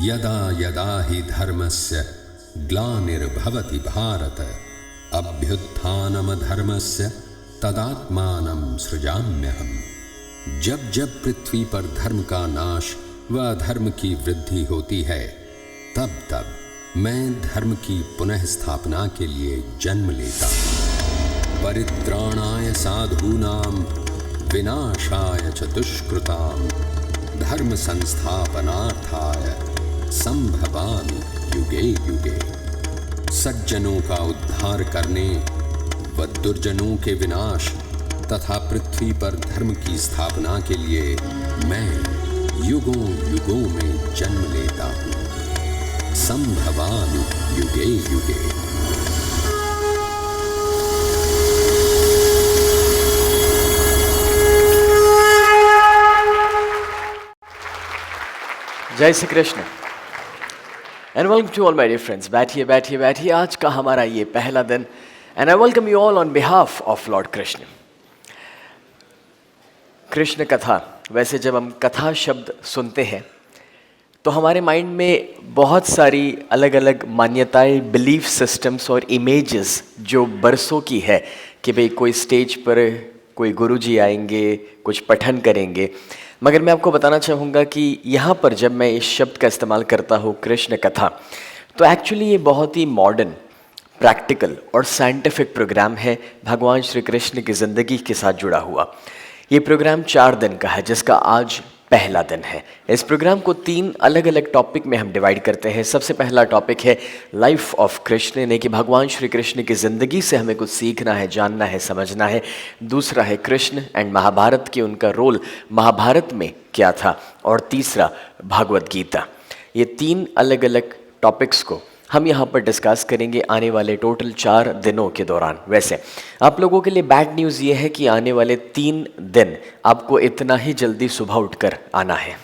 यदा यदा हि धर्मस्य ग्लानिर्भवति भारत अभ्युत्थानमधर्मस्य तदात्मानं सृजाम्यहम्। जब जब पृथ्वी पर धर्म का नाश व अधर्म की वृद्धि होती है, तब तब मैं धर्म की पुनः स्थापना के लिए जन्म लेता हूँ। परित्राणाय साधूनां विनाशाय च दुष्कृतां धर्म संस्थापनार्थाय संभवामि युगे युगे। सज्जनों का उद्धार करने व दुर्जनों के विनाश तथा पृथ्वी पर धर्म की स्थापना के लिए मैं युगों युगों में जन्म लेता हूँ। संभवामि युगे युगे। जय Shri Krishna and welcome to all my dear friends. बैठिए बैठिए बैठिए, आज का हमारा ये पहला दिन and I welcome you all on behalf of Lord Krishna. Krishna कथा, वैसे जब हम कथा शब्द सुनते हैं तो हमारे माइंड में बहुत सारी अलग अलग मान्यताएं, बिलीफ सिस्टम्स और इमेजेस जो बरसों की है कि भाई कोई स्टेज पर कोई गुरुजी आएंगे, कुछ पठन करेंगे। मगर मैं आपको बताना चाहूँगा कि यहाँ पर जब मैं इस शब्द का इस्तेमाल करता हूँ कृष्ण कथा, तो एक्चुअली ये बहुत ही मॉडर्न, प्रैक्टिकल और साइंटिफिक प्रोग्राम है भगवान श्री कृष्ण की ज़िंदगी के साथ जुड़ा हुआ। ये प्रोग्राम 4 दिन का है जिसका आज पहला दिन है। इस प्रोग्राम को 3 अलग अलग टॉपिक में हम डिवाइड करते हैं। सबसे पहला टॉपिक है लाइफ ऑफ कृष्ण, यानी कि भगवान श्री कृष्ण की ज़िंदगी से हमें कुछ सीखना है, जानना है, समझना है। दूसरा है कृष्ण एंड महाभारत की, उनका रोल महाभारत में क्या था। और तीसरा भागवत गीता। ये 3 अलग अलग टॉपिक्स को हम यहाँ पर डिस्कस करेंगे आने वाले टोटल 4 दिनों के दौरान। वैसे आप लोगों के लिए बैड न्यूज़ ये है कि आने वाले 3 दिन आपको इतना ही जल्दी सुबह उठकर आना है,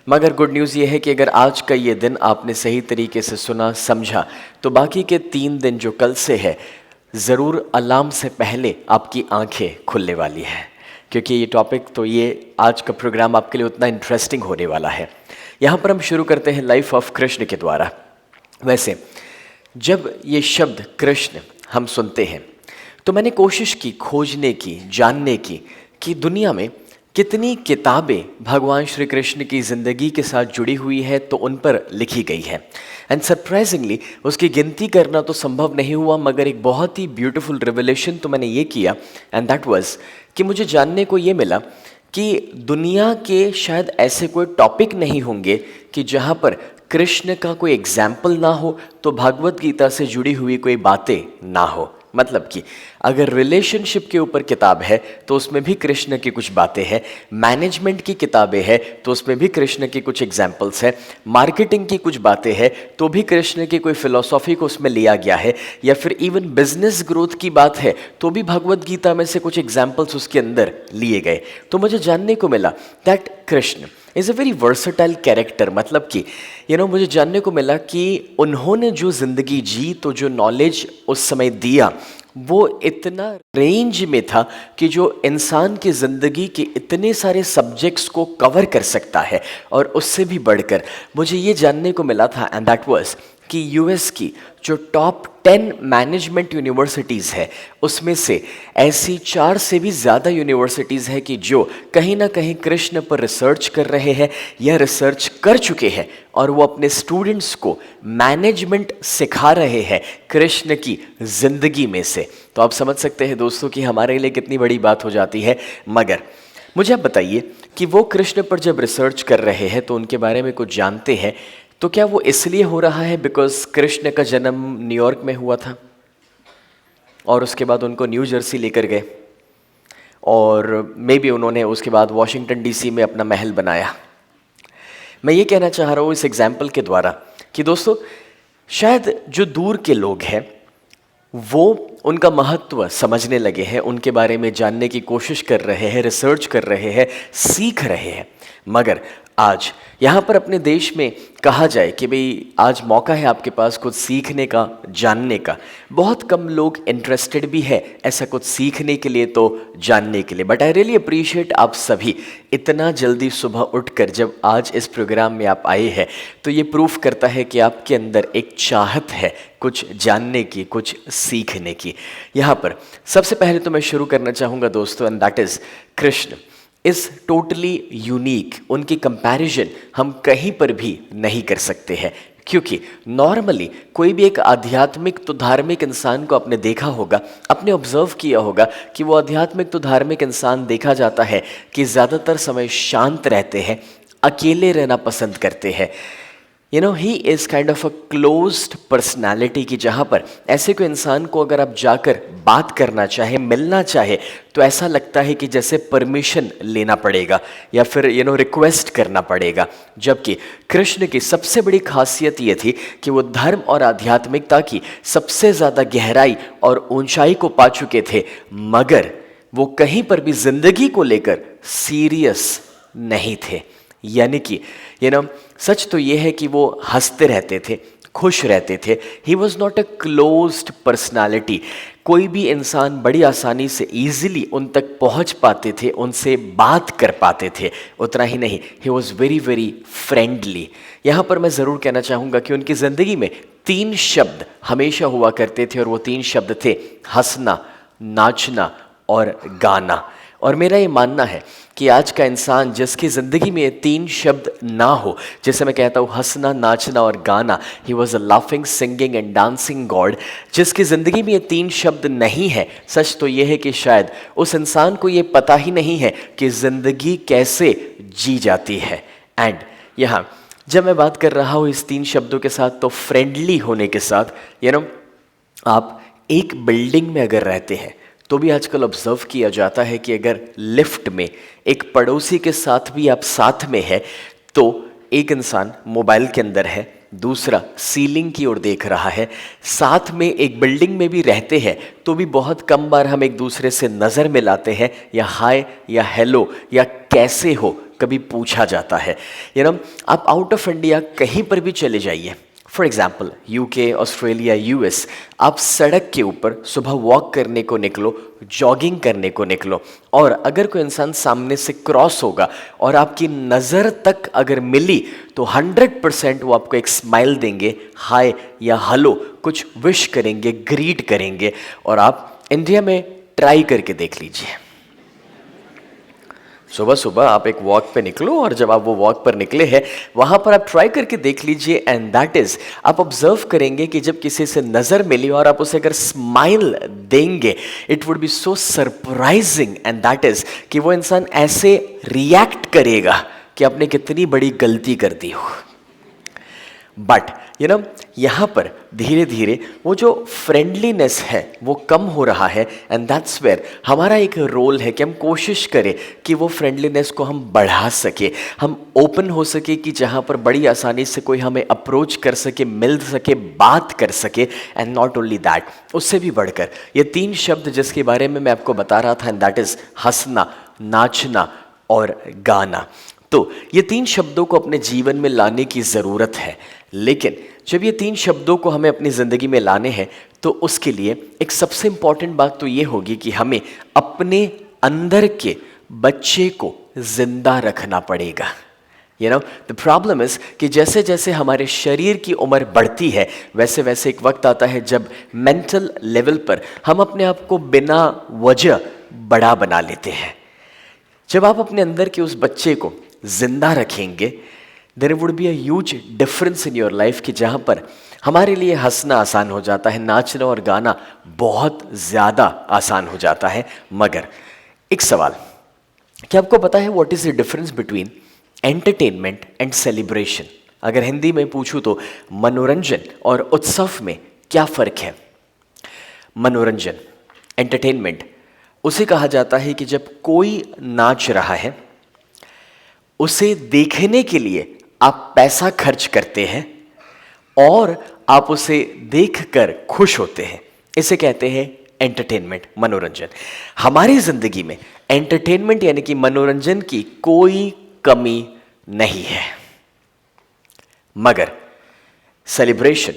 मगर गुड न्यूज़ ये है कि अगर आज का ये दिन आपने सही तरीके से सुना, समझा, तो बाकी के 3 दिन जो कल से है ज़रूर अलार्म से पहले आपकी आंखें खुलने वाली हैं, क्योंकि ये टॉपिक, तो ये आज का प्रोग्राम आपके लिए उतना इंटरेस्टिंग होने वाला है। यहाँ पर हम शुरू करते हैं लाइफ ऑफ कृष्ण के द्वारा। वैसे जब ये शब्द कृष्ण हम सुनते हैं तो मैंने कोशिश की खोजने की, जानने की कि दुनिया में कितनी किताबें भगवान श्री कृष्ण की ज़िंदगी के साथ जुड़ी हुई है, तो उन पर लिखी गई है। एंड सरप्राइजिंगली उसकी गिनती करना तो संभव नहीं हुआ, मगर एक बहुत ही ब्यूटीफुल रिवलेशन तो मैंने ये किया, एंड दैट वाज कि मुझे जानने को ये मिला कि दुनिया के शायद ऐसे कोई टॉपिक नहीं होंगे कि जहाँ पर कृष्ण का कोई एग्जाम्पल ना हो, तो भागवत गीता से जुड़ी हुई कोई बातें ना हो। मतलब कि अगर रिलेशनशिप के ऊपर किताब है तो उसमें भी कृष्ण की कुछ बातें हैं, मैनेजमेंट की किताबें हैं तो उसमें भी कृष्ण की कुछ एग्जाम्पल्स हैं, मार्केटिंग की कुछ बातें हैं तो भी कृष्ण की कोई फिलॉसफी को उसमें लिया गया है, या फिर इवन बिजनेस ग्रोथ की बात है तो भी भगवत गीता में से कुछ एग्जाम्पल्स उसके अंदर लिए गए। तो मुझे जानने को मिला that Krishna is a very versatile character. मतलब कि मुझे जानने को मिला कि उन्होंने जो ज़िंदगी जी, तो जो नॉलेज उस समय दिया, वो इतना रेंज में था कि जो इंसान की ज़िंदगी के इतने सारे सब्जेक्ट्स को कवर कर सकता है। और उससे भी बढ़कर मुझे ये जानने को मिला था, एंड दैट वाज कि यूएस की जो टॉप 10 मैनेजमेंट यूनिवर्सिटीज़ है, उसमें से ऐसी 4 से भी ज़्यादा यूनिवर्सिटीज़ है कि जो कहीं ना कहीं कृष्ण पर रिसर्च कर रहे हैं या रिसर्च कर चुके हैं, और वो अपने स्टूडेंट्स को मैनेजमेंट सिखा रहे हैं कृष्ण की ज़िंदगी में से। तो आप समझ सकते हैं दोस्तों कि हमारे लिए कितनी बड़ी बात हो जाती है। मगर मुझे आप बताइए कि वो कृष्ण पर जब रिसर्च कर रहे हैं तो उनके बारे में कुछ जानते हैं, तो क्या वो इसलिए हो रहा है बिकॉज कृष्ण का जन्म न्यूयॉर्क में हुआ था और उसके बाद उनको न्यू जर्सी लेकर गए, और मे बी उन्होंने उसके बाद वॉशिंगटन डीसी में अपना महल बनाया। मैं ये कहना चाह रहा हूँ इस एग्जाम्पल के द्वारा कि दोस्तों शायद जो दूर के लोग हैं वो उनका महत्व समझने लगे हैं, उनके बारे में जानने की कोशिश कर रहे हैं, रिसर्च कर रहे हैं, सीख रहे हैं। मगर आज यहाँ पर अपने देश में कहा जाए कि भाई आज मौका है आपके पास कुछ सीखने का, जानने का, बहुत कम लोग इंटरेस्टेड भी है ऐसा कुछ सीखने के लिए तो जानने के लिए। बट आई रियली अप्रिशिएट आप सभी इतना जल्दी सुबह उठकर जब आज इस प्रोग्राम में आप आए हैं, तो ये प्रूफ करता है कि आपके अंदर एक चाहत है कुछ जानने की, कुछ सीखने की। यहाँ पर सबसे पहले तो मैं शुरू करना चाहूँगा दोस्तों, and that is Krishna is totally unique. उनकी कंपैरिजन हम कहीं पर भी नहीं कर सकते हैं, क्योंकि नॉर्मली कोई भी एक आध्यात्मिक तो धार्मिक इंसान को आपने देखा होगा, आपने ऑब्जर्व किया होगा कि वो आध्यात्मिक तो धार्मिक इंसान देखा जाता है कि ज़्यादातर समय शांत रहते हैं, अकेले रहना पसंद करते हैं। You know, he is kind of a closed personality, कि जहाँ पर ऐसे कोई इंसान को अगर आप जाकर बात करना चाहे, मिलना चाहे, तो ऐसा लगता है कि जैसे परमिशन लेना पड़ेगा या फिर रिक्वेस्ट करना पड़ेगा। जबकि कृष्ण की सबसे बड़ी खासियत ये थी कि वो धर्म और आध्यात्मिकता की सबसे ज़्यादा गहराई और ऊंचाई को पा चुके थे, मगर वो कहीं पर भी जिंदगी को लेकर सीरियस नहीं थे। यानी कि सच तो ये है कि वो हंसते रहते थे, खुश रहते थे। He was not a closed personality. कोई भी इंसान बड़ी आसानी से ईजिली उन तक पहुंच पाते थे, उनसे बात कर पाते थे। उतना ही नहीं, he was very very friendly. यहाँ पर मैं ज़रूर कहना चाहूँगा कि उनकी ज़िंदगी में 3 शब्द हमेशा हुआ करते थे, और वो 3 शब्द थे हंसना, नाचना और गाना। और मेरा ये मानना है कि आज का इंसान जिसकी ज़िंदगी में ये 3 शब्द ना हो, जैसे मैं कहता हूँ हंसना, नाचना और गाना, he was a laughing, singing and dancing God. जिसकी ज़िंदगी में ये 3 शब्द नहीं है, सच तो ये है कि शायद उस इंसान को ये पता ही नहीं है कि ज़िंदगी कैसे जी जाती है। एंड यहाँ जब मैं बात कर रहा हूँ इस 3 शब्दों के साथ, तो फ्रेंडली होने के साथ आप एक बिल्डिंग में अगर रहते हैं तो भी आजकल ऑब्जर्व किया जाता है कि अगर लिफ्ट में एक पड़ोसी के साथ भी आप साथ में है, तो एक इंसान मोबाइल के अंदर है, दूसरा सीलिंग की ओर देख रहा है, साथ में एक बिल्डिंग में भी रहते हैं, तो भी बहुत कम बार हम एक दूसरे से नज़र मिलाते हैं, या हाय या हेलो या कैसे हो कभी पूछा जाता है। आप आउट ऑफ इंडिया कहीं पर भी चले जाइए, for example UK, Australia, US, आप सड़क के ऊपर सुबह वॉक करने को निकलो, जॉगिंग करने को निकलो, और अगर कोई इंसान सामने से क्रॉस होगा और आपकी नज़र तक अगर मिली, तो 100% वो आपको एक स्माइल देंगे, हाय या हेलो कुछ विश करेंगे, ग्रीट करेंगे। और आप इंडिया में ट्राई करके देख लीजिए, सुबह सुबह आप एक वॉक पे निकलो, और जब आप वो वॉक पर निकले हैं वहाँ पर आप ट्राई करके देख लीजिए, एंड दैट इज़ आप ऑब्जर्व करेंगे कि जब किसी से नज़र मिली और आप उसे अगर स्माइल देंगे, it would be so surprising, and that is कि वो इंसान ऐसे रिएक्ट करेगा कि आपने कितनी बड़ी गलती कर दी हो। बट यहाँ पर धीरे धीरे वो जो फ्रेंडलीनेस है वो कम हो रहा है, एंड दैट्स वेयर हमारा एक रोल है कि हम कोशिश करें कि वो फ्रेंडलीनेस को हम बढ़ा सके, हम ओपन हो सके, कि जहाँ पर बड़ी आसानी से कोई हमें अप्रोच कर सके, मिल सके, बात कर सके। एंड नॉट ओनली दैट, उससे भी बढ़कर ये 3 शब्द जिसके बारे में मैं आपको बता रहा था, एंड दैट इज़ हंसना, नाचना और गाना। तो ये 3 शब्दों को अपने जीवन में लाने की ज़रूरत है, लेकिन जब ये 3 शब्दों को हमें अपनी ज़िंदगी में लाने हैं, तो उसके लिए एक सबसे इम्पॉर्टेंट बात तो ये होगी कि हमें अपने अंदर के बच्चे को जिंदा रखना पड़ेगा। द प्रॉब्लम इज़ कि जैसे जैसे हमारे शरीर की उम्र बढ़ती है, वैसे वैसे एक वक्त आता है जब मेंटल लेवल पर हम अपने आप को बिना वजह बड़ा बना लेते हैं। जब आप अपने अंदर के उस बच्चे को जिंदा रखेंगे, there would be a huge difference in your life, कि जहाँ पर हमारे लिए हंसना आसान हो जाता है, नाचना और गाना बहुत ज़्यादा आसान हो जाता है। मगर एक सवाल, क्या आपको पता है what is the difference between entertainment and celebration? अगर हिंदी में पूछूं तो मनोरंजन और उत्सव में क्या फ़र्क है? मनोरंजन, एंटरटेनमेंट, उसे कहा जाता है कि जब कोई नाच रहा है, उसे देखने के लिए आप पैसा खर्च करते हैं और आप उसे देखकर खुश होते हैं, इसे कहते हैं एंटरटेनमेंट, मनोरंजन। हमारी जिंदगी में एंटरटेनमेंट यानी कि मनोरंजन की कोई कमी नहीं है। मगर सेलिब्रेशन,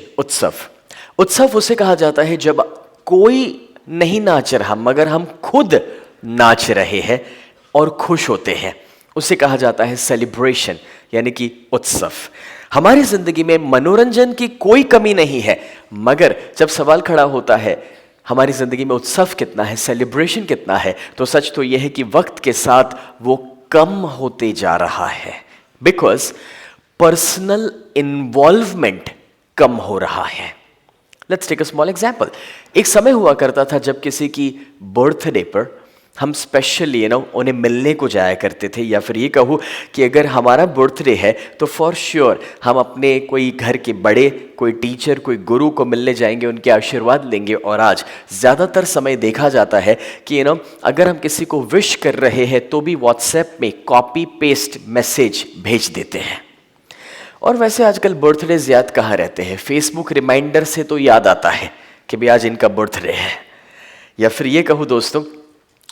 उत्सव उसे कहा जाता है जब कोई नहीं नाच रहा मगर हम खुद नाच रहे हैं और खुश होते हैं, उसे कहा जाता है सेलिब्रेशन, यानी कि उत्सव। हमारी जिंदगी में मनोरंजन की कोई कमी नहीं है, मगर जब सवाल खड़ा होता है हमारी जिंदगी में उत्सव कितना है, सेलिब्रेशन कितना है, तो सच तो यह है कि वक्त के साथ वो कम होते जा रहा है, बिकॉज पर्सनल इन्वॉल्वमेंट कम हो रहा है। Let's take a small example. एक समय हुआ करता था जब किसी की बर्थडे पर हम स्पेशली उन्हें मिलने को जाया करते थे, या फिर ये कहूँ कि अगर हमारा बर्थडे है तो फॉर श्योर हम अपने कोई घर के बड़े, कोई टीचर, कोई गुरु को मिलने जाएंगे, उनके आशीर्वाद लेंगे। और आज ज़्यादातर समय देखा जाता है कि अगर हम किसी को विश कर रहे हैं तो भी व्हाट्सएप में कॉपी पेस्ट मैसेज भेज देते हैं। और वैसे आजकल बर्थडेज याद कहाँ रहते हैं, फेसबुक रिमाइंडर से तो याद आता है कि भाई आज इनका बर्थडे है। या फिर ये कहूँ दोस्तों,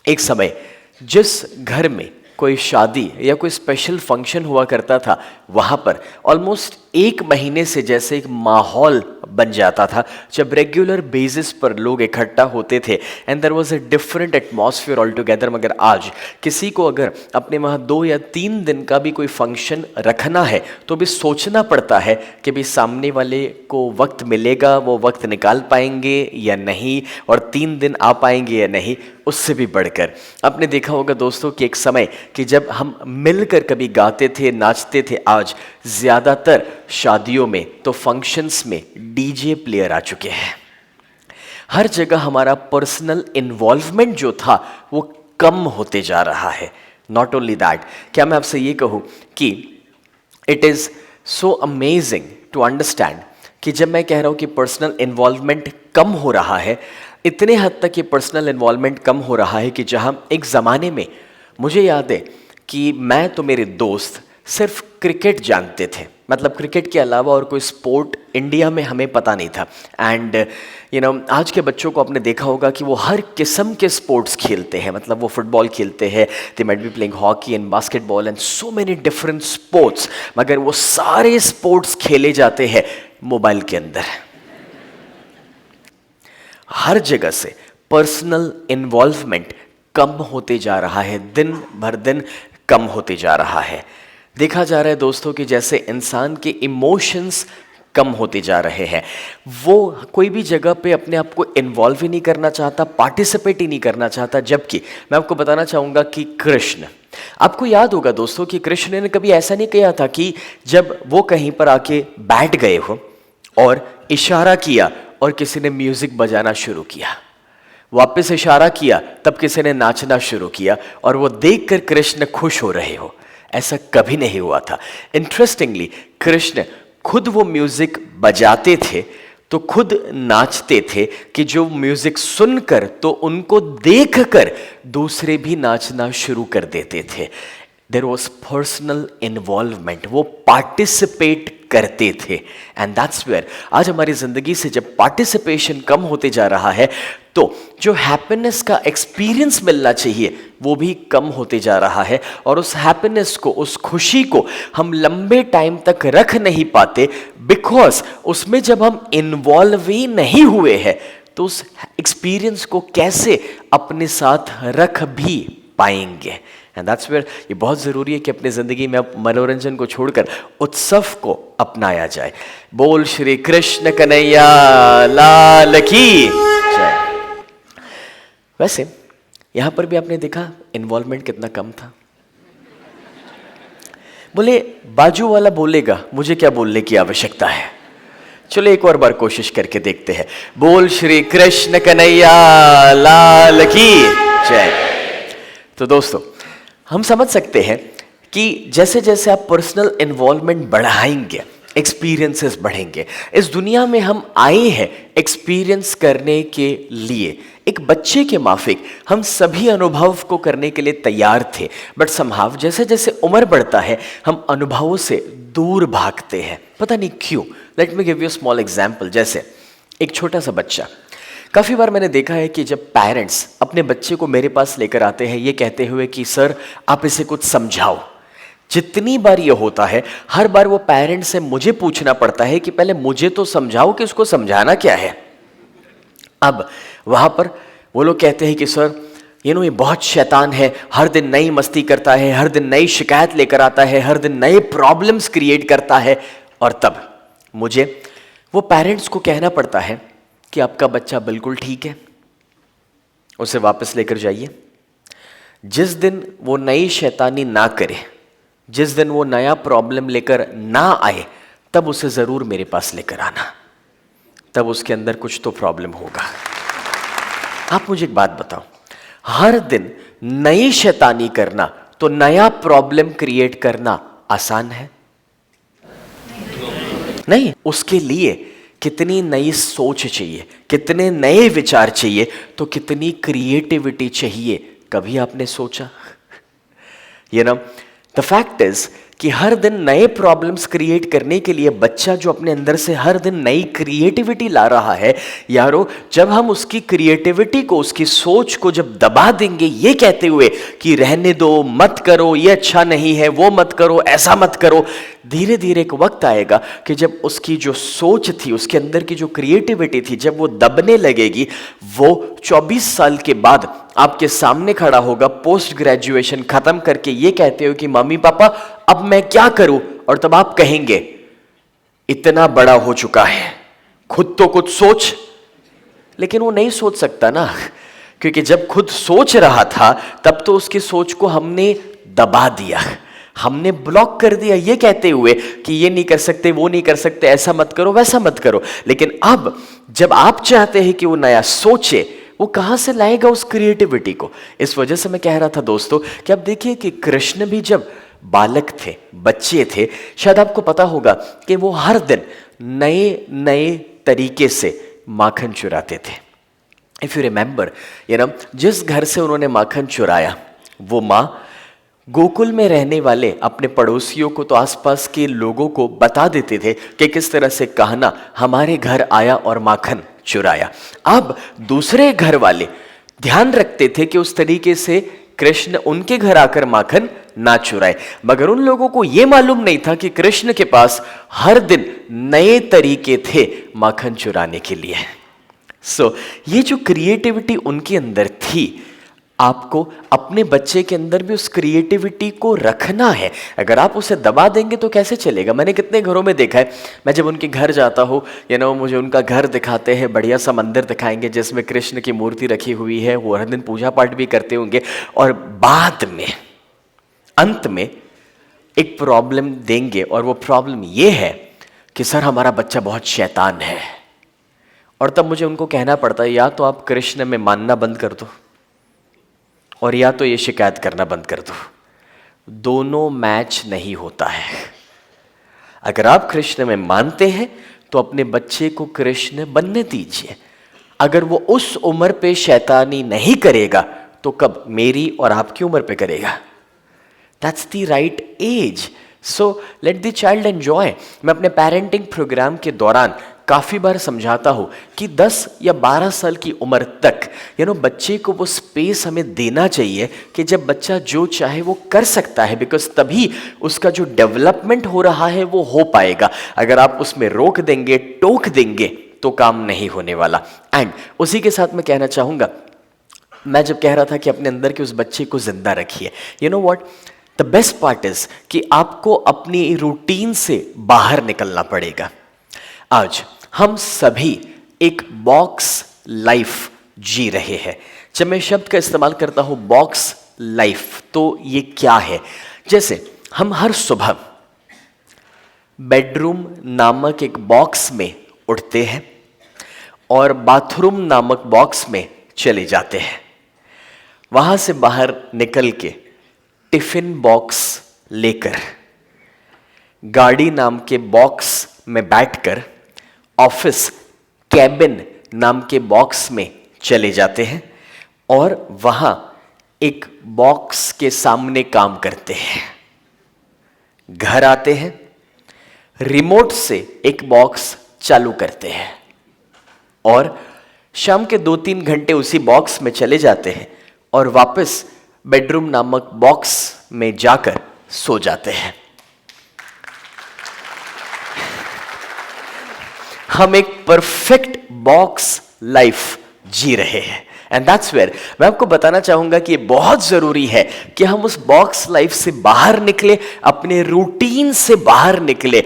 एक समय जिस घर में कोई शादी या कोई स्पेशल फंक्शन हुआ करता था, वहाँ पर ऑलमोस्ट एक महीने से जैसे एक माहौल बन जाता था जब रेगुलर बेसिस पर लोग इकट्ठा होते थे, and there was a different atmosphere all together. मगर आज किसी को अगर अपने वहाँ 2 या 3 दिन का भी कोई फंक्शन रखना है तो भी सोचना पड़ता है कि भाई सामने वाले को वक्त मिलेगा, वो वक्त निकाल पाएंगे या नहीं, और 3 दिन आ पाएंगे या नहीं। उससे भी बढ़कर आपने देखा होगा दोस्तों कि एक समय कि जब हम मिलकर कभी गाते थे, नाचते थे, आज ज़्यादातर शादियों में तो फंक्शंस में डीजे प्लेयर आ चुके हैं। हर जगह हमारा पर्सनल इन्वॉल्वमेंट जो था वो कम होते जा रहा है। नॉट ओनली दैट, क्या मैं आपसे ये कहूँ कि it is so amazing to understand कि जब मैं कह रहा हूँ कि पर्सनल इन्वॉल्वमेंट कम हो रहा है, इतने हद तक ये पर्सनल इन्वॉल्वमेंट कम हो रहा है कि जहाँ एक ज़माने में मुझे याद है कि मैं तो मेरे दोस्त सिर्फ क्रिकेट जानते थे, मतलब क्रिकेट के अलावा और कोई स्पोर्ट इंडिया में हमें पता नहीं था। एंड आज के बच्चों को आपने देखा होगा कि वो हर किस्म के स्पोर्ट्स खेलते हैं, मतलब वो फुटबॉल खेलते हैं, they might be playing hockey and basketball and so many different sports, मगर वो सारे स्पोर्ट्स खेले जाते हैं मोबाइल के अंदर। हर जगह से पर्सनल इन्वॉल्वमेंट कम होते जा रहा है, दिन भर दिन कम होते जा रहा है। देखा जा रहा है दोस्तों कि जैसे इंसान के इमोशंस कम होते जा रहे हैं, वो कोई भी जगह पे अपने आप को इन्वॉल्व ही नहीं करना चाहता, पार्टिसिपेट ही नहीं करना चाहता। जबकि मैं आपको बताना चाहूँगा कि कृष्ण, आपको याद होगा दोस्तों कि कृष्ण ने कभी ऐसा नहीं किया था कि जब वो कहीं पर आके बैठ गए हो और इशारा किया और किसी ने म्यूजिक बजाना शुरू किया, वापस इशारा किया तब किसी ने नाचना शुरू किया और वो देखकर कृष्ण खुश हो रहे हो, ऐसा कभी नहीं हुआ था। इंटरेस्टिंगली कृष्ण खुद वो म्यूजिक बजाते थे तो खुद नाचते थे कि जो म्यूजिक सुनकर तो उनको देखकर दूसरे भी नाचना शुरू कर देते थे। देयर वॉज पर्सनल इन्वॉल्वमेंट, वो पार्टिसिपेट करते थे। एंड दैट्स वेयर आज हमारी जिंदगी से जब पार्टिसिपेशन कम होते जा रहा है तो जो हैप्पीनेस का एक्सपीरियंस मिलना चाहिए वो भी कम होते जा रहा है, और उस हैप्पीनेस को, उस खुशी को हम लंबे टाइम तक रख नहीं पाते, बिकॉज उसमें जब हम इन्वॉल्व ही नहीं हुए हैं तो उस एक्सपीरियंस को कैसे अपने साथ रख भी पाएंगे। एंड दैट्स वेयर ये बहुत ज़रूरी है कि अपनी ज़िंदगी में अब मनोरंजन को छोड़कर उत्सव को अपनाया जाए। बोल श्री कृष्ण कन्हैया लाल की जय। वैसे यहाँ पर भी आपने देखा इन्वॉल्वमेंट कितना कम था। बोले बाजू वाला बोलेगा, मुझे क्या बोलने की आवश्यकता है। चलो एक और बार कोशिश करके देखते हैं। बोल श्री कृष्ण कन्हैया लाल की जय। तो दोस्तों हम समझ सकते हैं कि जैसे जैसे आप पर्सनल इन्वॉल्वमेंट बढ़ाएंगे, एक्सपीरियंसेस बढ़ेंगे। इस दुनिया में हम आए हैं एक्सपीरियंस करने के लिए। एक बच्चे के माफिक हम सभी अनुभव को करने के लिए तैयार थे, बट समहाव जैसे जैसे उम्र बढ़ता है हम अनुभवों से दूर भागते हैं, पता नहीं क्यों। Let me give you small example. जैसे एक छोटा सा बच्चा, काफ़ी बार मैंने देखा है कि जब पेरेंट्स अपने बच्चे को मेरे पास लेकर आते हैं ये कहते हुए कि सर आप इसे कुछ समझाओ, जितनी बार ये होता है, हर बार वो पेरेंट्स से मुझे पूछना पड़ता है कि पहले मुझे तो समझाओ कि उसको समझाना क्या है। अब वहां पर वो लोग कहते हैं कि सर ये बहुत शैतान है, हर दिन नई मस्ती करता है, हर दिन नई शिकायत लेकर आता है, हर दिन नए प्रॉब्लम्स क्रिएट करता है। और तब मुझे वो पेरेंट्स को कहना पड़ता है कि आपका बच्चा बिल्कुल ठीक है, उसे वापस लेकर जाइए। जिस दिन वो नई शैतानी ना करे, जिस दिन वो नया प्रॉब्लम लेकर ना आए, तब उसे जरूर मेरे पास लेकर आना, तब उसके अंदर कुछ तो प्रॉब्लम होगा। आप मुझे एक बात बताओ, हर दिन नई शैतानी करना तो नया प्रॉब्लम क्रिएट करना आसान है? नहीं। उसके लिए कितनी नई सोच चाहिए, कितने नए विचार चाहिए, तो कितनी क्रिएटिविटी चाहिए, कभी आपने सोचा? द फैक्ट इज कि हर दिन नए प्रॉब्लम्स क्रिएट करने के लिए बच्चा जो अपने अंदर से हर दिन नई क्रिएटिविटी ला रहा है, यारो, जब हम उसकी क्रिएटिविटी को, उसकी सोच को जब दबा देंगे ये कहते हुए कि रहने दो, मत करो, ये अच्छा नहीं है, वो मत करो, ऐसा मत करो, धीरे धीरे एक वक्त आएगा कि जब उसकी जो सोच थी, उसके अंदर की जो क्रिएटिविटी थी, जब वो दबने लगेगी, वो 24 साल के बाद आपके सामने खड़ा होगा पोस्ट ग्रेजुएशन खत्म करके ये कहते हो कि मम्मी पापा अब मैं क्या करूं, और तब आप कहेंगे इतना बड़ा हो चुका है, खुद तो कुछ सोच। लेकिन वो नहीं सोच सकता ना, क्योंकि जब खुद सोच रहा था तब तो उसकी सोच को हमने दबा दिया, हमने ब्लॉक कर दिया, ये कहते हुए कि ये नहीं कर सकते, वो नहीं कर सकते, ऐसा मत करो, वैसा मत करो। लेकिन अब जब आप चाहते हैं कि वो नया सोचे, वो कहां से लाएगा उस क्रिएटिविटी को? इस वजह से मैं कह रहा था दोस्तों कि आप देखिए कि कृष्ण भी जब बालक थे, बच्चे थे, शायद आपको पता होगा कि वो हर दिन नए नए तरीके से माखन चुराते थे। इफ यू रिमेंबर, जिस घर से उन्होंने माखन चुराया, वो माँ गोकुल में रहने वाले अपने पड़ोसियों को, तो आसपास के लोगों को बता देते थे कि किस तरह से कहना हमारे घर आया और माखन चुराया। अब दूसरे घर वाले ध्यान रखते थे कि उस तरीके से कृष्ण उनके घर आकर माखन ना चुराए, मगर उन लोगों को यह मालूम नहीं था कि कृष्ण के पास हर दिन नए तरीके थे माखन चुराने के लिए। ये जो क्रिएटिविटी उनके अंदर थी, आपको अपने बच्चे के अंदर भी उस क्रिएटिविटी को रखना है। अगर आप उसे दबा देंगे तो कैसे चलेगा? मैंने कितने घरों में देखा है, मैं जब उनके घर जाता हूँ, मुझे उनका घर दिखाते हैं, बढ़िया सा मंदिर दिखाएंगे जिसमें कृष्ण की मूर्ति रखी हुई है, वो हर दिन पूजा पाठ भी करते होंगे, और बाद में अंत में एक प्रॉब्लम देंगे, और वो प्रॉब्लम ये है कि सर हमारा बच्चा बहुत शैतान है। और तब मुझे उनको कहना पड़ता है, या तो आप कृष्ण में मानना बंद कर दो, और या तो ये शिकायत करना बंद कर दो। दोनों मैच नहीं होता है। अगर आप कृष्ण में मानते हैं तो अपने बच्चे को कृष्ण बनने दीजिए। अगर वो उस उम्र पे शैतानी नहीं करेगा तो कब मेरी और आपकी उम्र पे करेगा? That's the right age. So let the child enjoy. मैं अपने पेरेंटिंग प्रोग्राम के दौरान काफ़ी बार समझाता हूँ कि 10 या 12 साल की उम्र तक बच्चे को वो स्पेस हमें देना चाहिए कि जब बच्चा जो चाहे वो कर सकता है, बिकॉज तभी उसका जो डेवलपमेंट हो रहा है वो हो पाएगा। अगर आप उसमें रोक देंगे, टोक देंगे, तो काम नहीं होने वाला। एंड उसी के साथ मैं कहना चाहूँगा, मैं जब कह रहा था कि अपने अंदर के उस बच्चे को जिंदा रखिए, you know what, the best part is कि आपको अपनी रूटीन से बाहर निकलना पड़ेगा। आज हम सभी एक बॉक्स लाइफ जी रहे हैं। जब मैं शब्द का इस्तेमाल करता हूं बॉक्स लाइफ, तो ये क्या है? जैसे हम हर सुबह बेडरूम नामक एक बॉक्स में उठते हैं और बाथरूम नामक बॉक्स में चले जाते हैं। वहां से बाहर निकल के टिफिन बॉक्स लेकर गाड़ी नाम के बॉक्स में बैठकर ऑफिस कैबिन नाम के बॉक्स में चले जाते हैं और वहां एक बॉक्स के सामने काम करते हैं। घर आते हैं, रिमोट से एक बॉक्स चालू करते हैं और शाम के 2-3 घंटे उसी बॉक्स में चले जाते हैं और वापस बेडरूम नामक बॉक्स में जाकर सो जाते हैं। हम एक परफेक्ट बॉक्स लाइफ जी रहे हैं। एंड दैट्स वेयर मैं आपको बताना चाहूंगा कि ये बहुत जरूरी है कि हम उस बॉक्स लाइफ से बाहर निकले, अपने रूटीन से बाहर निकले।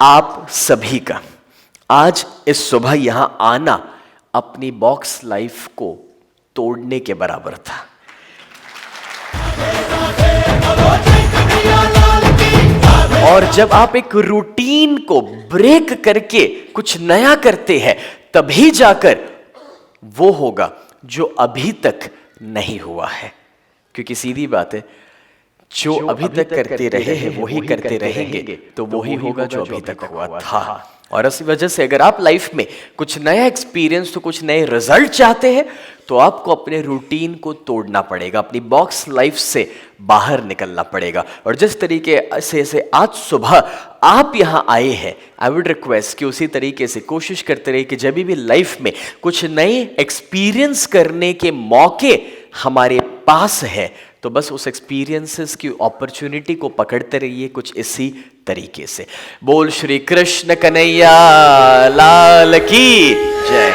आप सभी का आज इस सुबह यहां आना अपनी बॉक्स लाइफ को तोड़ने के बराबर था। और जब आप एक रूटीन को ब्रेक करके कुछ नया करते हैं, तभी जाकर वो होगा जो अभी तक नहीं हुआ है। क्योंकि सीधी बात है, जो अभी तक करते रहे हैं वही करते रहेंगे, तो वही होगा जो अभी तक हुआ था। और इस वजह से अगर आप लाइफ में कुछ नया एक्सपीरियंस, तो कुछ नए रिजल्ट चाहते हैं, तो आपको अपने रूटीन को तोड़ना पड़ेगा, अपनी बॉक्स लाइफ से बाहर निकलना पड़ेगा। और जिस तरीके से आज सुबह आप यहां आए हैं, आई वुड रिक्वेस्ट कि उसी तरीके से कोशिश करते रहिए कि जब भी लाइफ में कुछ नए एक्सपीरियंस करने के मौके हमारे पास है, तो बस उस एक्सपीरियंसेस की अपॉर्चुनिटी को पकड़ते रहिए कुछ इसी तरीके से। बोल श्री कृष्ण कन्हैया लाल की जय।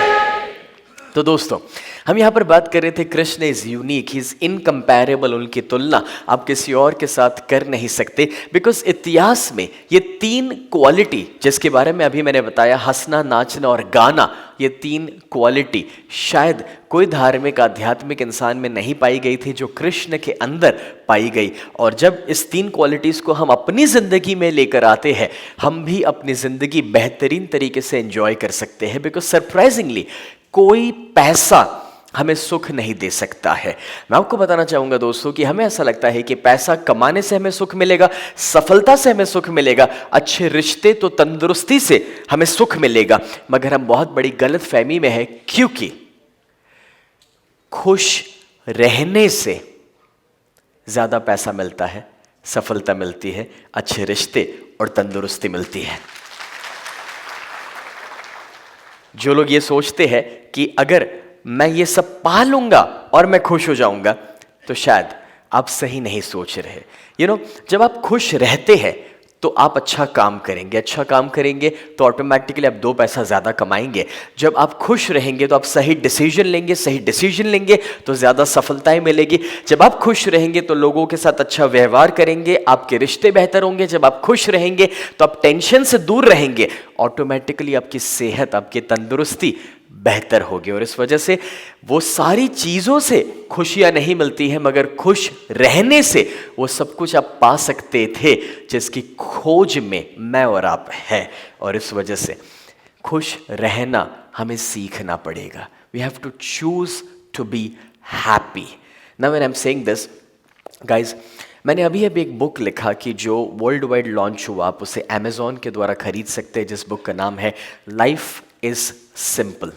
तो दोस्तों, हम यहां पर बात कर रहे थे Krishna is unique, he is incomparable. उनकी तुलना आप किसी और के साथ कर नहीं सकते, बिकॉज इतिहास में ये 3 क्वालिटी जिसके बारे में अभी मैंने बताया, हंसना, नाचना और गाना, ये 3 क्वालिटी शायद कोई धार्मिक आध्यात्मिक इंसान में नहीं पाई गई थी, जो कृष्ण के अंदर पाई गई। और जब इस 3 क्वालिटीज को हम अपनी जिंदगी में लेकर आते हैं, हम भी अपनी जिंदगी बेहतरीन तरीके से एंजॉय कर सकते हैं। बिकॉज सरप्राइजिंगली कोई पैसा हमें सुख नहीं दे सकता है। मैं आपको बताना चाहूंगा दोस्तों कि हमें ऐसा लगता है कि पैसा कमाने से हमें सुख मिलेगा, सफलता से हमें सुख मिलेगा, अच्छे रिश्ते तो तंदुरुस्ती से हमें सुख मिलेगा। मगर हम बहुत बड़ी गलत फहमी में है, क्योंकि खुश रहने से ज्यादा पैसा मिलता है, सफलता मिलती है, अच्छे रिश्ते और तंदुरुस्ती मिलती है। जो लोग ये सोचते हैं कि अगर मैं ये सब पा लूंगा और मैं खुश हो जाऊंगा, तो शायद आप सही नहीं सोच रहे। जब आप खुश रहते हैं तो आप अच्छा काम करेंगे तो ऑटोमेटिकली आप 2 पैसा ज्यादा कमाएंगे। जब आप खुश रहेंगे तो आप सही डिसीजन लेंगे तो ज्यादा सफलताएं मिलेगी। जब आप खुश रहेंगे तो लोगों के साथ अच्छा व्यवहार करेंगे, आपके रिश्ते बेहतर होंगे। जब आप खुश रहेंगे तो आप टेंशन से दूर रहेंगे, ऑटोमेटिकली आपकी सेहत, आपकी तंदुरुस्ती बेहतर होगी। और इस वजह से वो सारी चीजों से खुशियां नहीं मिलती हैं, मगर खुश रहने से वो सब कुछ आप पा सकते थे जिसकी खोज में मैं और आप हैं। और इस वजह से खुश रहना हमें सीखना पड़ेगा। We have to choose to be happy. Now when I am saying this guys, मैंने अभी एक बुक लिखा कि जो वर्ल्ड वाइड लॉन्च हुआ, आप उसे अमेजॉन के द्वारा खरीद सकते हैं, जिस बुक का नाम है लाइफ इज सिंपल।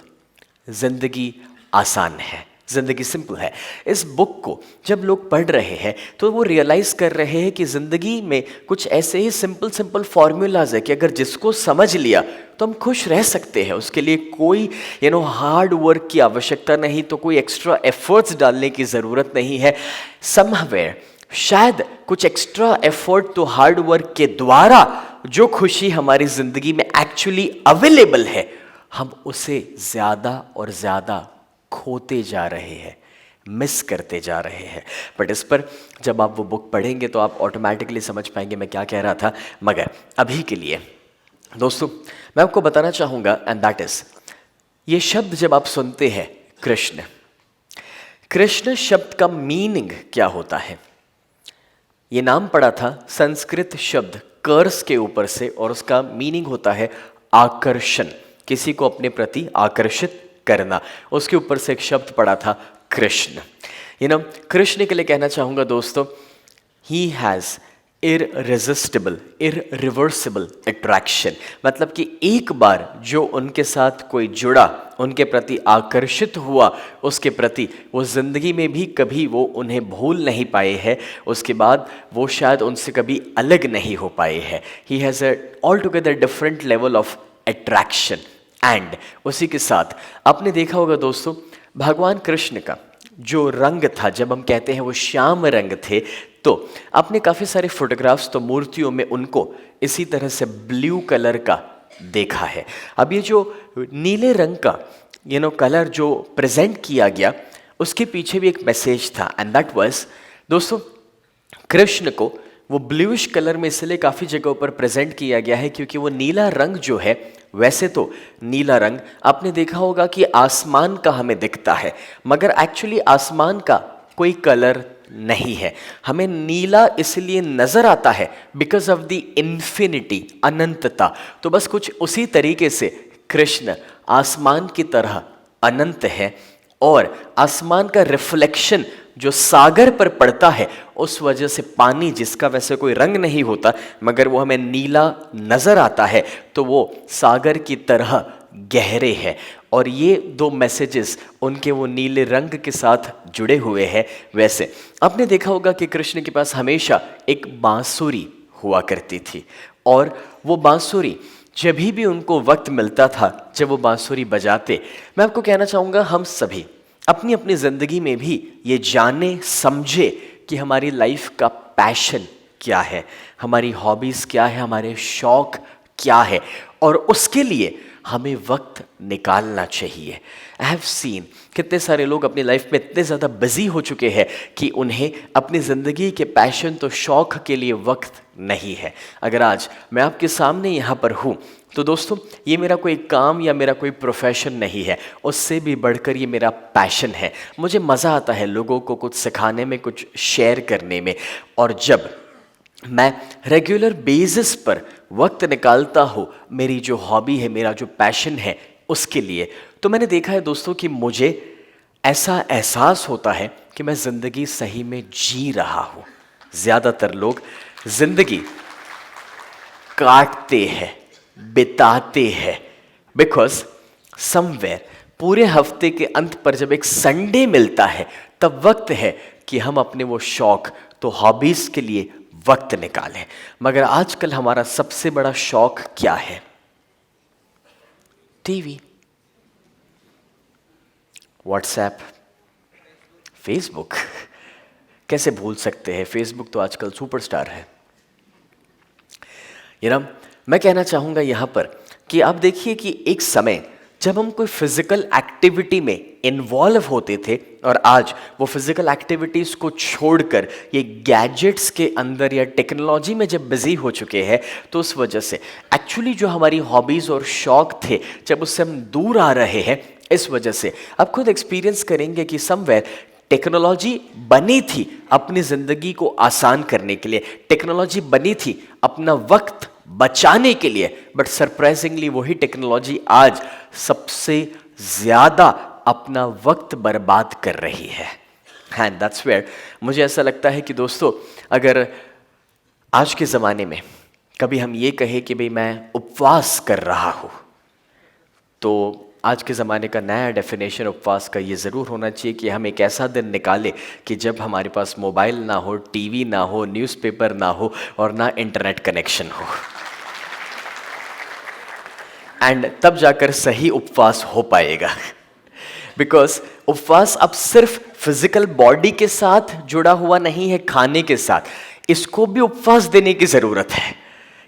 जिंदगी आसान है, जिंदगी सिंपल है। इस बुक को जब लोग पढ़ रहे हैं तो वो रियलाइज कर रहे हैं कि जिंदगी में कुछ ऐसे ही सिंपल फॉर्मूलाज है कि अगर जिसको समझ लिया तो हम खुश रह सकते हैं। उसके लिए कोई हार्ड वर्क की आवश्यकता नहीं, तो कोई एक्स्ट्रा एफर्ट्स डालने की जरूरत नहीं है। समवेयर शायद कुछ एक्स्ट्रा एफर्ट तो हार्ड वर्क के द्वारा जो खुशी हमारी जिंदगी में एक्चुअली अवेलेबल है, हम उसे ज्यादा और ज्यादा खोते जा रहे हैं, मिस करते जा रहे हैं। बट इस पर जब आप वो बुक पढ़ेंगे तो आप ऑटोमेटिकली समझ पाएंगे मैं क्या कह रहा था। मगर अभी के लिए दोस्तों मैं आपको बताना चाहूंगा, एंड दैट इज, ये शब्द जब आप सुनते हैं कृष्ण शब्द का मीनिंग क्या होता है। ये नाम पड़ा था संस्कृत शब्द कर्स के ऊपर से, और उसका मीनिंग होता है आकर्षण, किसी को अपने प्रति आकर्षित करना। उसके ऊपर से एक शब्द पड़ा था कृष्ण। कृष्ण के लिए कहना चाहूंगा दोस्तों, he has irresistible, irreversible attraction. मतलब कि एक बार जो उनके साथ कोई जुड़ा, उनके प्रति आकर्षित हुआ, उसके प्रति वो जिंदगी में भी कभी वो उन्हें भूल नहीं पाए हैं। उसके बाद वो शायद उनसे कभी अलग नहीं हो पाए हैं। He has a all together different level of attraction. And उसी के साथ आपने देखा होगा दोस्तों, भगवान कृष्ण का जो रंग था, जब हम कहते हैं वो श्याम रंग थे, तो आपने काफ़ी सारे फोटोग्राफ्स तो मूर्तियों में उनको इसी तरह से ब्लू कलर का देखा है। अब ये जो नीले रंग का कलर जो प्रेजेंट किया गया, उसके पीछे भी एक मैसेज था, एंड दैट वाज, दोस्तों, कृष्ण को वो ब्लूइश कलर में इसलिए काफ़ी जगहों पर प्रेजेंट किया गया है क्योंकि वो नीला रंग जो है, वैसे तो नीला रंग आपने देखा होगा कि आसमान का हमें दिखता है, मगर एक्चुअली आसमान का कोई कलर नहीं है। हमें नीला इसलिए नजर आता है बिकॉज ऑफ द इन्फिनिटी, अनंतता। तो बस कुछ उसी तरीके से कृष्ण आसमान की तरह अनंत है, और आसमान का रिफ्लेक्शन जो सागर पर पड़ता है, उस वजह से पानी, जिसका वैसे कोई रंग नहीं होता मगर वो हमें नीला नजर आता है, तो वो सागर की तरह गहरे है। और ये दो मैसेजेस उनके वो नीले रंग के साथ जुड़े हुए हैं। वैसे आपने देखा होगा कि कृष्ण के पास हमेशा एक बांसुरी हुआ करती थी, और वो बांसुरी जब भी उनको वक्त मिलता था, जब वो बांसुरी बजाते, मैं आपको कहना चाहूँगा, हम सभी अपनी अपनी ज़िंदगी में भी ये जाने समझे कि हमारी लाइफ का पैशन क्या है, हमारी हॉबीज़ क्या है, हमारे शौक़ क्या है, और उसके लिए हमें वक्त निकालना चाहिए। आई हैव सीन कितने सारे लोग अपनी लाइफ में इतने ज़्यादा बिजी हो चुके हैं कि उन्हें अपनी ज़िंदगी के पैशन, तो शौक़ के लिए वक्त नहीं है। अगर आज मैं आपके सामने यहाँ पर हूँ, तो दोस्तों, ये मेरा कोई काम या मेरा कोई प्रोफेशन नहीं है, उससे भी बढ़कर ये मेरा पैशन है। मुझे मज़ा आता है लोगों को कुछ सिखाने में, कुछ शेयर करने में, और जब मैं रेगुलर बेसिस पर वक्त निकालता हूँ मेरी जो हॉबी है, मेरा जो पैशन है, उसके लिए, तो मैंने देखा है दोस्तों कि मुझे ऐसा एहसास होता है कि मैं ज़िंदगी सही में जी रहा हूँ। ज़्यादातर लोग ज़िंदगी काटते हैं, बिताते हैं, बिकॉज समवेयर पूरे हफ्ते के अंत पर जब एक संडे मिलता है, तब वक्त है कि हम अपने वो शौक़, तो हॉबीज़ के लिए वक्त निकालें। मगर आजकल हमारा सबसे बड़ा शौक़ क्या है? TV, WhatsApp, Facebook. कैसे भूल सकते हैं, फेसबुक तो आजकल सुपरस्टार है। मैं कहना चाहूँगा यहाँ पर कि आप देखिए कि एक समय जब हम कोई फिजिकल एक्टिविटी में इन्वॉल्व होते थे, और आज वो फिजिकल एक्टिविटीज़ को छोड़कर ये गैजेट्स के अंदर या टेक्नोलॉजी में जब बिजी हो चुके हैं, तो उस वजह से एक्चुअली जो हमारी हॉबीज़ और शौक़ थे, जब उससे हम दूर आ रहे हैं, इस वजह से आप खुद एक्सपीरियंस करेंगे कि समवेयर टेक्नोलॉजी बनी थी अपनी ज़िंदगी को आसान करने के लिए, टेक्नोलॉजी बनी थी अपना वक्त बचाने के लिए, बट सरप्राइजिंगली वही टेक्नोलॉजी आज सबसे ज़्यादा अपना वक्त बर्बाद कर रही है। एंड दैट्स वेयर मुझे ऐसा लगता है कि दोस्तों, अगर आज के ज़माने में कभी हम ये कहें कि भाई मैं उपवास कर रहा हूँ, तो आज के ज़माने का नया डेफिनेशन उपवास का ये ज़रूर होना चाहिए कि हम एक ऐसा दिन निकालें कि जब हमारे पास मोबाइल ना हो, टीवी ना हो, न्यूज़पेपर ना हो, और ना इंटरनेट कनेक्शन हो। एंड तब जाकर सही उपवास हो पाएगा, बिकॉज उपवास अब सिर्फ फिजिकल बॉडी के साथ जुड़ा हुआ नहीं है, खाने के साथ, इसको भी उपवास देने की ज़रूरत है।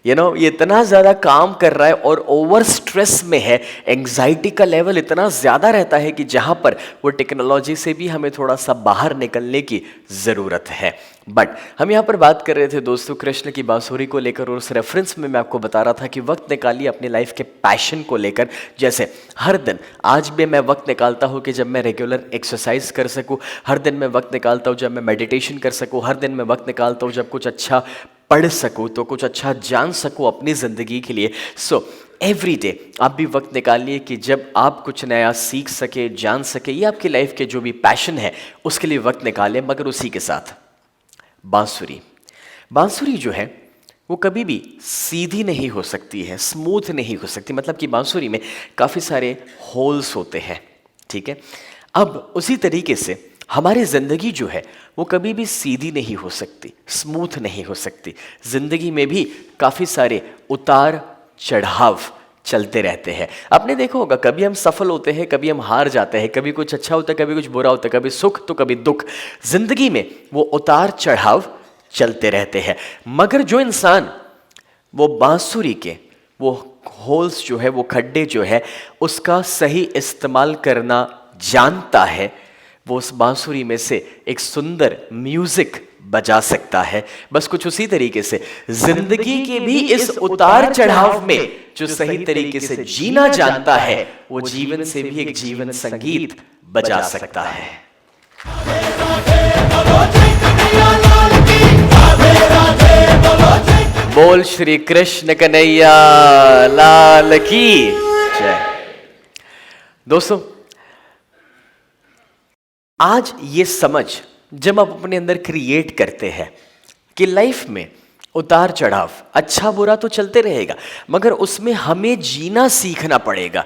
ये इतना ज़्यादा काम कर रहा है और ओवर स्ट्रेस में है, एंग्जाइटी का लेवल इतना ज़्यादा रहता है कि जहाँ पर वो टेक्नोलॉजी से भी हमें थोड़ा सा बाहर निकलने की ज़रूरत है। बट हम यहाँ पर बात कर रहे थे दोस्तों कृष्ण की बांसुरी को लेकर, और उस रेफरेंस में मैं आपको बता रहा था कि वक्त निकालिए अपनी लाइफ के पैशन को लेकर। जैसे हर दिन आज भी मैं वक्त निकालता हूँ कि जब मैं रेगुलर एक्सरसाइज कर सकूँ, हर दिन मैं वक्त निकालता हूँ जब मैं मेडिटेशन कर सकूँ, हर दिन मैं वक्त निकालता हूँ जब कुछ अच्छा पढ़ सकूँ, तो कुछ अच्छा जान सकूँ अपनी ज़िंदगी के लिए। सो एवरी डे आप भी वक्त निकालिए कि जब आप कुछ नया सीख सके, जान सके, ये आपकी लाइफ के जो भी पैशन है उसके लिए वक्त निकालें। मगर उसी के साथ बांसुरी जो है वो कभी भी सीधी नहीं हो सकती है, स्मूथ नहीं हो सकती, मतलब कि बांसुरी में काफ़ी सारे होल्स होते हैं, ठीक है। अब उसी तरीके से हमारी ज़िंदगी जो है वो कभी भी सीधी नहीं हो सकती, स्मूथ नहीं हो सकती। ज़िंदगी में भी काफ़ी सारे उतार चढ़ाव चलते रहते हैं। आपने देखा होगा कभी हम सफल होते हैं, कभी हम हार जाते हैं, कभी कुछ अच्छा होता है, कभी कुछ बुरा होता है, कभी सुख तो कभी दुख। जिंदगी में वो उतार चढ़ाव चलते रहते हैं। मगर जो इंसान वो बांसुरी के वो होल्स जो है, वो खड्डे जो है, उसका सही इस्तेमाल करना जानता है, वो उस बांसुरी में से एक सुंदर म्यूजिक बजा सकता है। बस कुछ उसी तरीके से जिंदगी के भी इस उतार चढ़ाव में जो सही तरीके से जीना जानता है, वो जीवन से भी एक जीवन संगीत बजा सकता है। बोल श्री कृष्ण कन्हैया लाल की जय। दोस्तों, आज ये समझ जब आप अपने अंदर क्रिएट करते हैं कि लाइफ में उतार चढ़ाव, अच्छा बुरा तो चलते रहेगा, मगर उसमें हमें जीना सीखना पड़ेगा।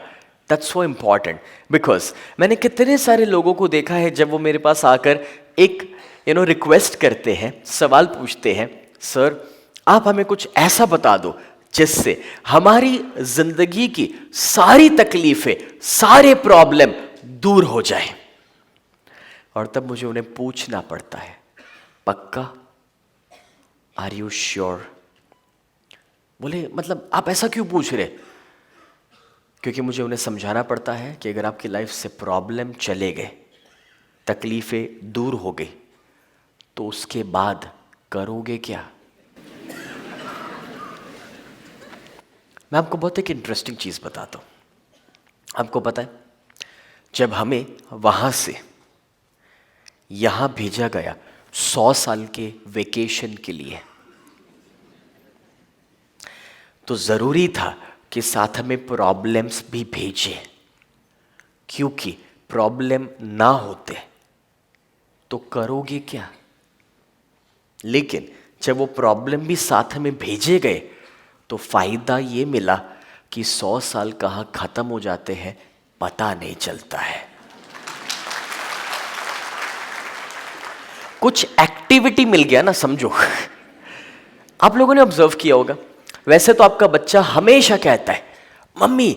That's so important. बिकॉज मैंने कितने सारे लोगों को देखा है, जब वो मेरे पास आकर एक रिक्वेस्ट करते हैं, सवाल पूछते हैं, सर आप हमें कुछ ऐसा बता दो जिससे हमारी जिंदगी की सारी तकलीफें, सारे प्रॉब्लम दूर हो जाए। और तब मुझे उन्हें पूछना पड़ता है, पक्का? Are you sure? बोले मतलब आप ऐसा क्यों पूछ रहे? क्योंकि मुझे उन्हें समझाना पड़ता है कि अगर आपकी लाइफ से प्रॉब्लम चले गए, तकलीफें दूर हो गई, तो उसके बाद करोगे क्या? मैं आपको बहुत एक इंटरेस्टिंग चीज बताता हूं। आपको पता है, जब हमें वहां से यहां भेजा गया 100 साल के वेकेशन के लिए, तो जरूरी था कि साथ हमें प्रॉब्लम्स भी भेजे, क्योंकि प्रॉब्लम ना होते तो करोगे क्या? लेकिन जब वो प्रॉब्लम भी साथ में भेजे गए, तो फायदा ये मिला कि 100 साल कहां खत्म हो जाते हैं पता नहीं चलता है। कुछ एक्टिविटी मिल गया ना, समझो। आप लोगों ने ऑब्जर्व किया होगा, वैसे तो आपका बच्चा हमेशा कहता है, मम्मी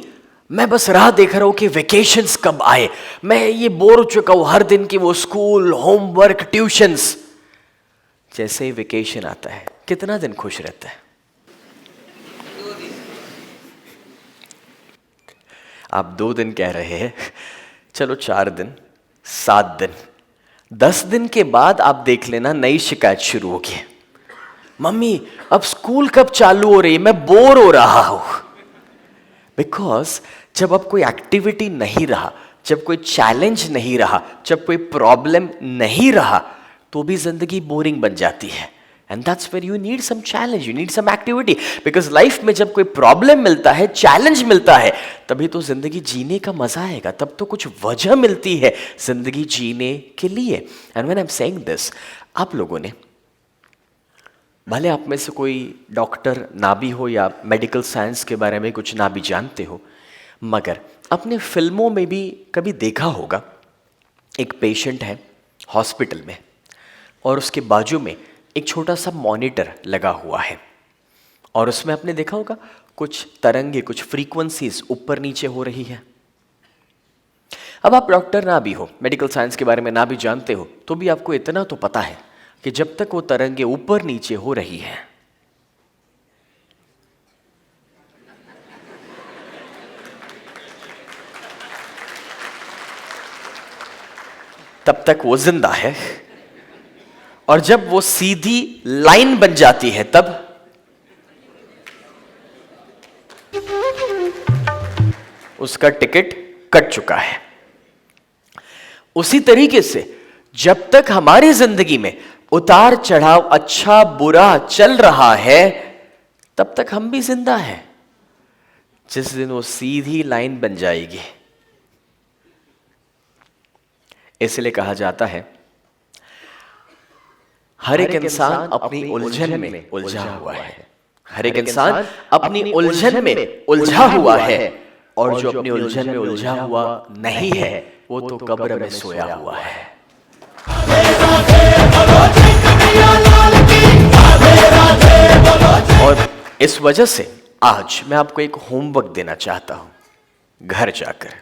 मैं बस राह देख रहा हूं कि वेकेशंस कब आए, मैं ये बोर हो चुका हूं हर दिन की वो स्कूल, होमवर्क, ट्यूशंस। जैसे ही वेकेशन आता है, कितना दिन खुश रहता है? आप 2 दिन कह रहे हैं, चलो 4 दिन, 7 दिन, 10 दिन के बाद आप देख लेना नई शिकायत शुरू होगी, मम्मी अब स्कूल कब चालू हो रही है, मैं बोर हो रहा हूं। बिकॉज जब अब कोई एक्टिविटी नहीं रहा, जब कोई चैलेंज नहीं रहा, जब कोई प्रॉब्लम नहीं रहा, तो भी जिंदगी बोरिंग बन जाती है। And that's where you need some challenge, you need some activity. Because life में जब कोई प्रॉब्लम मिलता है, चैलेंज मिलता है, तभी तो जिंदगी जीने का मजा आएगा, तब तो कुछ वजह मिलती है जिंदगी जीने के लिए। And when I am saying this, आप लोगों ने, भले आप में से कोई डॉक्टर ना भी हो या मेडिकल साइंस के बारे में कुछ ना भी जानते हो, मगर अपने फिल्मों में भी कभी देखा होगा, एक पेशेंट है हॉस्पिटल में और उसके बाजू में एक छोटा सा मॉनिटर लगा हुआ है, और उसमें आपने देखा होगा कुछ तरंगे, कुछ फ्रीक्वेंसीज ऊपर नीचे हो रही है। अब आप डॉक्टर ना भी हो, मेडिकल साइंस के बारे में ना भी जानते हो, तो भी आपको इतना तो पता है कि जब तक वो तरंगे ऊपर नीचे हो रही है, तब तक वो जिंदा है, और जब वो सीधी लाइन बन जाती है, तब उसका टिकट कट चुका है। उसी तरीके से जब तक हमारी जिंदगी में उतार चढ़ाव, अच्छा बुरा चल रहा है, तब तक हम भी जिंदा हैं। जिस दिन वो सीधी लाइन बन जाएगी, इसलिए कहा जाता है हर एक इंसान अपनी उलझन में उलझा हुआ है, हर एक इंसान अपनी उलझन में उलझा हुआ है, और जो अपनी उलझन में उलझा हुआ नहीं है, वो तो कब्र में सोया हुआ है। और इस वजह से आज मैं आपको एक होमवर्क देना चाहता हूं, घर जाकर।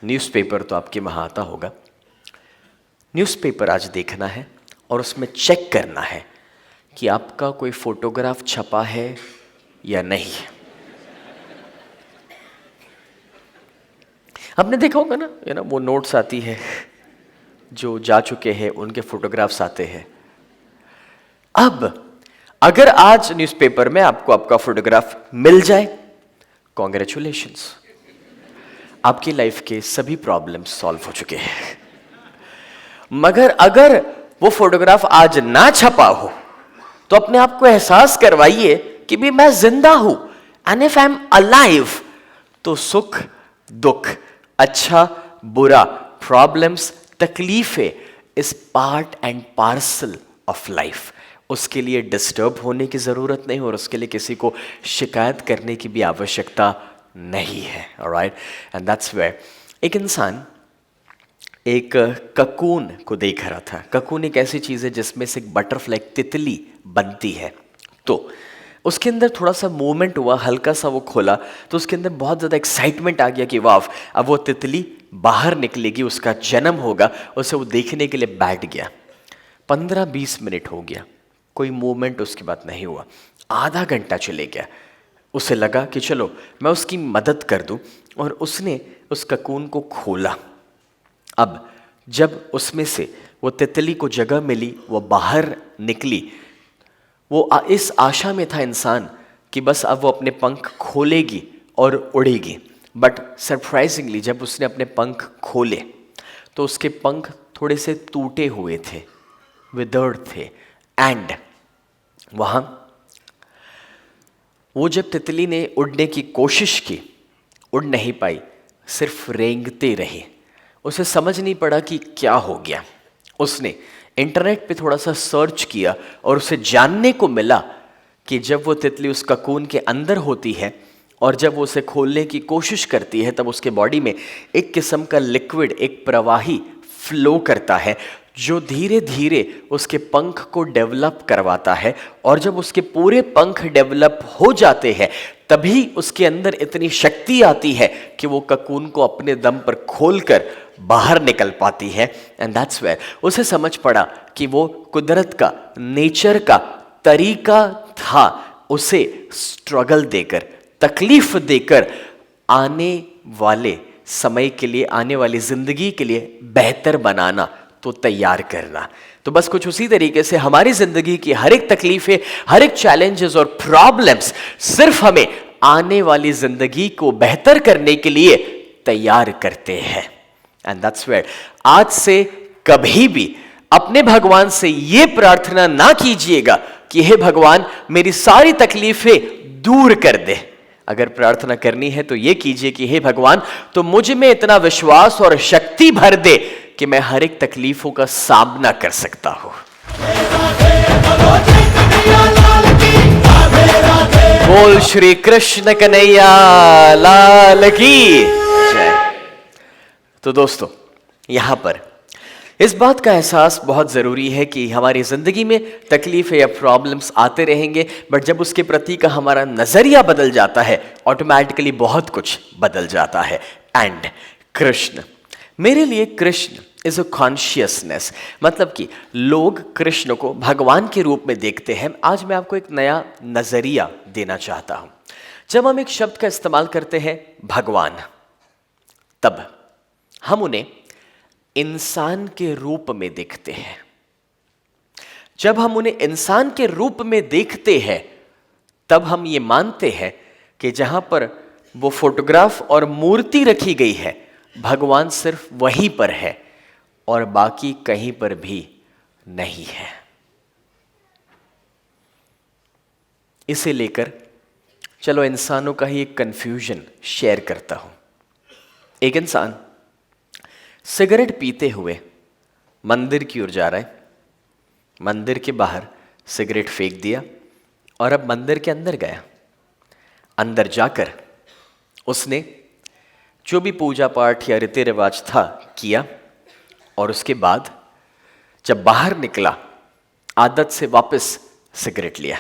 न्यूज़पेपर तो आपके वहां आता होगा। न्यूज़पेपर आज देखना है और उसमें चेक करना है कि आपका कोई फोटोग्राफ छपा है या नहीं। आपने देखा होगा ना, वो नोट्स आती है, जो जा चुके हैं उनके फोटोग्राफ्स आते हैं। अब अगर आज न्यूज़पेपर में आपको आपका फोटोग्राफ मिल जाए, कॉन्ग्रेचुलेशंस, आपकी लाइफ के सभी प्रॉब्लम्स सॉल्व हो चुके हैं। मगर अगर वो फोटोग्राफ आज ना छपा हो तो अपने आप को एहसास करवाइए कि भी मैं जिंदा हूं, and if I am alive, तो सुख दुख, अच्छा बुरा, प्रॉब्लम्स, तकलीफें is part and parcel of life. उसके लिए डिस्टर्ब होने की जरूरत नहीं और उसके लिए किसी को शिकायत करने की भी आवश्यकता नहीं है। ऑलराइट, एंड दैट्स वेयर एक इंसान एक ककून को देख रहा था। ककून एक ऐसी चीज़ है जिसमें से एक बटरफ्लाई, तितली बनती है। तो उसके अंदर थोड़ा सा मूवमेंट हुआ, हल्का सा वो खोला तो उसके अंदर बहुत ज़्यादा एक्साइटमेंट आ गया कि वाह, अब वो तितली बाहर निकलेगी, उसका जन्म होगा। उसे वो देखने के लिए बैठ गया। 15-20 मिनट हो गया, कोई मूवमेंट उसके बाद नहीं हुआ। आधा घंटा चले गया। उसे लगा कि चलो मैं उसकी मदद कर दूं, और उसने उस ककून को खोला। अब जब उसमें से वो तितली को जगह मिली, वो बाहर निकली, वो इस आशा में था इंसान कि बस अब वो अपने पंख खोलेगी और उड़ेगी। बट सरप्राइजिंगली जब उसने अपने पंख खोले तो उसके पंख थोड़े से टूटे हुए थे, विदर्ड थे। एंड वहाँ वो जब तितली ने उड़ने की कोशिश की, उड़ नहीं पाई, सिर्फ रेंगते रहे। उसे समझ नहीं पड़ा कि क्या हो गया। उसने इंटरनेट पे थोड़ा सा सर्च किया और उसे जानने को मिला कि जब वो तितली उस ककून के अंदर होती है और जब वो उसे खोलने की कोशिश करती है, तब उसके बॉडी में एक किस्म का लिक्विड, एक प्रवाही फ्लो करता है जो धीरे धीरे उसके पंख को डेवलप करवाता है। और जब उसके पूरे पंख डेवलप हो जाते हैं तभी उसके अंदर इतनी शक्ति आती है कि वो ककून को अपने दम पर खोलकर बाहर निकल पाती है। एंड दैट्स वेयर उसे समझ पड़ा कि वो कुदरत का, नेचर का तरीका था उसे स्ट्रगल देकर, तकलीफ देकर आने वाले समय के लिए, आने वाली जिंदगी के लिए बेहतर बनाना, तो तैयार करना। तो बस कुछ उसी तरीके से हमारी जिंदगी की हर एक तकलीफें, हर एक चैलेंजेस और प्रॉब्लम्स सिर्फ हमें आने वाली जिंदगी को बेहतर करने के लिए तैयार करते हैं। एंड दैट्स वेयर आज से कभी भी अपने भगवान से यह प्रार्थना ना कीजिएगा कि हे भगवान मेरी सारी तकलीफें दूर कर दे। अगर प्रार्थना करनी है तो यह कीजिए कि हे भगवान तो मुझ में इतना विश्वास और शक्ति भर दे कि मैं हर एक तकलीफों का सामना कर सकता हूं। बोल श्री कृष्ण कन्हैया लाल की जय। तो दोस्तों, यहां पर इस बात का एहसास बहुत ज़रूरी है कि हमारी ज़िंदगी में तकलीफ़ें या प्रॉब्लम्स आते रहेंगे, बट जब उसके प्रति का हमारा नज़रिया बदल जाता है ऑटोमेटिकली बहुत कुछ बदल जाता है। एंड कृष्ण, मेरे लिए कृष्ण इज अ कॉन्शियसनेस, मतलब कि लोग कृष्ण को भगवान के रूप में देखते हैं। आज मैं आपको एक नया नज़रिया देना चाहता हूं। जब हम एक शब्द का इस्तेमाल करते हैं भगवान, तब हम उन्हें इंसान के रूप में देखते हैं। जब हम उन्हें इंसान के रूप में देखते हैं तब हम ये मानते हैं कि जहां पर वो फोटोग्राफ और मूर्ति रखी गई है, भगवान सिर्फ वहीं पर है और बाकी कहीं पर भी नहीं है। इसे लेकर चलो इंसानों का ही एक कंफ्यूजन शेयर करता हूं। एक इंसान सिगरेट पीते हुए मंदिर की ओर जा रहा है, मंदिर के बाहर सिगरेट फेंक दिया और अब मंदिर के अंदर गया। अंदर जाकर उसने जो भी पूजा पाठ या रीति रिवाज था किया और उसके बाद जब बाहर निकला आदत से वापस सिगरेट लिया।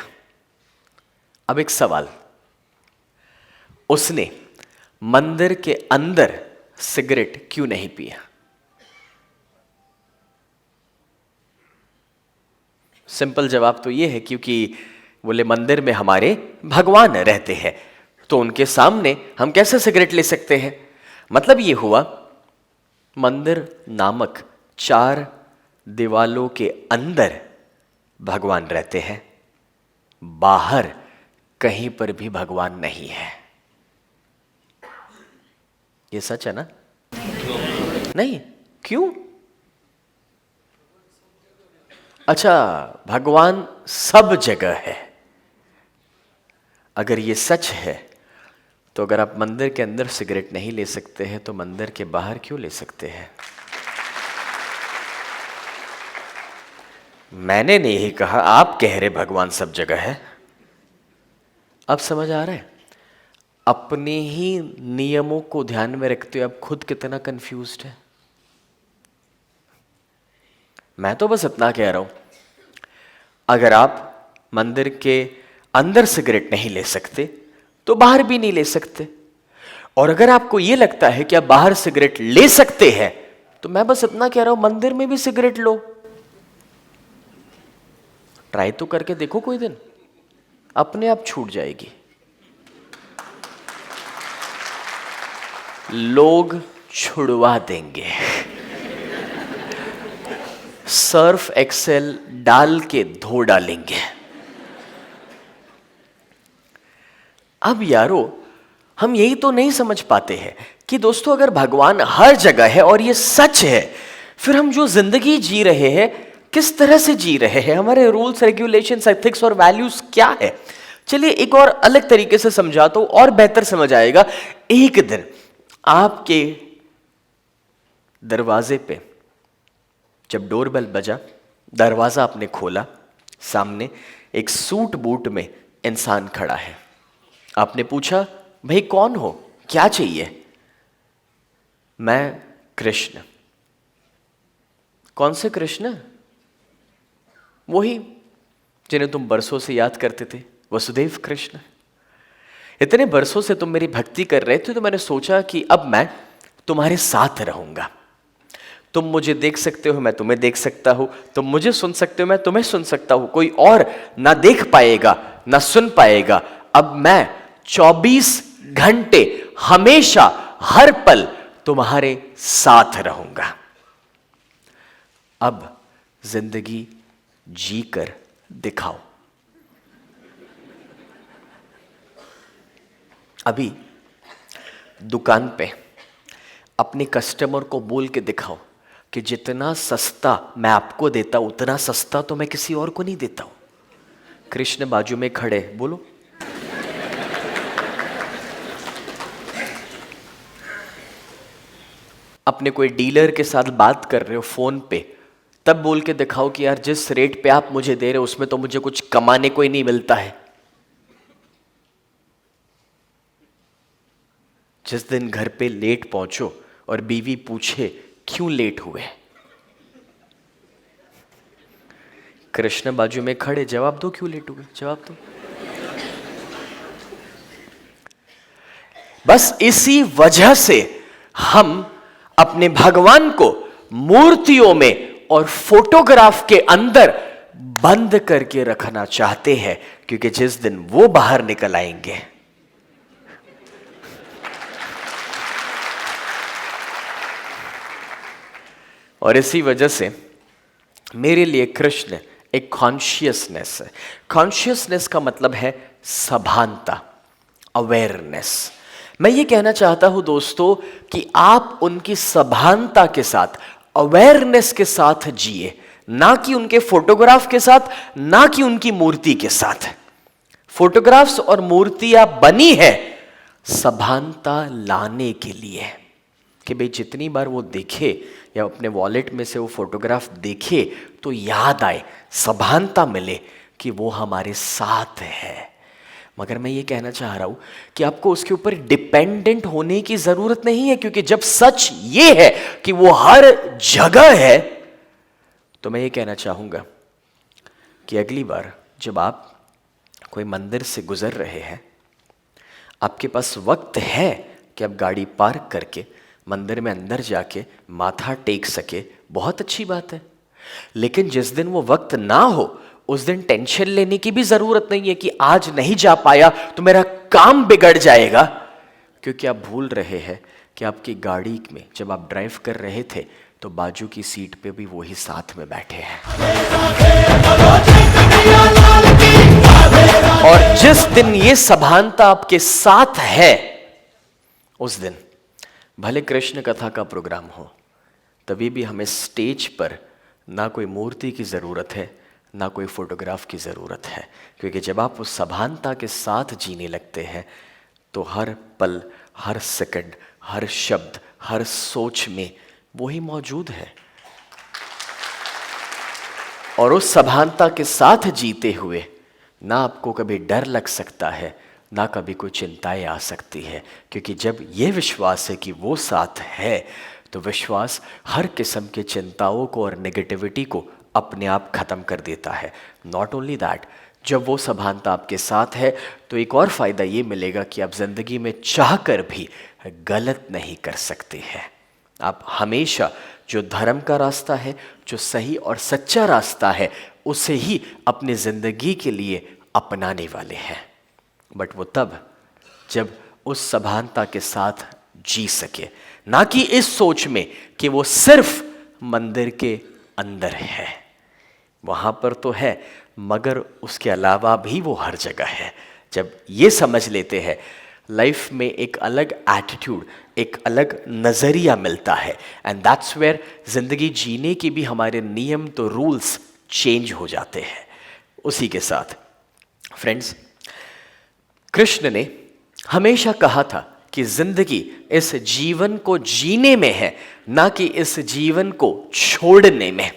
अब एक सवाल, उसने मंदिर के अंदर सिगरेट क्यों नहीं पिया? सिंपल जवाब तो यह है क्योंकि बोले मंदिर में हमारे भगवान रहते हैं, तो उनके सामने हम कैसे सिगरेट ले सकते हैं। मतलब ये हुआ, मंदिर नामक 4 दीवालों के अंदर भगवान रहते हैं, बाहर कहीं पर भी भगवान नहीं है। ये सच है ना? नहीं, क्यों? अच्छा, भगवान सब जगह है। अगर ये सच है तो अगर आप मंदिर के अंदर सिगरेट नहीं ले सकते हैं तो मंदिर के बाहर क्यों ले सकते हैं? मैंने नहीं कहा, आप कह रहे भगवान सब जगह है। अब समझ आ रहा है? अपने ही नियमों को ध्यान में रखते हुए आप खुद कितना कंफ्यूज्ड है। मैं तो बस इतना कह रहा हूं, अगर आप मंदिर के अंदर सिगरेट नहीं ले सकते तो बाहर भी नहीं ले सकते। और अगर आपको यह लगता है कि आप बाहर सिगरेट ले सकते हैं तो मैं बस इतना कह रहा हूं, मंदिर में भी सिगरेट लो। ट्राई तो करके देखो, कोई दिन अपने आप छूट जाएगी। लोग छुड़वा देंगे। सर्फ एक्सेल डाल के धो डालेंगे। अब यारो, हम यही तो नहीं समझ पाते हैं कि दोस्तों अगर भगवान हर जगह है और ये सच है, फिर हम जो जिंदगी जी रहे हैं किस तरह से जी रहे हैं, हमारे रूल्स रेगुलेशंस एथिक्स और वैल्यूज क्या है। चलिए एक और अलग तरीके से समझाता हूं और बेहतर समझ आएगा। एक दिन आपके दरवाजे पे जब डोरबेल बजा, दरवाजा आपने खोला, सामने एक सूट बूट में इंसान खड़ा है। आपने पूछा, भाई कौन हो, क्या चाहिए? मैं कृष्ण। कौन से कृष्ण? वही जिन्हें तुम बरसों से याद करते थे, वसुदेव कृष्ण। इतने बरसों से तुम मेरी भक्ति कर रहे थे तो मैंने सोचा कि अब मैं तुम्हारे साथ रहूंगा। तुम मुझे देख सकते हो, मैं तुम्हें देख सकता हूं, तुम मुझे सुन सकते हो, मैं तुम्हें सुन सकता हूं। कोई और ना देख पाएगा ना सुन पाएगा। अब मैं 24 घंटे हमेशा हर पल तुम्हारे साथ रहूंगा। अब जिंदगी जी कर दिखाओ। अभी दुकान पे अपने कस्टमर को बोल के दिखाओ कि जितना सस्ता मैं आपको देता हूं उतना सस्ता तो मैं किसी और को नहीं देता हूं। कृष्ण बाजू में खड़े, बोलो। अपने कोई डीलर के साथ बात कर रहे हो फोन पे, तब बोल के दिखाओ कि यार जिस रेट पे आप मुझे दे रहे हो उसमें तो मुझे कुछ कमाने को ही नहीं मिलता है। जिस दिन घर पे लेट पहुंचो और बीवी पूछे क्यों लेट हुए, कृष्ण बाजू में खड़े, जवाब दो क्यों लेट हुए, जवाब दो। बस इसी वजह से हम अपने भगवान को मूर्तियों में और फोटोग्राफ के अंदर बंद करके रखना चाहते हैं, क्योंकि जिस दिन वो बाहर निकल आएंगे और इसी वजह से मेरे लिए कृष्ण एक कॉन्शियसनेस है। कॉन्शियसनेस का मतलब है सभानता, अवेयरनेस। मैं ये कहना चाहता हूं दोस्तों कि आप उनकी सभानता के साथ, अवेयरनेस के साथ जिए, ना कि उनके फोटोग्राफ के साथ, ना कि उनकी मूर्ति के साथ। फोटोग्राफ्स और मूर्तियां बनी है सभानता लाने के लिए कि भाई जितनी बार वो देखे या अपने वॉलेट में से वो फोटोग्राफ देखे तो याद आए, सभानता मिले कि वो हमारे साथ है। मगर मैं ये कहना चाह रहा हूं कि आपको उसके ऊपर डिपेंडेंट होने की जरूरत नहीं है, क्योंकि जब सच ये है कि वो हर जगह है, तो मैं ये कहना चाहूंगा कि अगली बार जब आप कोई मंदिर से गुजर रहे हैं, आपके पास वक्त है कि आप गाड़ी पार्क करके मंदिर में अंदर जाके माथा टेक सके, बहुत अच्छी बात है। लेकिन जिस दिन वो वक्त ना हो उस दिन टेंशन लेने की भी जरूरत नहीं है कि आज नहीं जा पाया तो मेरा काम बिगड़ जाएगा, क्योंकि आप भूल रहे हैं कि आपकी गाड़ी में जब आप ड्राइव कर रहे थे तो बाजू की सीट पे भी वही साथ में बैठे हैं। और जिस दिन ये सभानता आपके साथ है उस दिन भले कृष्ण कथा का प्रोग्राम हो, तभी भी हमें स्टेज पर ना कोई मूर्ति की ज़रूरत है ना कोई फोटोग्राफ की ज़रूरत है, क्योंकि जब आप उस सभानता के साथ जीने लगते हैं तो हर पल, हर सेकंड, हर शब्द, हर सोच में वही मौजूद है। और उस सभानता के साथ जीते हुए ना आपको कभी डर लग सकता है ना कभी कोई चिंताएं आ सकती है, क्योंकि जब ये विश्वास है कि वो साथ है तो विश्वास हर किस्म के चिंताओं को और नेगेटिविटी को अपने आप खत्म कर देता है। नॉट ओनली दैट, जब वो सभानता आपके साथ है तो एक और फायदा ये मिलेगा कि आप जिंदगी में चाहकर भी गलत नहीं कर सकते हैं। आप हमेशा जो धर्म का रास्ता है, जो सही और सच्चा रास्ता है, उसे ही अपनी जिंदगी के लिए अपनाने वाले हैं। बट वो तब जब उस सभानता के साथ जी सके, ना कि इस सोच में कि वो सिर्फ मंदिर के अंदर है। वहां पर तो है मगर उसके अलावा भी वो हर जगह है। जब ये समझ लेते हैं लाइफ में एक अलग एटीट्यूड, एक अलग नज़रिया मिलता है, एंड दैट्स वेयर जिंदगी जीने के भी हमारे नियम तो रूल्स चेंज हो जाते हैं। उसी के साथ फ्रेंड्स, कृष्ण ने हमेशा कहा था कि जिंदगी इस जीवन को जीने में है, ना कि इस जीवन को छोड़ने में।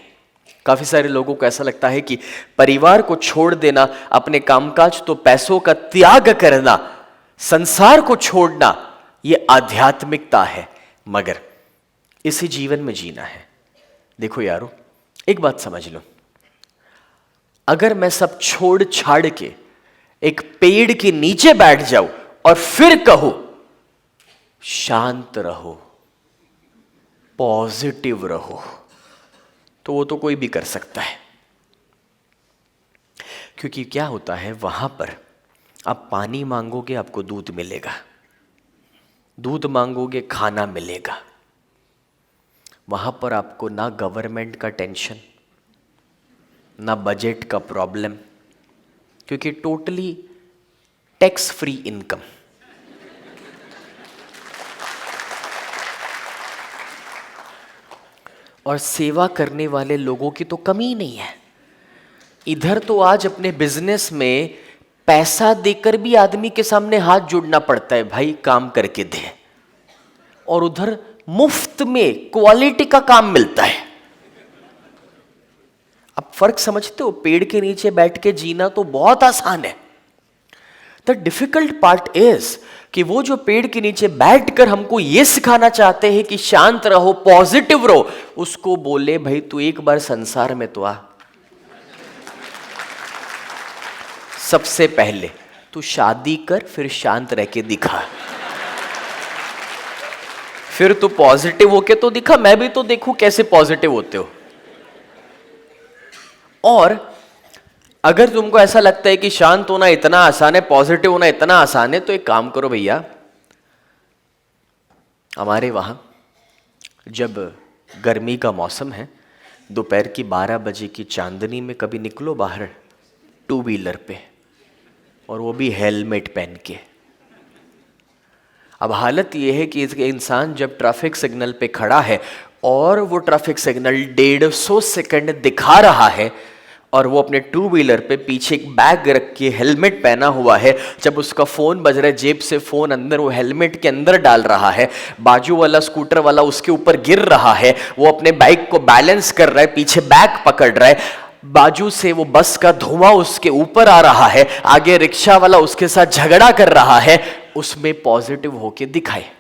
काफी सारे लोगों को ऐसा लगता है कि परिवार को छोड़ देना, अपने कामकाज तो पैसों का त्याग करना, संसार को छोड़ना, ये आध्यात्मिकता है, मगर इसी जीवन में जीना है। देखो यारो, एक बात समझ लो, अगर मैं सब छोड़ छाड़ के एक पेड़ के नीचे बैठ जाऊं और फिर कहूं शांत रहो, पॉजिटिव रहो, तो वो तो कोई भी कर सकता है। क्योंकि क्या होता है, वहां पर आप पानी मांगोगे आपको दूध मिलेगा, दूध मांगोगे खाना मिलेगा। वहां पर आपको ना गवर्नमेंट का टेंशन, ना बजट का प्रॉब्लम, क्योंकि टोटली टैक्स फ्री इनकम। और सेवा करने वाले लोगों की तो कमी नहीं है। इधर तो आज अपने बिजनेस में पैसा देकर भी आदमी के सामने हाथ जोड़ना पड़ता है, भाई काम करके दे, और उधर मुफ्त में क्वालिटी का काम मिलता है। अब फर्क समझते हो? पेड़ के नीचे बैठ के जीना तो बहुत आसान है। द डिफिकल्ट पार्ट इज कि वो जो पेड़ के नीचे बैठकर हमको ये सिखाना चाहते हैं कि शांत रहो, पॉजिटिव रहो, उसको बोले भाई तू एक बार संसार में तो आ, सबसे पहले तू शादी कर, फिर शांत रह के दिखा, फिर तू पॉजिटिव होके तो दिखा, मैं भी तो देखूं कैसे पॉजिटिव होते हो। और अगर तुमको ऐसा लगता है कि शांत होना इतना आसान है, पॉजिटिव होना इतना आसान है, तो एक काम करो भैया, हमारे वहां जब गर्मी का मौसम है, दोपहर की 12 बजे की चांदनी में कभी निकलो बाहर टू व्हीलर पे, और वो भी हेलमेट पहन के। अब हालत ये है कि इंसान जब ट्रैफिक सिग्नल पे खड़ा है और वो ट्रैफिक सिग्नल 150 सेकंड दिखा रहा है, और वो अपने टू व्हीलर पे पीछे एक बैग रख के हेलमेट पहना हुआ है, जब उसका फोन बज रहा है, जेब से फोन अंदर वो हेलमेट के अंदर डाल रहा है, बाजू वाला स्कूटर वाला उसके ऊपर गिर रहा है, वो अपने बाइक को बैलेंस कर रहा है, पीछे बैग पकड़ रहा है, बाजू से वो बस का धुआं उसके ऊपर आ रहा है, आगे रिक्शा वाला उसके साथ झगड़ा कर रहा है, उसमें पॉजिटिव होके दिखाए।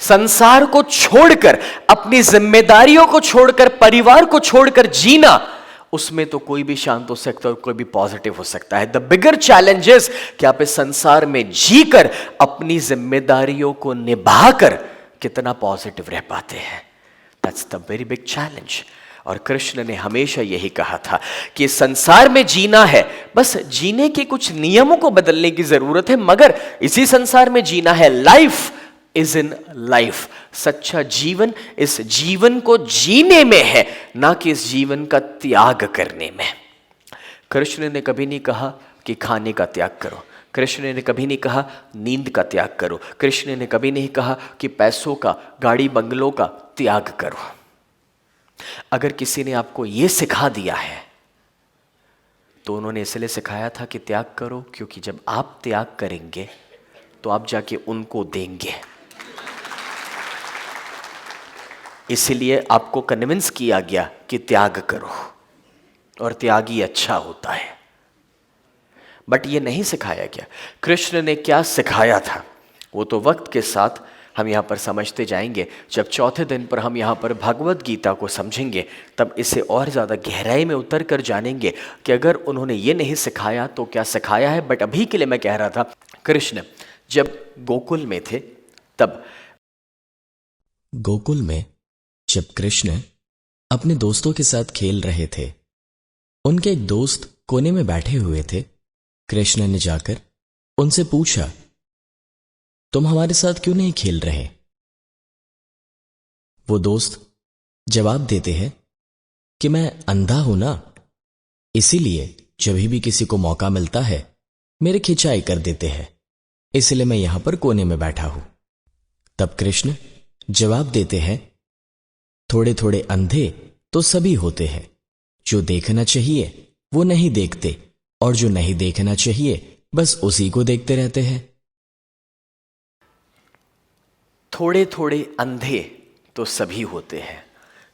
संसार को छोड़कर, अपनी जिम्मेदारियों को छोड़कर, परिवार को छोड़कर जीना, उसमें तो कोई भी शांत हो सकता है और कोई भी पॉजिटिव हो सकता है। द बिगर चैलेंजेस कि आप इस संसार में जीकर अपनी जिम्मेदारियों को निभाकर कितना पॉजिटिव रह पाते हैं, that's the very big challenge. और कृष्ण ने हमेशा यही कहा था कि संसार में जीना है, बस जीने के कुछ नियमों को बदलने की जरूरत है, मगर इसी संसार में जीना है। लाइफ इज इन लाइफ, सच्चा जीवन इस जीवन को जीने में है, ना कि इस जीवन का त्याग करने में। कृष्ण ने कभी नहीं कहा कि खाने का त्याग करो, कृष्ण ने कभी नहीं कहा नींद का त्याग करो, कृष्ण ने कभी नहीं कहा कि पैसों का, गाड़ी बंगलों का त्याग करो। अगर किसी ने आपको यह सिखा दिया है तो उन्होंने इसलिए सिखाया था कि त्याग करो, क्योंकि जब आप त्याग करेंगे तो आप जाके उनको देंगे। इसलिए आपको कन्विंस किया गया कि त्याग करो, और त्यागी अच्छा होता है। बट ये नहीं सिखाया गया। कृष्ण ने क्या सिखाया था वो तो वक्त के साथ हम यहाँ पर समझते जाएंगे। जब चौथे दिन पर हम यहाँ पर भगवत गीता को समझेंगे तब इसे और ज़्यादा गहराई में उतर कर जानेंगे कि अगर उन्होंने ये नहीं सिखाया तो क्या सिखाया है। बट अभी के लिए मैं कह रहा था, कृष्ण जब गोकुल में थे तब गोकुल में जब कृष्ण अपने दोस्तों के साथ खेल रहे थे, उनके एक दोस्त कोने में बैठे हुए थे। कृष्ण ने जाकर उनसे पूछा, तुम हमारे साथ क्यों नहीं खेल रहे? वो दोस्त जवाब देते हैं कि मैं अंधा हूं ना, इसीलिए जब भी किसी को मौका मिलता है मेरे खिंचाई कर देते हैं, इसलिए मैं यहां पर कोने में बैठा हूं। तब कृष्ण जवाब देते हैं, थोड़े थोड़े अंधे तो सभी होते हैं, जो देखना चाहिए वो नहीं देखते, और जो नहीं देखना चाहिए बस उसी को देखते रहते हैं। थोड़े थोड़े अंधे तो सभी होते हैं,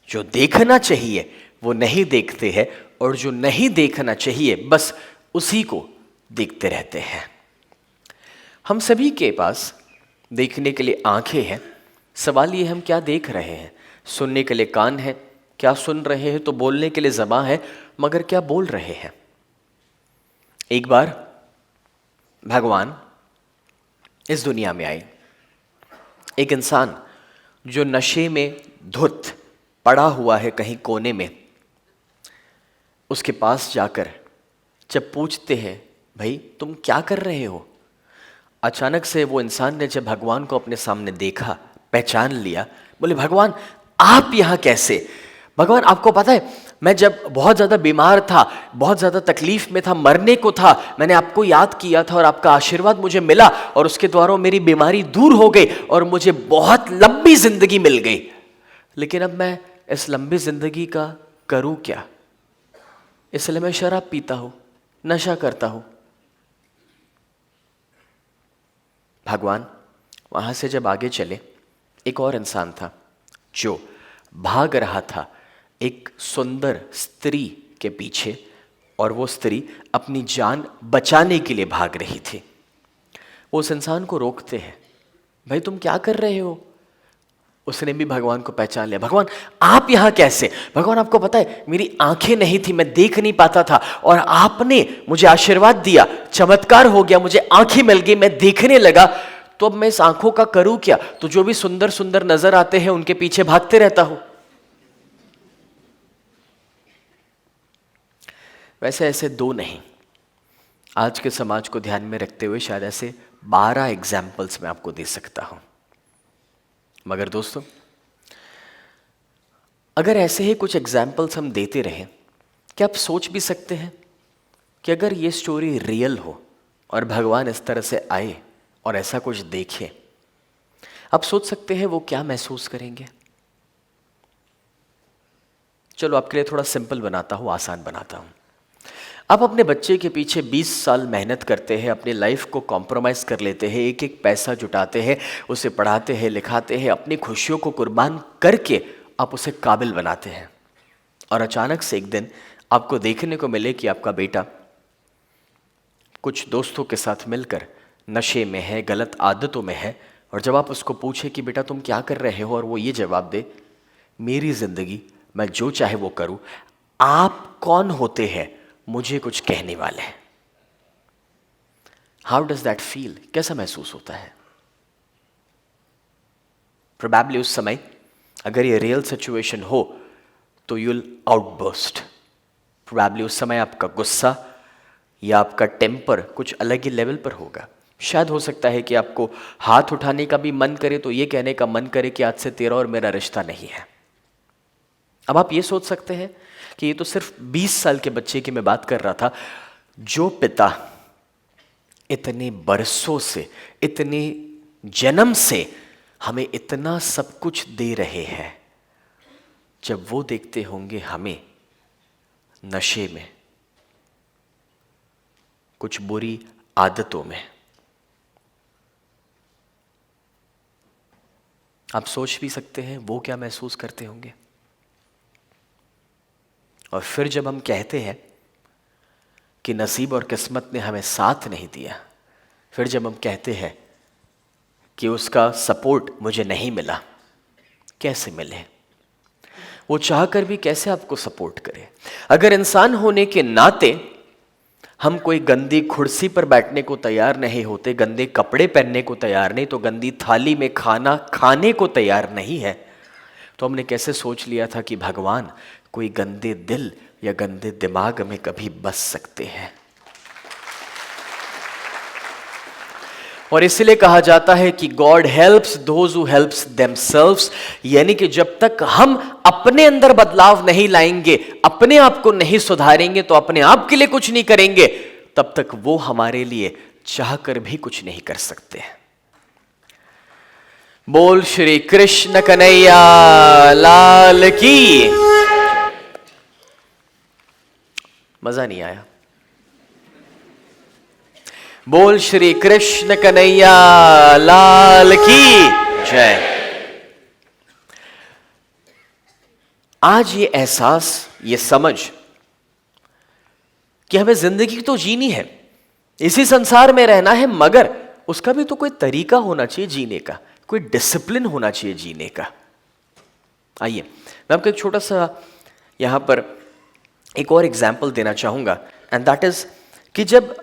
जो देखना चाहिए वो नहीं देखते हैं, और जो नहीं देखना चाहिए बस उसी को देखते रहते हैं। हम सभी के पास देखने के लिए आंखें हैं, सवाल ये हम क्या देख रहे हैं। सुनने के लिए कान है, क्या सुन रहे हैं। तो बोलने के लिए ज़बान है, मगर क्या बोल रहे हैं। एक बार भगवान इस दुनिया में आए। एक इंसान जो नशे में धुत पड़ा हुआ है कहीं कोने में, उसके पास जाकर जब पूछते हैं, भाई तुम क्या कर रहे हो। अचानक से वो इंसान ने जब भगवान को अपने सामने देखा, पहचान लिया, बोले भगवान आप यहाँ कैसे। भगवान आपको पता है, मैं जब बहुत ज़्यादा बीमार था, बहुत ज़्यादा तकलीफ में था, मरने को था, मैंने आपको याद किया था और आपका आशीर्वाद मुझे मिला और उसके द्वारा मेरी बीमारी दूर हो गई और मुझे बहुत लंबी जिंदगी मिल गई। लेकिन अब मैं इस लंबी जिंदगी का करूं क्या, इसलिए मैं शराब पीता हूं, नशा करता हूं। भगवान वहां से जब आगे चले, एक और इंसान था जो भाग रहा था एक सुंदर स्त्री के पीछे, और वो स्त्री अपनी जान बचाने के लिए भाग रही थी। वो उस इंसान को रोकते हैं, भाई तुम क्या कर रहे हो। उसने भी भगवान को पहचान लिया। भगवान आप यहाँ कैसे। भगवान आपको पता है मेरी आंखें नहीं थी, मैं देख नहीं पाता था, और आपने मुझे आशीर्वाद दिया, चमत्कार हो गया, मुझे आंखें मिल गई, मैं देखने लगा। तो अब मैं इस आंखों का करूं क्या। तो जो भी सुंदर सुंदर नजर आते हैं उनके पीछे भागते रहता हूं। वैसे ऐसे दो नहीं, आज के समाज को ध्यान में रखते हुए शायद ऐसे 12 एग्जाम्पल्स मैं आपको दे सकता हूं। मगर दोस्तों, अगर ऐसे ही कुछ एग्जाम्पल्स हम देते रहें, क्या आप सोच भी सकते हैं कि अगर ये स्टोरी रियल हो और भगवान इस तरह से आए और ऐसा कुछ देखें, आप सोच सकते हैं वो क्या महसूस करेंगे। चलो आपके लिए थोड़ा सिंपल बनाता हूं, आसान बनाता हूं। आप अपने बच्चे के पीछे 20 साल मेहनत करते हैं, अपनी लाइफ को कॉम्प्रोमाइज़ कर लेते हैं, एक एक पैसा जुटाते हैं, उसे पढ़ाते हैं, लिखाते हैं, अपनी खुशियों को कुर्बान करके आप उसे काबिल बनाते हैं, और अचानक से एक दिन आपको देखने को मिले कि आपका बेटा कुछ दोस्तों के साथ मिलकर नशे में है, गलत आदतों में है। और जब आप उसको पूछे कि बेटा तुम क्या कर रहे हो, और वो ये जवाब दे, मेरी ज़िंदगी मैं जो चाहे वो करूँ, आप कौन होते हैं मुझे कुछ कहने वाले हैं। हाउ डज दैट फील, कैसा महसूस होता है। प्रोबेबली उस समय अगर ये रियल सिचुएशन हो तो यू विल आउटबर्स्ट। प्रोबेबली उस समय आपका गुस्सा या आपका टेम्पर कुछ अलग ही लेवल पर होगा। शायद हो सकता है कि आपको हाथ उठाने का भी मन करे तो ये कहने का मन करे कि आज से तेरा और मेरा रिश्ता नहीं है। अब आप ये सोच सकते हैं कि ये तो सिर्फ 20 साल के बच्चे की मैं बात कर रहा था। जो पिता इतने बरसों से, इतने जन्म से हमें इतना सब कुछ दे रहे हैं, जब वो देखते होंगे हमें नशे में, कुछ बुरी आदतों में, आप सोच भी सकते हैं वो क्या महसूस करते होंगे। और फिर जब हम कहते हैं कि नसीब और किस्मत ने हमें साथ नहीं दिया, फिर जब हम कहते हैं कि उसका सपोर्ट मुझे नहीं मिला, कैसे मिले, वो चाहकर भी कैसे आपको सपोर्ट करे। अगर इंसान होने के नाते हम कोई गंदी कुर्सी पर बैठने को तैयार नहीं होते, गंदे कपड़े पहनने को तैयार नहीं, तो गंदी थाली में खाना खाने को तैयार नहीं है, तो हमने कैसे सोच लिया था कि भगवान कोई गंदे दिल या गंदे दिमाग में कभी बस सकते हैं। और इसलिए कहा जाता है कि God helps those who helps themselves, यानी कि जब तक हम अपने अंदर बदलाव नहीं लाएंगे, अपने आप को नहीं सुधारेंगे, तो अपने आप के लिए कुछ नहीं करेंगे, तब तक वो हमारे लिए चाहकर भी कुछ नहीं कर सकते। बोल श्री कृष्ण कन्हैया लाल की। मजा नहीं आया। बोल श्री कृष्ण कन्हैया लाल की जय। आज ये एहसास, ये समझ कि हमें जिंदगी तो जीनी है, इसी संसार में रहना है, मगर उसका भी तो कोई तरीका होना चाहिए जीने का, कोई डिसिप्लिन होना चाहिए जीने का। आइए मैं आपको एक छोटा सा यहां पर एक और एग्जाम्पल देना चाहूंगा, एंड दैट इज कि जब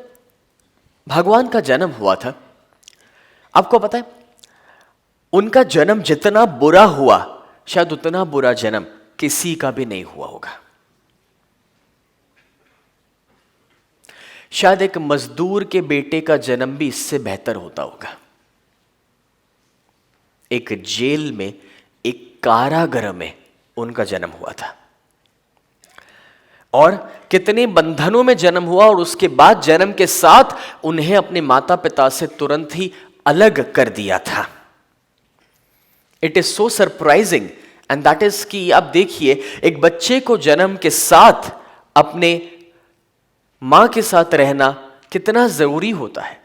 भगवान का जन्म हुआ था, आपको पता है उनका जन्म जितना बुरा हुआ, शायद उतना बुरा जन्म किसी का भी नहीं हुआ होगा। शायद एक मजदूर के बेटे का जन्म भी इससे बेहतर होता होगा। एक जेल में, एक कारागृह में उनका जन्म हुआ था, और कितने बंधनों में जन्म हुआ, और उसके बाद जन्म के साथ उन्हें अपने माता पिता से तुरंत ही अलग कर दिया था। It is so surprising and that is कि आप देखिए, एक बच्चे को जन्म के साथ अपने मां के साथ रहना कितना जरूरी होता है,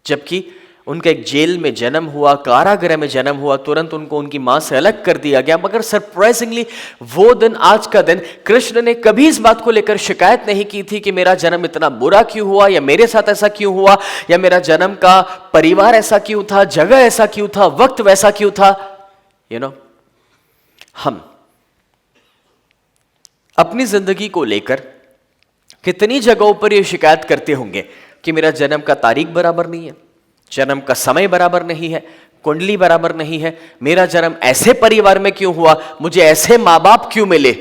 जबकि उनका एक जेल में जन्म हुआ, कारागृह में जन्म हुआ, तुरंत उनको उनकी मां से अलग कर दिया गया। मगर सरप्राइजिंगली वो दिन, आज का दिन, कृष्ण ने कभी इस बात को लेकर शिकायत नहीं की थी कि मेरा जन्म इतना बुरा क्यों हुआ, या मेरे साथ ऐसा क्यों हुआ, या मेरा जन्म का परिवार ऐसा क्यों था, जगह ऐसा क्यों था, वक्त वैसा क्यों था। यू नो, हम अपनी जिंदगी को लेकर कितनी जगहों पर यह शिकायत करते होंगे कि मेरा जन्म का तारीख बराबर नहीं है, जन्म का समय बराबर नहीं है, कुंडली बराबर नहीं है, मेरा जन्म ऐसे परिवार में क्यों हुआ, मुझे ऐसे मां बाप क्यों मिले।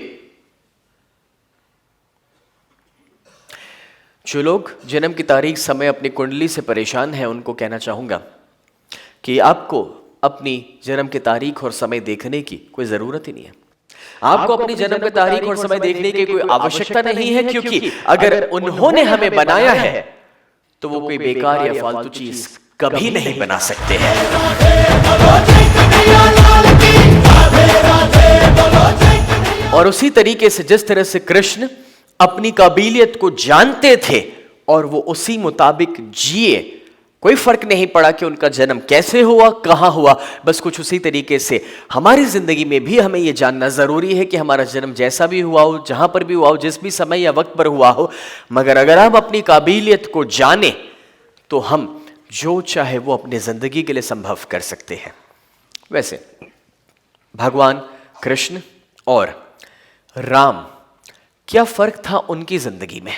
जो लोग जन्म की तारीख, समय, अपनी कुंडली से परेशान हैं, उनको कहना चाहूंगा कि आपको अपनी जन्म की तारीख और समय देखने की कोई जरूरत ही नहीं है। आपको अपनी जन्म की तारीख और समय देखने की कोई आवश्यकता नहीं है, क्योंकि अगर उन्होंने हमें बनाया है तो वो कोई बेकार या फालतू चीज कभी नहीं बना सकते हैं। और उसी तरीके से जिस तरह से कृष्ण अपनी काबिलियत को जानते थे और वो उसी मुताबिक जिए, कोई फर्क नहीं पड़ा कि उनका जन्म कैसे हुआ, कहां हुआ, बस कुछ उसी तरीके से हमारी जिंदगी में भी हमें यह जानना जरूरी है कि हमारा जन्म जैसा भी हुआ हो, जहां पर भी हुआ हो, जिस भी समय या वक्त पर हुआ हो, मगर अगर हम अपनी काबिलियत को जाने तो हम जो चाहे वो अपनी जिंदगी के लिए संभव कर सकते हैं। वैसे भगवान कृष्ण और राम क्या फर्क था उनकी जिंदगी में?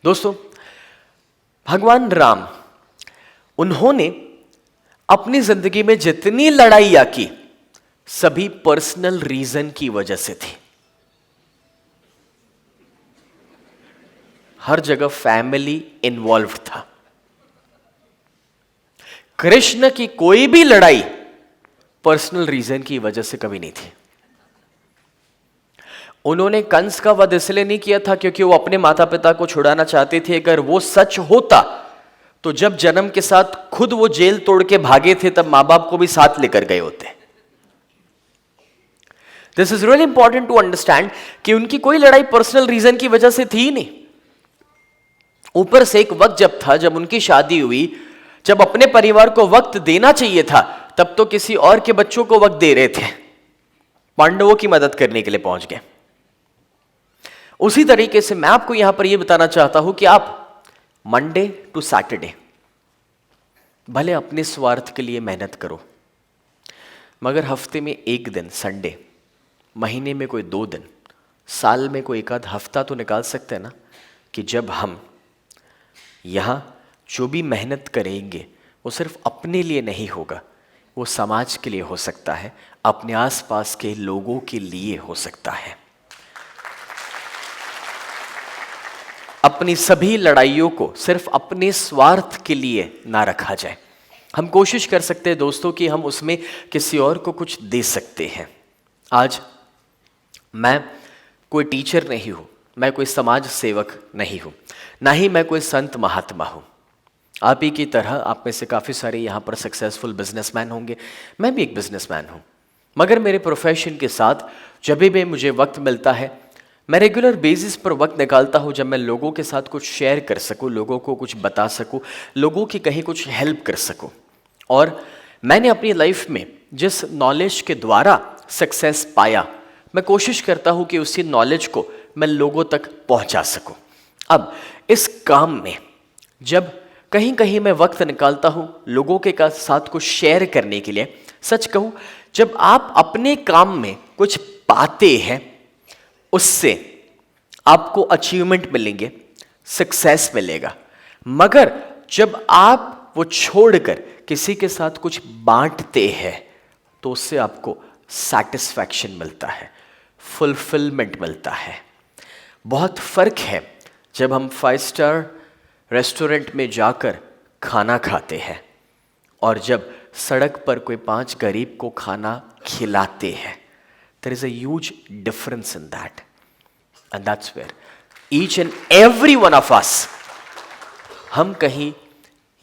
दोस्तों, भगवान राम, उन्होंने अपनी जिंदगी में जितनी लड़ाइयां की सभी पर्सनल रीजन की वजह से थी। हर जगह फैमिली इन्वॉल्व था। कृष्ण की कोई भी लड़ाई पर्सनल रीजन की वजह से कभी नहीं थी। उन्होंने कंस का वध इसलिए नहीं किया था क्योंकि वो अपने माता पिता को छुड़ाना चाहते थे। अगर वो सच होता तो जब जन्म के साथ खुद वो जेल तोड़ के भागे थे तब मां बाप को भी साथ लेकर गए होते। This is really important to understand कि उनकी कोई लड़ाई पर्सनल रीजन की वजह से थी ही नहीं। ऊपर से एक वक्त जब था, जब उनकी शादी हुई, जब अपने परिवार को वक्त देना चाहिए था, तब तो किसी और के बच्चों को वक्त दे रहे थे। पांडवों की मदद करने के लिए पहुंच गए। उसी तरीके से मैं आपको यहां पर यह बताना चाहता हूं कि आप मंडे टू सैटरडे भले अपने स्वार्थ के लिए मेहनत करो, मगर हफ्ते में एक दिन संडे, महीने में कोई 2 दिन, साल में कोई एक आध हफ्ता तो निकाल सकते हैं ना, कि जब हम यहां जो भी मेहनत करेंगे वो सिर्फ अपने लिए नहीं होगा, वो समाज के लिए हो सकता है, अपने आसपास के लोगों के लिए हो सकता है। अपनी सभी लड़ाइयों को सिर्फ अपने स्वार्थ के लिए ना रखा जाए। हम कोशिश कर सकते हैं दोस्तों कि हम उसमें किसी और को कुछ दे सकते हैं। आज मैं कोई टीचर नहीं हूं, मैं कोई समाज सेवक नहीं हूं, ना ही मैं कोई संत महात्मा हूं। आप ही की तरह आप में से काफ़ी सारे यहाँ पर सक्सेसफुल बिजनेसमैन होंगे, मैं भी एक बिजनेसमैन हूँ। मगर मेरे प्रोफेशन के साथ जब भी मुझे वक्त मिलता है, मैं रेगुलर बेसिस पर वक्त निकालता हूँ जब मैं लोगों के साथ कुछ शेयर कर सकूँ, लोगों को कुछ बता सकूँ, लोगों की कहीं कुछ हेल्प कर सकूँ। और मैंने अपनी लाइफ में जिस नॉलेज के द्वारा सक्सेस पाया, मैं कोशिश करता हूँ कि उसी नॉलेज को मैं लोगों तक पहुँचा सकूँ। अब इस काम में जब कहीं कहीं मैं वक्त निकालता हूँ लोगों के साथ कुछ शेयर करने के लिए, सच कहूँ, जब आप अपने काम में कुछ पाते हैं उससे आपको अचीवमेंट मिलेंगे, सक्सेस मिलेगा। मगर जब आप वो छोड़कर किसी के साथ कुछ बांटते हैं तो उससे आपको सैटिस्फैक्शन मिलता है, फुलफिलमेंट मिलता है। बहुत फर्क है जब हम 5 स्टार रेस्टोरेंट में जाकर खाना खाते हैं और जब सड़क पर कोई 5 गरीब को खाना खिलाते हैं। There is a huge difference in that. And that's where each and every one of us, हम कहीं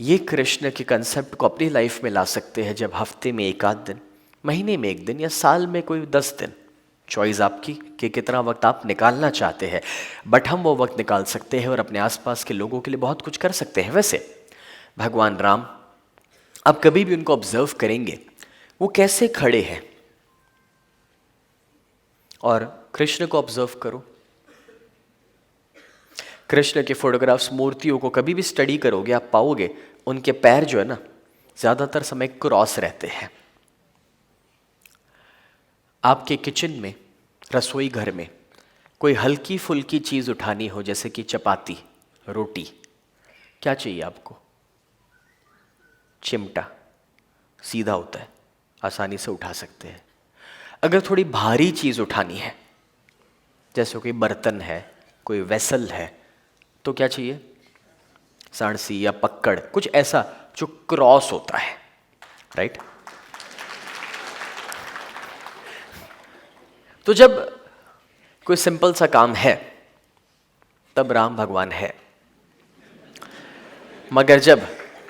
ये कृष्ण के कंसेप्ट को अपनी लाइफ में ला सकते हैं जब हफ्ते में एक आध दिन, महीने में एक दिन या साल में कोई 10 दिन, चॉइस आपकी कि कितना वक्त आप निकालना चाहते हैं, बट हम वो वक्त निकाल सकते हैं और अपने आसपास के लोगों के लिए बहुत कुछ कर सकते हैं। वैसे भगवान राम, आप कभी भी उनको ऑब्जर्व करेंगे वो कैसे खड़े हैं, और कृष्ण को ऑब्जर्व करो। कृष्ण के फोटोग्राफ्स, मूर्तियों को कभी भी स्टडी करोगे आप पाओगे उनके पैर जो है ना ज्यादातर समय क्रॉस रहते हैं। आपके किचन में, रसोई घर में कोई हल्की फुल्की चीज उठानी हो, जैसे कि चपाती, रोटी, क्या चाहिए आपको? चिमटा, सीधा होता है, आसानी से उठा सकते हैं। अगर थोड़ी भारी चीज उठानी है, जैसे कोई बर्तन है, कोई वेसल है, तो क्या चाहिए? सांडसी या पक्कड़, कुछ ऐसा जो क्रॉस होता है, राइट? तो जब कोई सिंपल सा काम है तब राम भगवान है, मगर जब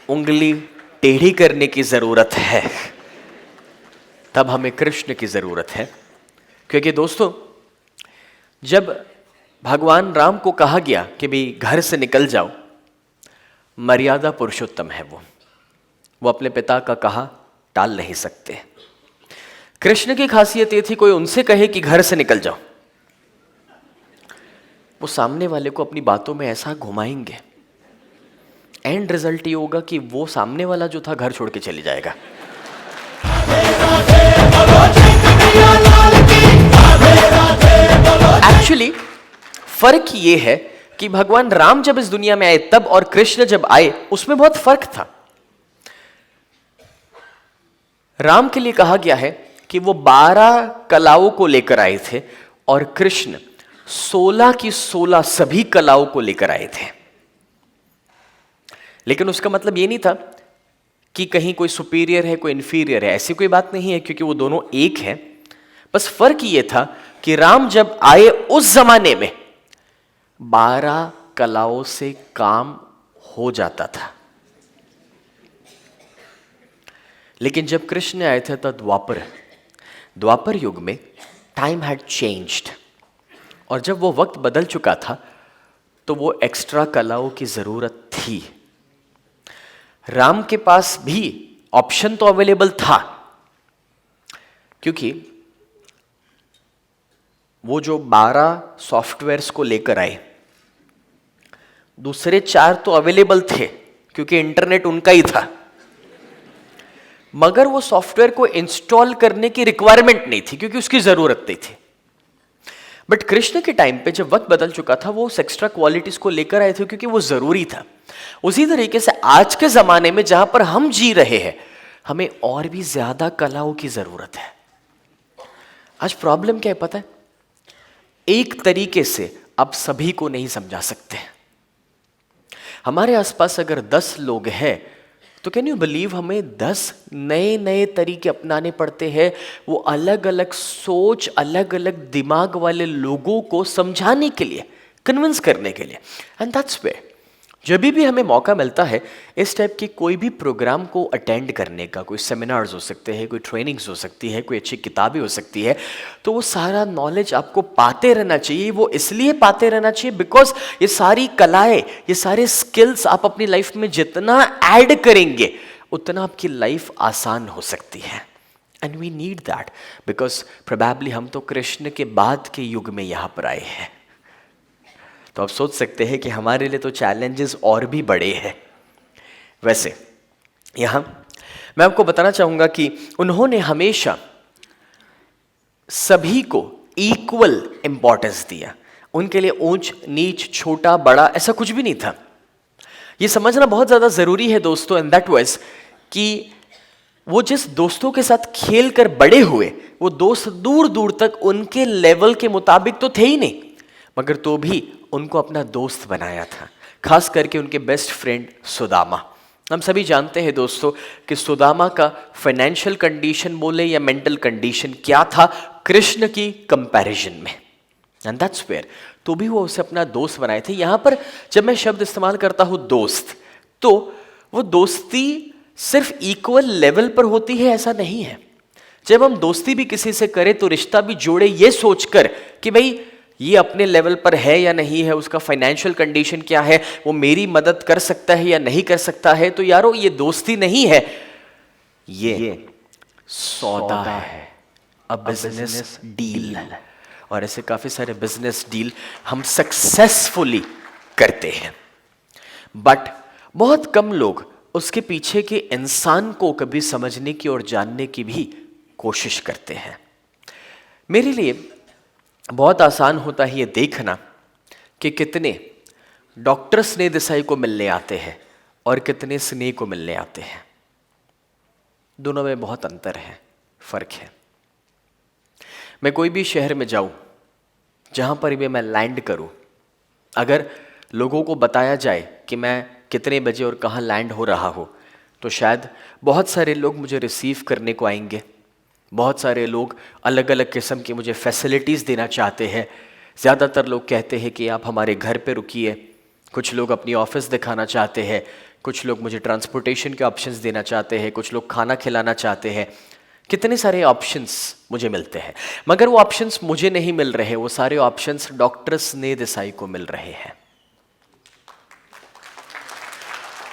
उंगली टेढ़ी करने की जरूरत है तब हमें कृष्ण की जरूरत है। क्योंकि दोस्तों, जब भगवान राम को कहा गया कि भाई घर से निकल जाओ, मर्यादा पुरुषोत्तम है वो अपने पिता का कहा टाल नहीं सकते। कृष्ण की खासियत ये थी, कोई उनसे कहे कि घर से निकल जाओ, वो सामने वाले को अपनी बातों में ऐसा घुमाएंगे, एंड रिजल्ट ये होगा कि वो सामने वाला जो था घर छोड़ के चले जाएगा। एक्चुअली फर्क ये है कि भगवान राम जब इस दुनिया में आए तब और कृष्ण जब आए उसमें बहुत फर्क था। राम के लिए कहा गया है कि वो 12 कलाओं को लेकर आए थे और कृष्ण 16 की 16 सभी कलाओं को लेकर आए थे। लेकिन उसका मतलब ये नहीं था कि कहीं कोई सुपीरियर है कोई इंफीरियर है, ऐसी कोई बात नहीं है, क्योंकि वो दोनों एक हैं। बस फर्क ये था कि राम जब आए उस जमाने में 12 कलाओं से काम हो जाता था, लेकिन जब कृष्ण आए थे तो द्वापर युग में टाइम हैड चेंज्ड, और जब वो वक्त बदल चुका था तो वो एक्स्ट्रा कलाओं की जरूरत थी। राम के पास भी ऑप्शन तो अवेलेबल था, क्योंकि वो जो 12 सॉफ्टवेयर्स को लेकर आए, दूसरे 4 तो अवेलेबल थे क्योंकि इंटरनेट उनका ही था, मगर वो सॉफ्टवेयर को इंस्टॉल करने की रिक्वायरमेंट नहीं थी क्योंकि उसकी जरूरत नहीं थी। बट कृष्ण के टाइम पे जब वक्त बदल चुका था वो उस एक्स्ट्रा क्वालिटीज को लेकर आए थे क्योंकि वो जरूरी था। उसी तरीके से आज के जमाने में जहां पर हम जी रहे हैं, हमें और भी ज्यादा कलाओं की जरूरत है। आज प्रॉब्लम क्या है पता है? एक तरीके से आप सभी को नहीं समझा सकते। हमारे आसपास अगर 10 लोग हैं तो कैन यू बिलीव हमें 10 नए नए तरीके अपनाने पड़ते हैं, वो अलग अलग सोच अलग अलग दिमाग वाले लोगों को समझाने के लिए, कन्विंस करने के लिए। एंड दैट्स वे जब भी हमें मौका मिलता है इस टाइप की कोई भी प्रोग्राम को अटेंड करने का, कोई सेमिनार्स हो सकते हैं, कोई ट्रेनिंग्स हो सकती है, कोई अच्छी किताबें हो सकती है, तो वो सारा नॉलेज आपको पाते रहना चाहिए। वो इसलिए पाते रहना चाहिए बिकॉज ये सारी कलाएं, ये सारे स्किल्स आप अपनी लाइफ में जितना ऐड करेंगे उतना आपकी लाइफ आसान हो सकती है। And we need that because probably हम तो कृष्ण के बाद के युग में यहाँ पर आए हैं। तो आप सोच सकते हैं कि हमारे लिए तो चैलेंजेस और भी बड़े हैं। वैसे यहां मैं आपको बताना चाहूंगा कि उन्होंने हमेशा सभी को इक्वल इंपॉर्टेंस दिया। उनके लिए ऊंच नीच छोटा बड़ा ऐसा कुछ भी नहीं था। यह समझना बहुत ज्यादा जरूरी है दोस्तों, एंड दैट वाज कि वो जिस दोस्तों के साथ खेल कर बड़े हुए वो दोस्त दूर दूर तक उनके लेवल के मुताबिक तो थे ही नहीं, मगर तो भी उनको अपना दोस्त बनाया था। खास करके उनके बेस्ट फ्रेंड सुदामा। हम सभी जानते हैं दोस्तों कि सुदामा का फाइनेंशियल कंडीशन बोले या मेंटल कंडीशन क्या था कृष्ण की कंपैरिजन में। एंड दैट्स वेयर तो भी वो उसे अपना दोस्त बनाए थे। यहां पर जब मैं शब्द इस्तेमाल करता हूं दोस्त, तो वो दोस्ती सिर्फ इक्वल लेवल पर होती है ऐसा नहीं है। जब हम दोस्ती भी किसी से करें तो रिश्ता भी जोड़े ये सोचकर कि भाई ये अपने लेवल पर है या नहीं है, उसका फाइनेंशियल कंडीशन क्या है, वो मेरी मदद कर सकता है या नहीं कर सकता है। तो यारो ये दोस्ती नहीं है, ये सौदा है, अ बिजनेस डील। और ऐसे काफी सारे बिजनेस डील हम सक्सेसफुली करते हैं, बट बहुत कम लोग उसके पीछे के इंसान को कभी समझने की और जानने की भी कोशिश करते हैं। मेरे लिए बहुत आसान होता है ये देखना कि कितने डॉक्टर स्नेह देसाई को मिलने आते हैं और कितने स्नेह को मिलने आते हैं। दोनों में बहुत अंतर है, फर्क है। मैं कोई भी शहर में जाऊं, जहां पर भी मैं लैंड करूं, अगर लोगों को बताया जाए कि मैं कितने बजे और कहां लैंड हो रहा हूं, तो शायद बहुत सारे लोग मुझे रिसीव करने को आएंगे। बहुत सारे लोग अलग अलग किस्म की मुझे फैसिलिटीज़ देना चाहते हैं। ज़्यादातर लोग कहते हैं कि आप हमारे घर पे रुकिए। कुछ लोग अपनी ऑफिस दिखाना चाहते हैं, कुछ लोग मुझे ट्रांसपोर्टेशन के ऑप्शंस देना चाहते हैं, कुछ लोग खाना खिलाना चाहते हैं। कितने सारे ऑप्शंस मुझे मिलते हैं, मगर वो ऑप्शंस मुझे नहीं मिल रहे, वो सारे ऑप्शंस डॉक्टर स्नेह देसाई को मिल रहे हैं।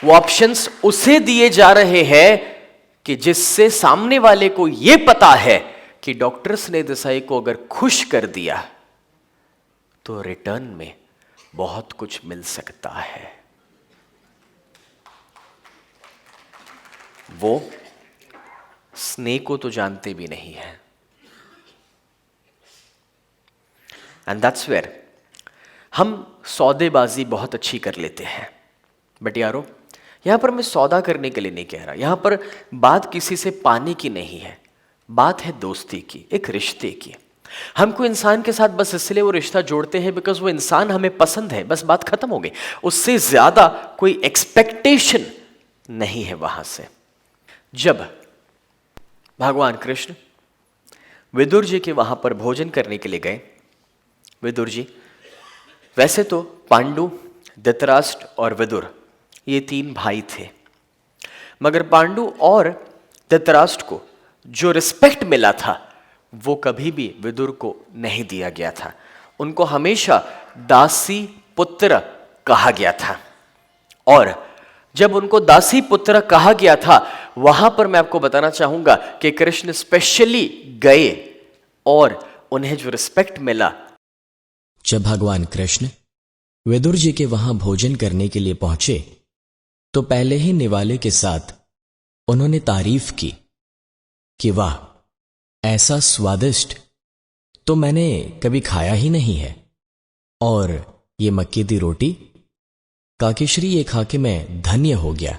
वो ऑप्शंस उसे दिए जा रहे हैं कि जिससे सामने वाले को यह पता है कि डॉक्टर स्नेह देसाई को अगर खुश कर दिया तो रिटर्न में बहुत कुछ मिल सकता है। वो स्नेह को तो जानते भी नहीं है। एंड दैट्स वेयर हम सौदेबाजी बहुत अच्छी कर लेते हैं, बट यारो यहाँ पर मैं सौदा करने के लिए नहीं कह रहा, यहाँ पर बात किसी से पाने की नहीं है, बात है दोस्ती की, एक रिश्ते की। हमको इंसान के साथ बस इसलिए वो रिश्ता जोड़ते हैं बिकॉज वो इंसान हमें पसंद है, बस बात खत्म हो गई। उससे ज्यादा कोई एक्सपेक्टेशन नहीं है वहां से। जब भगवान कृष्ण विदुर जी के वहां पर भोजन करने के लिए गए, विदुर जी, वैसे तो पांडु, धृतराष्ट्र और विदुर ये 3 भाई थे, मगर पांडु और धृतराष्ट्र को जो रिस्पेक्ट मिला था वो कभी भी विदुर को नहीं दिया गया था। उनको हमेशा दासी पुत्र कहा गया था, और जब उनको दासी पुत्र कहा गया था वहां पर मैं आपको बताना चाहूंगा कि कृष्ण स्पेशली गए और उन्हें जो रिस्पेक्ट मिला। जब भगवान कृष्ण विदुर जी के वहां भोजन करने के लिए पहुंचे तो पहले ही निवाले के साथ उन्होंने तारीफ की कि वाह, ऐसा स्वादिष्ट तो मैंने कभी खाया ही नहीं है, और ये मक्के दी रोटी काकेश्री ये खा के मैं धन्य हो गया।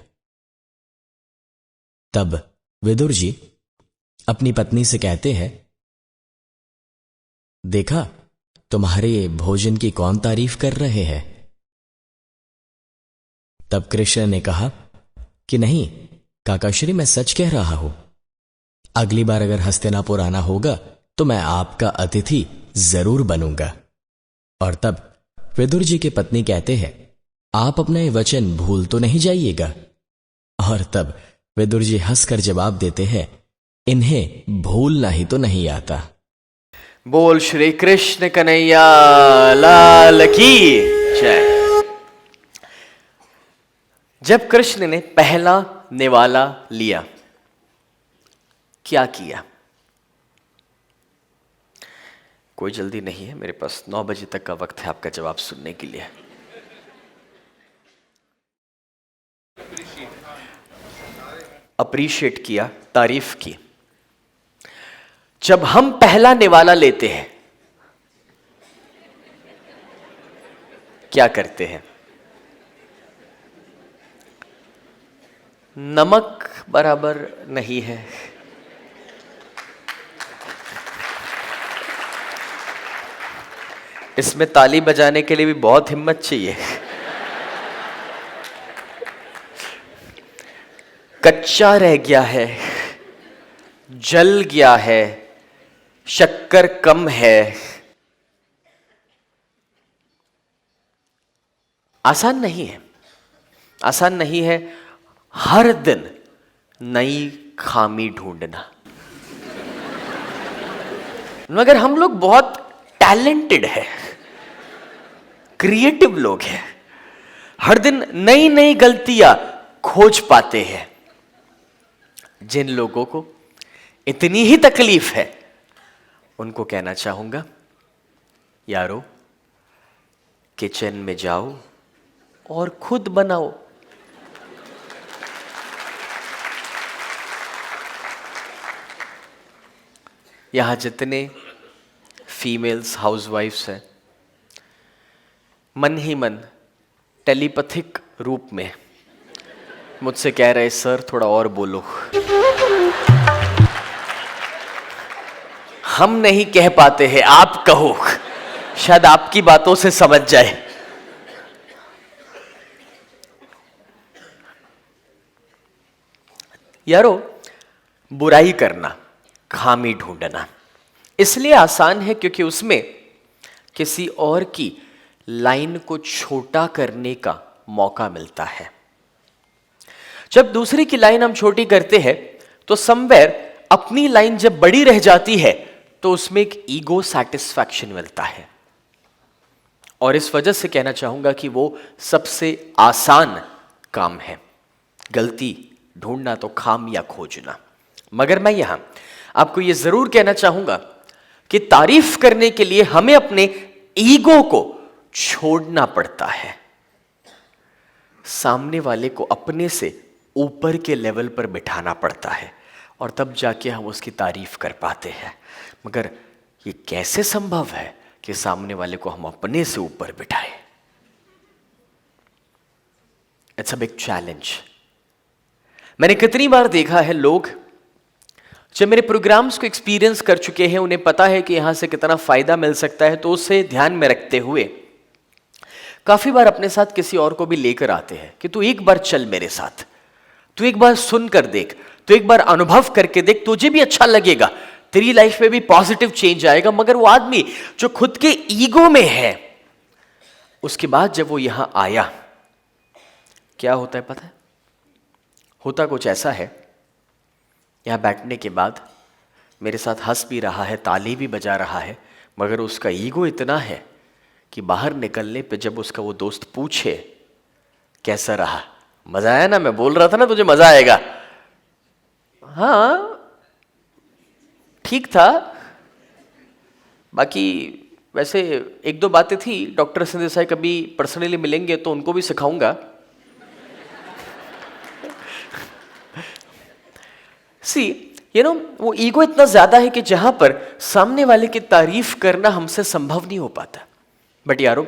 तब विदुर जी अपनी पत्नी से कहते हैं, देखा तुम्हारे भोजन की कौन तारीफ कर रहे हैं? तब कृष्ण ने कहा कि नहीं काकाश्री, मैं सच कह रहा हूं, अगली बार अगर हस्तिनापुर आना होगा तो मैं आपका अतिथि जरूर बनूंगा। और तब विदुर जी की पत्नी कहते हैं, आप अपना ये वचन भूल तो नहीं जाइएगा। और तब विदुर जी हंसकर जवाब देते हैं, इन्हें भूलना ही तो नहीं आता। बोल श्री कृष्ण कन्हैया लाल की जय। जब कृष्ण ने पहला निवाला लिया, क्या किया? कोई जल्दी नहीं है, मेरे पास 9 बजे तक का वक्त है आपका जवाब सुनने के लिए। अप्रिशिएट किया, तारीफ की। जब हम पहला निवाला लेते हैं क्या करते हैं? नमक बराबर नहीं है, इसमें ताली बजाने के लिए भी बहुत हिम्मत चाहिए। कच्चा रह गया है, जल गया है, शक्कर कम है। आसान नहीं है, आसान नहीं है हर दिन नई खामी ढूंढना। मगर हम लोग बहुत टैलेंटेड है, क्रिएटिव लोग हैं, हर दिन नई नई गलतियां खोज पाते हैं। जिन लोगों को इतनी ही तकलीफ है उनको कहना चाहूंगा, यारो किचन में जाओ और खुद बनाओ। यहां जितने फीमेल्स हाउसवाइफ्स हैं, मन ही मन टेलीपैथिक रूप में मुझसे कह रहे, सर थोड़ा और बोलो। हम नहीं कह पाते हैं, आप कहो, शायद आपकी बातों से समझ जाए। यारो बुराई करना, खामी ढूंढना इसलिए आसान है क्योंकि उसमें किसी और की लाइन को छोटा करने का मौका मिलता है। जब दूसरे की लाइन हम छोटी करते हैं तो समवेयर अपनी लाइन जब बड़ी रह जाती है तो उसमें एक ईगो सैटिस्फैक्शन मिलता है, और इस वजह से कहना चाहूंगा कि वो सबसे आसान काम है, गलती ढूंढना तो खामियां खोजना। मगर मैं यहां आपको यह जरूर कहना चाहूंगा कि तारीफ करने के लिए हमें अपने ईगो को छोड़ना पड़ता है, सामने वाले को अपने से ऊपर के लेवल पर बिठाना पड़ता है, और तब जाके हम उसकी तारीफ कर पाते हैं। मगर ये कैसे संभव है कि सामने वाले को हम अपने से ऊपर बिठाए। It's a big challenge. मैंने कितनी बार देखा है, लोग जब मेरे प्रोग्राम्स को एक्सपीरियंस कर चुके हैं, उन्हें पता है कि यहां से कितना फायदा मिल सकता है, तो उसे ध्यान में रखते हुए काफी बार अपने साथ किसी और को भी लेकर आते हैं कि तू एक बार चल मेरे साथ, तू एक बार सुन कर देख, तू एक बार अनुभव करके देख, तुझे भी अच्छा लगेगा, तेरी लाइफ में भी पॉजिटिव चेंज आएगा। मगर वो आदमी जो खुद के ईगो में है, उसके बाद जब वो यहां आया, क्या होता है पता है? होता कुछ ऐसा है, यहां बैठने के बाद मेरे साथ हंस भी रहा है, ताली भी बजा रहा है, मगर उसका ईगो इतना है कि बाहर निकलने पे जब उसका वो दोस्त पूछे कैसा रहा, मजा आया ना, मैं बोल रहा था ना तुझे मजा आएगा, हाँ ठीक था, बाकी वैसे एक दो बातें थी, डॉक्टर संदेसाई कभी पर्सनली मिलेंगे तो उनको भी सिखाऊंगा। वो ईगो इतना ज्यादा है कि जहां पर सामने वाले की तारीफ करना हमसे संभव नहीं हो पाता। बट यारो,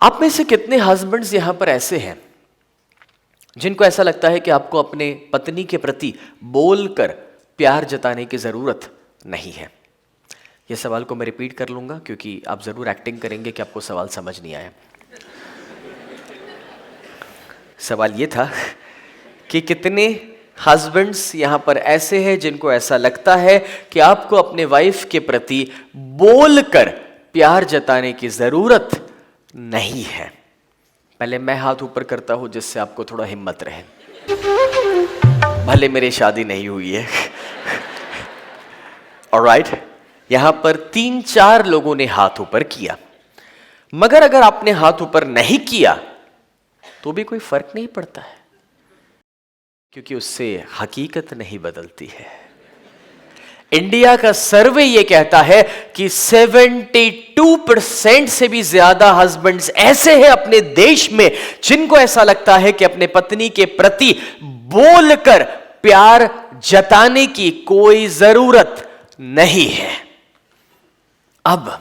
आप में से कितने हस्बैंड्स यहां पर ऐसे हैं जिनको ऐसा लगता है कि आपको अपने पत्नी के प्रति बोलकर प्यार जताने की जरूरत नहीं है? यह सवाल को मैं रिपीट कर लूंगा क्योंकि आप जरूर एक्टिंग करेंगे कि आपको सवाल समझ नहीं आया। सवाल यह था कि कितने हस्बैंड्स यहां पर ऐसे हैं जिनको ऐसा लगता है कि आपको अपने वाइफ के प्रति बोलकर प्यार जताने की जरूरत नहीं है। पहले मैं हाथ ऊपर करता हूं जिससे आपको थोड़ा हिम्मत रहे, भले मेरी शादी नहीं हुई है। ऑलराइट, यहां पर 3-4 लोगों ने हाथ ऊपर किया, मगर अगर आपने हाथ ऊपर नहीं किया तो भी कोई फर्क नहीं पड़ता है, क्योंकि उससे हकीकत नहीं बदलती है। इंडिया का सर्वे यह कहता है कि 72% से भी ज्यादा हस्बैंड्स ऐसे हैं अपने देश में जिनको ऐसा लगता है कि अपने पत्नी के प्रति बोलकर प्यार जताने की कोई जरूरत नहीं है। अब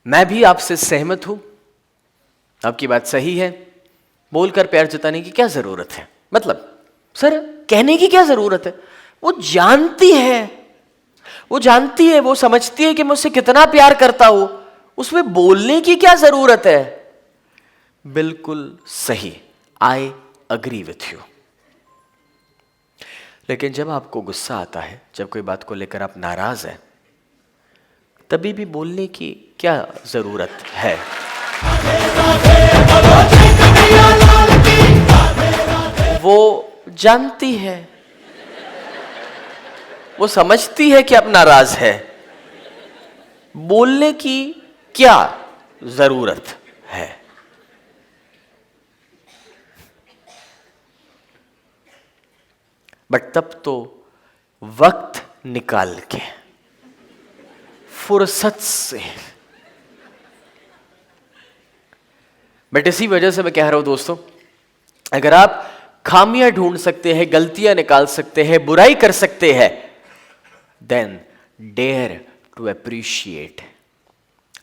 मैं भी आपसे सहमत हूं, आपकी बात सही है, बोलकर प्यार जताने की क्या जरूरत है? मतलब सर कहने की क्या जरूरत है? वो जानती है, वो समझती है कि मुझसे कितना प्यार करता हूं, उसमें बोलने की क्या जरूरत है? बिल्कुल सही, आई अग्री विथ यू। लेकिन जब आपको गुस्सा आता है, जब कोई बात को लेकर आप नाराज हैं, तभी भी बोलने की क्या जरूरत है? वो जानती है, वो समझती है कि आप नाराज है, बोलने की क्या जरूरत है? बट तब तो वक्त निकाल के, फुर्सत से, बट इसी वजह से मैं कह रहा हूं दोस्तों, अगर आप खामियां ढूंढ सकते हैं, गलतियां निकाल सकते हैं, बुराई कर सकते हैं, then dare to appreciate. I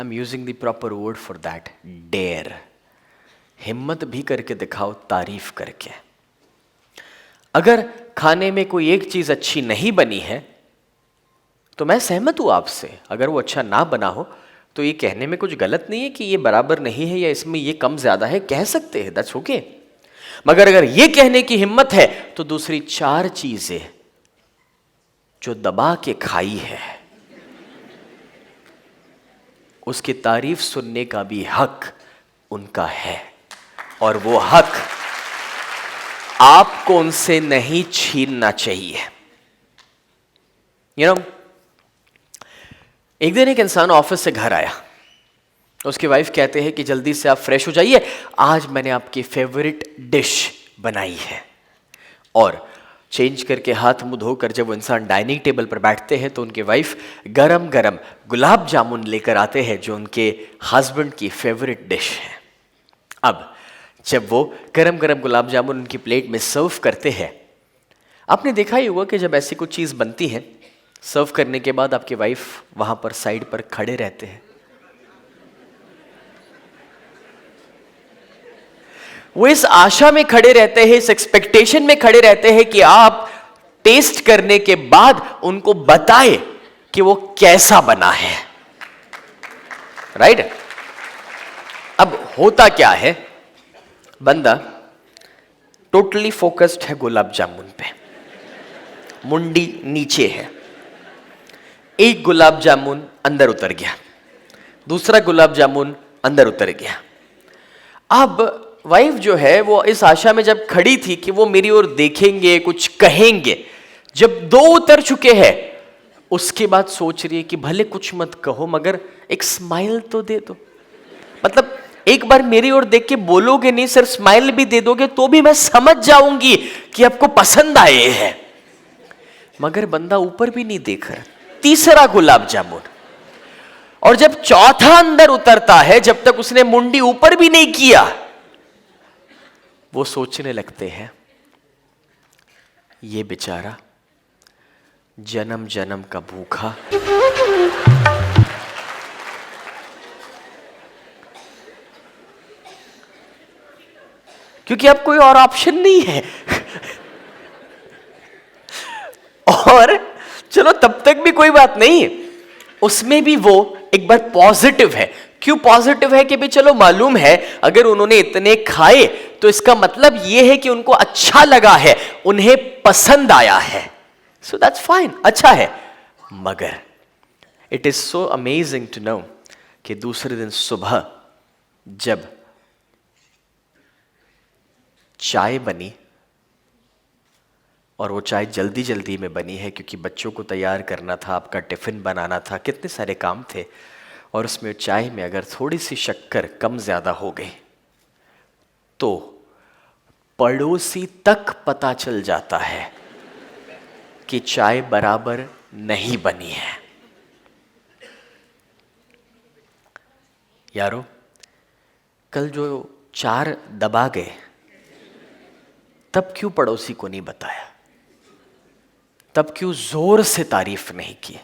am using the proper word for that, dare. हिम्मत भी करके दिखाओ, तारीफ करके। अगर खाने में कोई एक चीज अच्छी नहीं बनी है तो मैं सहमत हूं आपसे, अगर वो अच्छा ना बना हो तो ये कहने में कुछ गलत नहीं है कि ये बराबर नहीं है या इसमें ये कम ज्यादा है, कह सकते हैं, दैट्स ओके। मगर अगर ये कहने की हिम्मत है तो दूसरी 4 चीजें जो दबा के खाई है उसकी तारीफ सुनने का भी हक उनका है, और वो हक आपको उनसे नहीं छीनना चाहिए। एक दिन एक इंसान ऑफिस से घर आया, उसकी वाइफ कहते हैं कि जल्दी से आप फ्रेश हो जाइए, आज मैंने आपकी फेवरेट डिश बनाई है। और चेंज करके हाथ मुंह धोकर जब वो इंसान डाइनिंग टेबल पर बैठते हैं तो उनके वाइफ गरम गरम गुलाब जामुन लेकर आते हैं जो उनके हस्बैंड की फेवरेट डिश है। अब जब वो गरम गरम गुलाब जामुन उनकी प्लेट में सर्व करते हैं, आपने देखा ही होगा कि जब ऐसी कुछ चीज़ बनती है सर्व करने के बाद आपकी वाइफ वहां पर साइड पर खड़े रहते हैं, वो इस आशा में खड़े रहते हैं, इस एक्सपेक्टेशन में खड़े रहते हैं कि आप टेस्ट करने के बाद उनको बताए कि वो कैसा बना है, राइट? अब होता क्या है, बंदा टोटली फोकस्ड है गुलाब जामुन पे, मुंडी नीचे है, एक गुलाब जामुन अंदर उतर गया, दूसरा गुलाब जामुन अंदर उतर गया। अब वाइफ जो है वो इस आशा में जब खड़ी थी कि वो मेरी ओर देखेंगे, कुछ कहेंगे, जब दो उतर चुके हैं उसके बाद सोच रही है कि भले कुछ मत कहो मगर एक स्माइल तो दे दो, मतलब एक बार मेरी ओर देख के बोलोगे नहीं, सिर्फ स्माइल भी दे दोगे तो भी मैं समझ जाऊंगी कि आपको पसंद आए हैं। मगर बंदा ऊपर भी नहीं देख रहा, तीसरा गुलाब जामुन, और जब चौथा अंदर उतरता है, जब तक उसने मुंडी ऊपर भी नहीं किया, वो सोचने लगते हैं ये बेचारा जन्म जन्म का भूखा, क्योंकि अब कोई और ऑप्शन नहीं है। और चलो तब तक भी कोई बात नहीं, उसमें भी वो एक बार पॉजिटिव है। क्यों पॉजिटिव है? कि भी चलो मालूम है अगर उन्होंने इतने खाए तो इसका मतलब ये है कि उनको अच्छा लगा है, उन्हें पसंद आया है, सो दैट्स फाइन, अच्छा है। मगर it is so amazing to know कि दूसरे दिन सुबह जब चाय बनी, और वो चाय जल्दी जल्दी में बनी है क्योंकि बच्चों को तैयार करना था, आपका टिफिन बनाना था, कितने सारे काम थे, और उसमें चाय में अगर थोड़ी सी शक्कर कम ज्यादा हो गई तो पड़ोसी तक पता चल जाता है कि चाय बराबर नहीं बनी है। यारो, कल जो 4 दबा गए तब क्यों पड़ोसी को नहीं बताया, तब क्यों जोर से तारीफ नहीं की?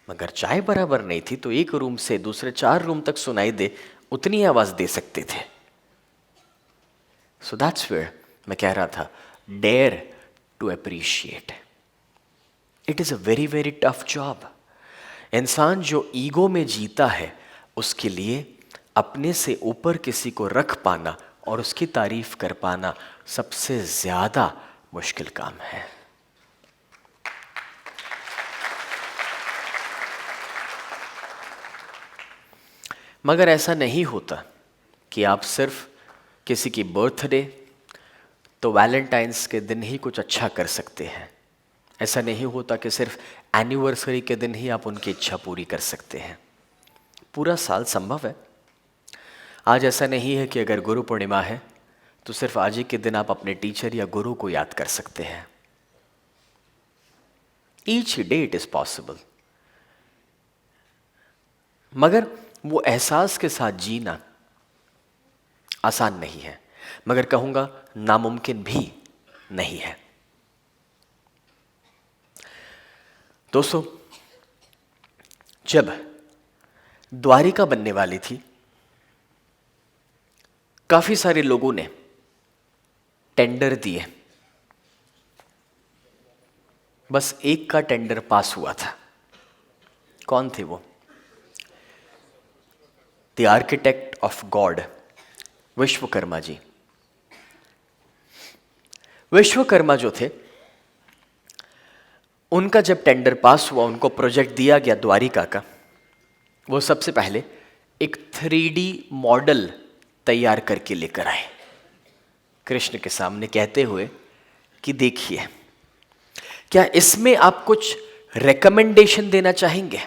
मगर चाय बराबर नहीं थी तो एक रूम से दूसरे 4 रूम तक सुनाई दे उतनी आवाज दे सकते थे। सो दैट्स वेयर मैं कह रहा था, dare to appreciate. It is a very very tough job. इंसान जो ईगो में जीता है उसके लिए अपने से ऊपर किसी को रख पाना और उसकी तारीफ कर पाना सबसे ज्यादा मुश्किल काम है। मगर ऐसा नहीं होता कि आप सिर्फ किसी की बर्थडे तो वैलेंटाइंस के दिन ही कुछ अच्छा कर सकते हैं। ऐसा नहीं होता कि सिर्फ एनिवर्सरी के दिन ही आप उनकी इच्छा पूरी कर सकते हैं। पूरा साल संभव है। आज ऐसा नहीं है कि अगर गुरु पूर्णिमा है तो सिर्फ आज ही के दिन आप अपने टीचर या गुरु को याद कर सकते हैं। Each day it is possible. मगर वो एहसास के साथ जीना आसान नहीं है, मगर कहूंगा नामुमकिन भी नहीं है। दोस्तों, जब द्वारिका बनने वाली थी, काफी सारे लोगों ने टेंडर दिए, बस एक का टेंडर पास हुआ था। कौन थे वो? The architect of God, Vishwakarma ji. Vishwakarma जो थे, उनका जब टेंडर पास हुआ, उनको प्रोजेक्ट दिया गया द्वारिका का, वो सबसे पहले एक 3D मॉडल तैयार करके लेकर आए कृष्ण के सामने, कहते हुए कि देखिए, क्या इसमें आप कुछ रिकमेंडेशन देना चाहेंगे?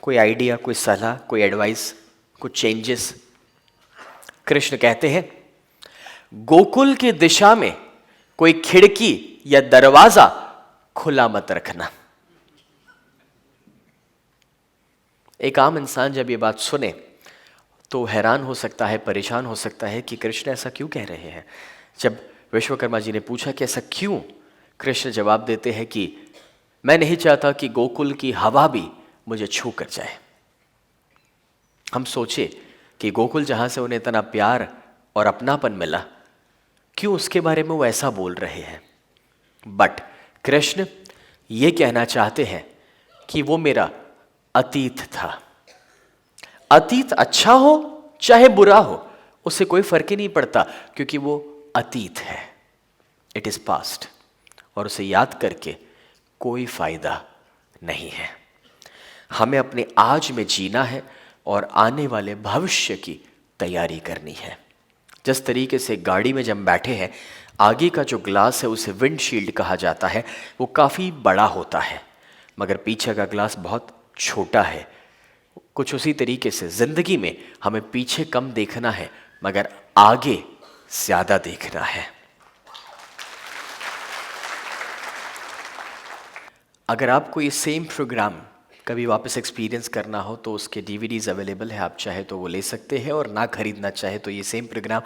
कोई आइडिया, कोई सलाह, कोई एडवाइस, कुछ चेंजेस? कृष्ण कहते हैं, गोकुल की दिशा में कोई खिड़की या दरवाजा खुला मत रखना। एक आम इंसान जब ये बात सुने तो हैरान हो सकता है, परेशान हो सकता है कि कृष्ण ऐसा क्यों कह रहे हैं। जब विश्वकर्मा जी ने पूछा कि ऐसा क्यों, कृष्ण जवाब देते हैं कि मैं नहीं चाहता कि गोकुल की हवा भी मुझे छू कर जाए। हम सोचे कि गोकुल जहां से उन्हें इतना प्यार और अपनापन मिला, क्यों उसके बारे में वो ऐसा बोल रहे हैं। बट कृष्ण ये कहना चाहते हैं कि वो मेरा अतीत था। अतीत अच्छा हो चाहे बुरा हो, उससे कोई फर्क ही नहीं पड़ता, क्योंकि वो अतीत है, इट इज पास्ट, और उसे याद करके कोई फायदा नहीं है। हमें अपने आज में जीना है और आने वाले भविष्य की तैयारी करनी है। जिस तरीके से गाड़ी में जब बैठे हैं, आगे का जो ग्लास है उसे विंडशील्ड कहा जाता है, वो काफ़ी बड़ा होता है, मगर पीछे का ग्लास बहुत छोटा है। कुछ उसी तरीके से ज़िंदगी में हमें पीछे कम देखना है, मगर आगे ज़्यादा देखना है। अगर आपको ये सेम प्रोग्राम कभी वापस एक्सपीरियंस करना हो तो उसके डीवीडीज अवेलेबल है, आप चाहे तो वो ले सकते हैं, और ना खरीदना चाहे तो ये सेम प्रोग्राम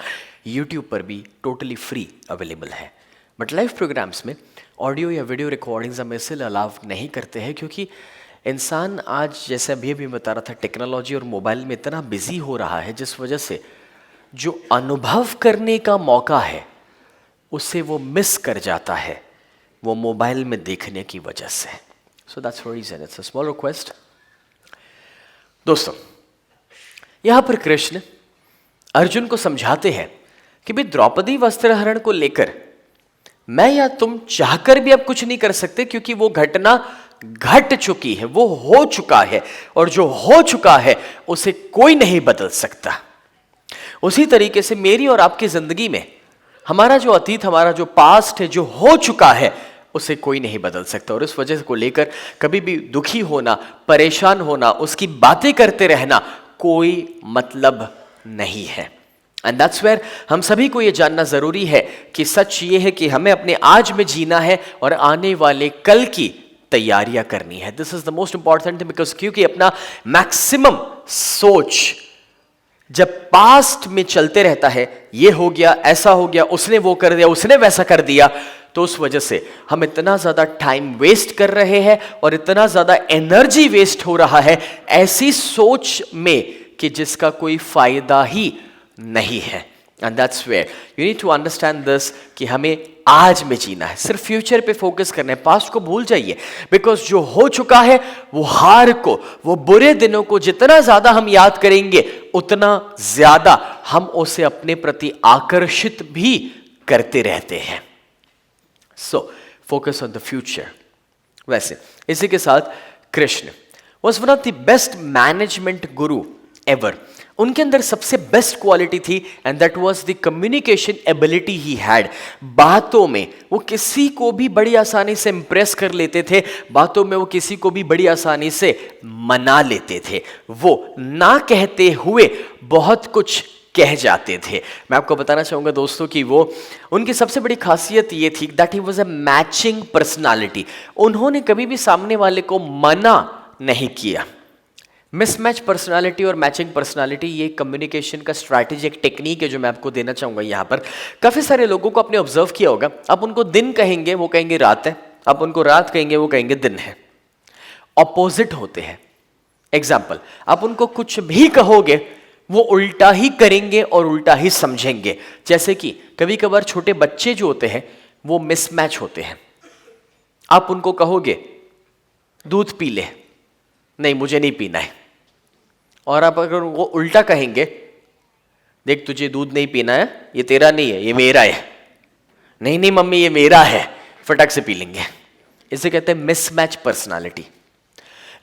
यूट्यूब पर भी टोटली फ्री अवेलेबल है। बट लाइव प्रोग्राम्स में ऑडियो या वीडियो रिकॉर्डिंग्स हम इसलिए अलाउ नहीं करते हैं क्योंकि इंसान आज, जैसे अभी अभी बता रहा था, टेक्नोलॉजी और मोबाइल में इतना बिजी हो रहा है, जिस वजह से जो अनुभव करने का मौका है उसे वो मिस कर जाता है, वो मोबाइल में देखने की वजह से। So that's the reason, it's a small request. दोस्तों, यहां पर कृष्ण अर्जुन को समझाते हैं कि भाई द्रौपदी वस्त्रहरण को लेकर मैं या तुम चाहकर भी अब कुछ नहीं कर सकते, क्योंकि वो घटना घट चुकी है, वो हो चुका है, और जो हो चुका है उसे कोई नहीं बदल सकता। उसी तरीके से मेरी और आपकी जिंदगी में हमारा जो अतीत, हमारा जो पास्ट है, जो हो चुका है, उसे कोई नहीं बदल सकता, और इस वजह को लेकर कभी भी दुखी होना, परेशान होना, उसकी बातें करते रहना कोई मतलब नहीं है। एंड दैट्स वेयर हम सभी को यह जानना जरूरी है कि सच ये है कि हमें अपने आज में जीना है और आने वाले कल की तैयारियां करनी है। This is the most important thing, because क्योंकि अपना मैक्सिमम सोच जब पास्ट में चलते रहता है, ये हो गया, ऐसा हो गया, उसने वो कर दिया, उसने वैसा कर दिया, तो उस वजह से हम इतना ज्यादा टाइम वेस्ट कर रहे हैं और इतना ज्यादा एनर्जी वेस्ट हो रहा है ऐसी सोच में कि जिसका कोई फायदा ही नहीं है। And that's where you need to understand this कि हमें आज में जीना है, सिर्फ फ्यूचर पे फोकस करना है, पास्ट को भूल जाइए, बिकॉज जो हो चुका है वो हार को, वो बुरे दिनों को जितना ज्यादा हम याद करेंगे उतना ज्यादा हम उसे अपने प्रति आकर्षित भी करते रहते हैं। So focus on the future. वैसे इसी के साथ Krishna was one of the best management Guru ever. उनके अंदर सबसे बेस्ट क्वालिटी थी, and that was the communication ability he had. बातों में वो किसी को भी बड़ी आसानी से इंप्रेस कर लेते थे, बातों में वो किसी को भी बड़ी आसानी से मना लेते थे, वो ना कहते हुए बहुत कुछ कह जाते थे। मैं आपको बताना चाहूंगा दोस्तों कि वो, उनकी सबसे बड़ी खासियत ये थी that he was a matching personality. उन्होंने कभी भी सामने वाले को मना नहीं किया। मिसमैच पर्सनालिटी और मैचिंग पर्सनालिटी, ये कम्युनिकेशन का स्ट्रैटेजी, एक टेक्निक है जो मैं आपको देना चाहूंगा यहाँ पर। काफी सारे लोगों को आपने ऑब्जर्व किया होगा, आप उनको दिन कहेंगे वो कहेंगे रात है, आप उनको रात कहेंगे वो कहेंगे दिन है, ऑपोजिट होते हैं। एग्जाम्पल, आप उनको कुछ भी कहोगे वो उल्टा ही करेंगे और उल्टा ही समझेंगे। जैसे कि कभी कभार छोटे बच्चे जो होते हैं वो मिसमैच होते हैं। आप उनको कहोगे दूध पी ले, नहीं मुझे नहीं पीना है, और आप अगर वो उल्टा कहेंगे देख तुझे दूध नहीं पीना है, ये तेरा नहीं है ये मेरा है, नहीं नहीं मम्मी ये मेरा है, फटक से पी लेंगे। इसे कहते हैं मिसमैच पर्सनालिटी।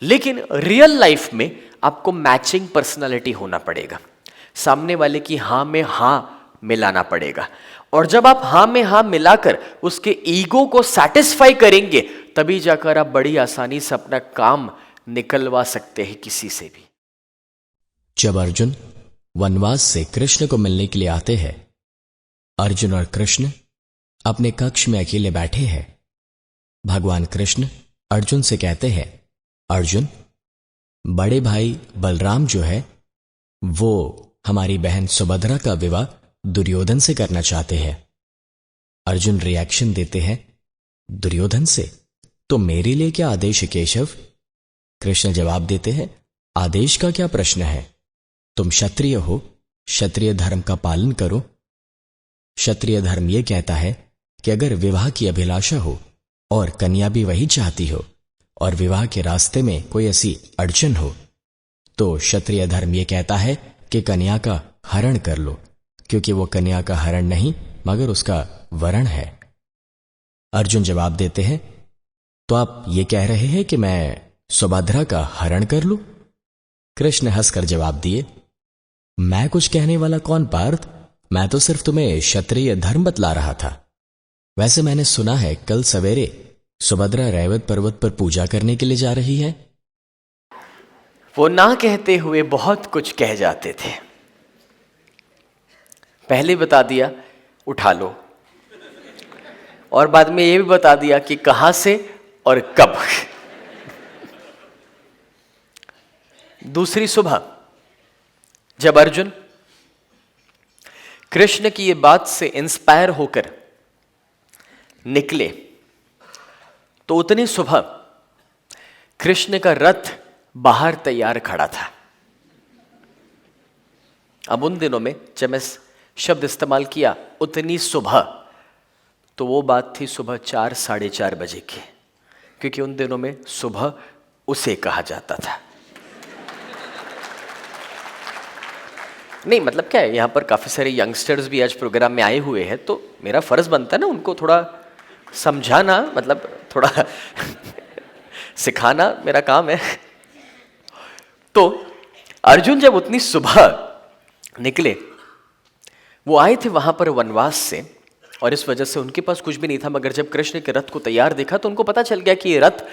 लेकिन रियल लाइफ में आपको मैचिंग पर्सनालिटी होना पड़ेगा, सामने वाले की हां में हां मिलाना पड़ेगा, और जब आप हां में हां मिलाकर उसके ईगो को सैटिस्फाई करेंगे तभी जाकर आप बड़ी आसानी से अपना काम निकलवा सकते हैं किसी से भी। जब अर्जुन वनवास से कृष्ण को मिलने के लिए आते हैं, अर्जुन और कृष्ण अपने कक्ष में अकेले बैठे हैं। भगवान कृष्ण अर्जुन से कहते हैं, अर्जुन, बड़े भाई बलराम जो है वो हमारी बहन सुभद्रा का विवाह दुर्योधन से करना चाहते हैं। अर्जुन रिएक्शन देते हैं, दुर्योधन से? तो मेरे लिए क्या आदेश है केशव? कृष्ण जवाब देते हैं, आदेश का क्या प्रश्न है? तुम क्षत्रिय हो, क्षत्रिय धर्म का पालन करो। क्षत्रिय धर्म यह कहता है कि अगर विवाह की अभिलाषा हो और कन्या भी वही चाहती हो और विवाह के रास्ते में कोई ऐसी अड़चन हो, तो क्षत्रिय धर्म यह कहता है कि कन्या का हरण कर लो, क्योंकि वो कन्या का हरण नहीं मगर उसका वरण है। अर्जुन जवाब देते हैं, तो आप ये कह रहे हैं कि मैं सुभद्रा का हरण कर लूं? कृष्ण हंसकर जवाब दिए, मैं कुछ कहने वाला कौन पार्थ, मैं तो सिर्फ तुम्हें क्षत्रिय धर्म बतला रहा था। वैसे मैंने सुना है कल सवेरे सुभद्रा रैवत पर्वत पर पूजा करने के लिए जा रही है। वो ना कहते हुए बहुत कुछ कह जाते थे। पहले बता दिया उठा लो, और बाद में ये भी बता दिया कि कहां से और कब। दूसरी सुबह जब अर्जुन कृष्ण की ये बात से इंस्पायर होकर निकले, तो उतनी सुबह कृष्ण का रथ बाहर तैयार खड़ा था। अब उन दिनों में जब मैं शब्द इस्तेमाल किया उतनी सुबह, तो वो बात थी सुबह 4 साढ़े 4 बजे की, क्योंकि उन दिनों में सुबह उसे कहा जाता था। नहीं मतलब क्या है, यहां पर काफी सारे यंगस्टर्स भी आज प्रोग्राम में आए हुए हैं, तो मेरा फर्ज बनता है ना उनको थोड़ा समझाना, मतलब थोड़ा सिखाना मेरा काम है। तो अर्जुन जब उतनी सुबह निकले, वो आए थे वहां पर वनवास से, और इस वजह से उनके पास कुछ भी नहीं था, मगर जब कृष्ण के रथ को तैयार देखा तो उनको पता चल गया कि ये रथ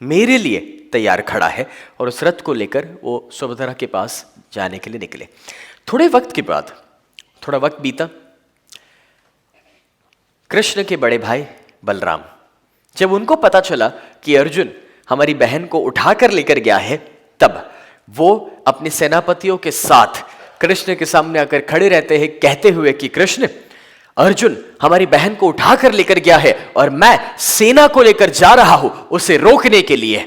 मेरे लिए तैयार खड़ा है, और उस रथ को लेकर वो सुभद्रा के पास जाने के लिए निकले। थोड़े वक्त के बाद, थोड़ा वक्त बीता, कृष्ण के बड़े भाई बलराम, जब उनको पता चला कि अर्जुन हमारी बहन को उठाकर लेकर गया है, तब वो अपने सेनापतियों के साथ कृष्ण के सामने आकर खड़े रहते हैं, कहते हुए कि कृष्ण, अर्जुन हमारी बहन को उठाकर लेकर गया है और मैं सेना को लेकर जा रहा हूं उसे रोकने के लिए।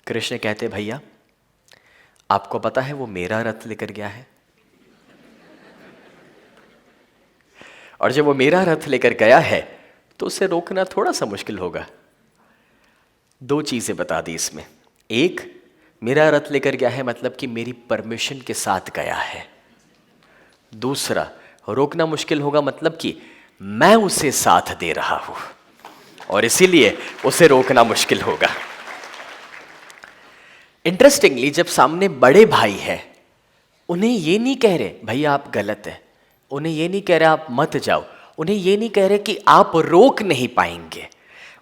कृष्ण कहते, भैया आपको पता है वो मेरा रथ लेकर गया है, और जब वो मेरा रथ लेकर गया है तो उसे रोकना थोड़ा सा मुश्किल होगा। 2 चीजें बता दी इसमें। एक, मेरा रथ लेकर गया है मतलब कि मेरी परमिशन के साथ गया है। दूसरा, रोकना मुश्किल होगा मतलब कि मैं उसे साथ दे रहा हूं और इसीलिए उसे रोकना मुश्किल होगा। इंटरेस्टिंगली, जब सामने बड़े भाई है, उन्हें ये नहीं कह रहे भैया आप गलत है, उन्हें ये नहीं कह रहे आप मत जाओ, उन्हें ये नहीं कह रहे कि आप रोक नहीं पाएंगे।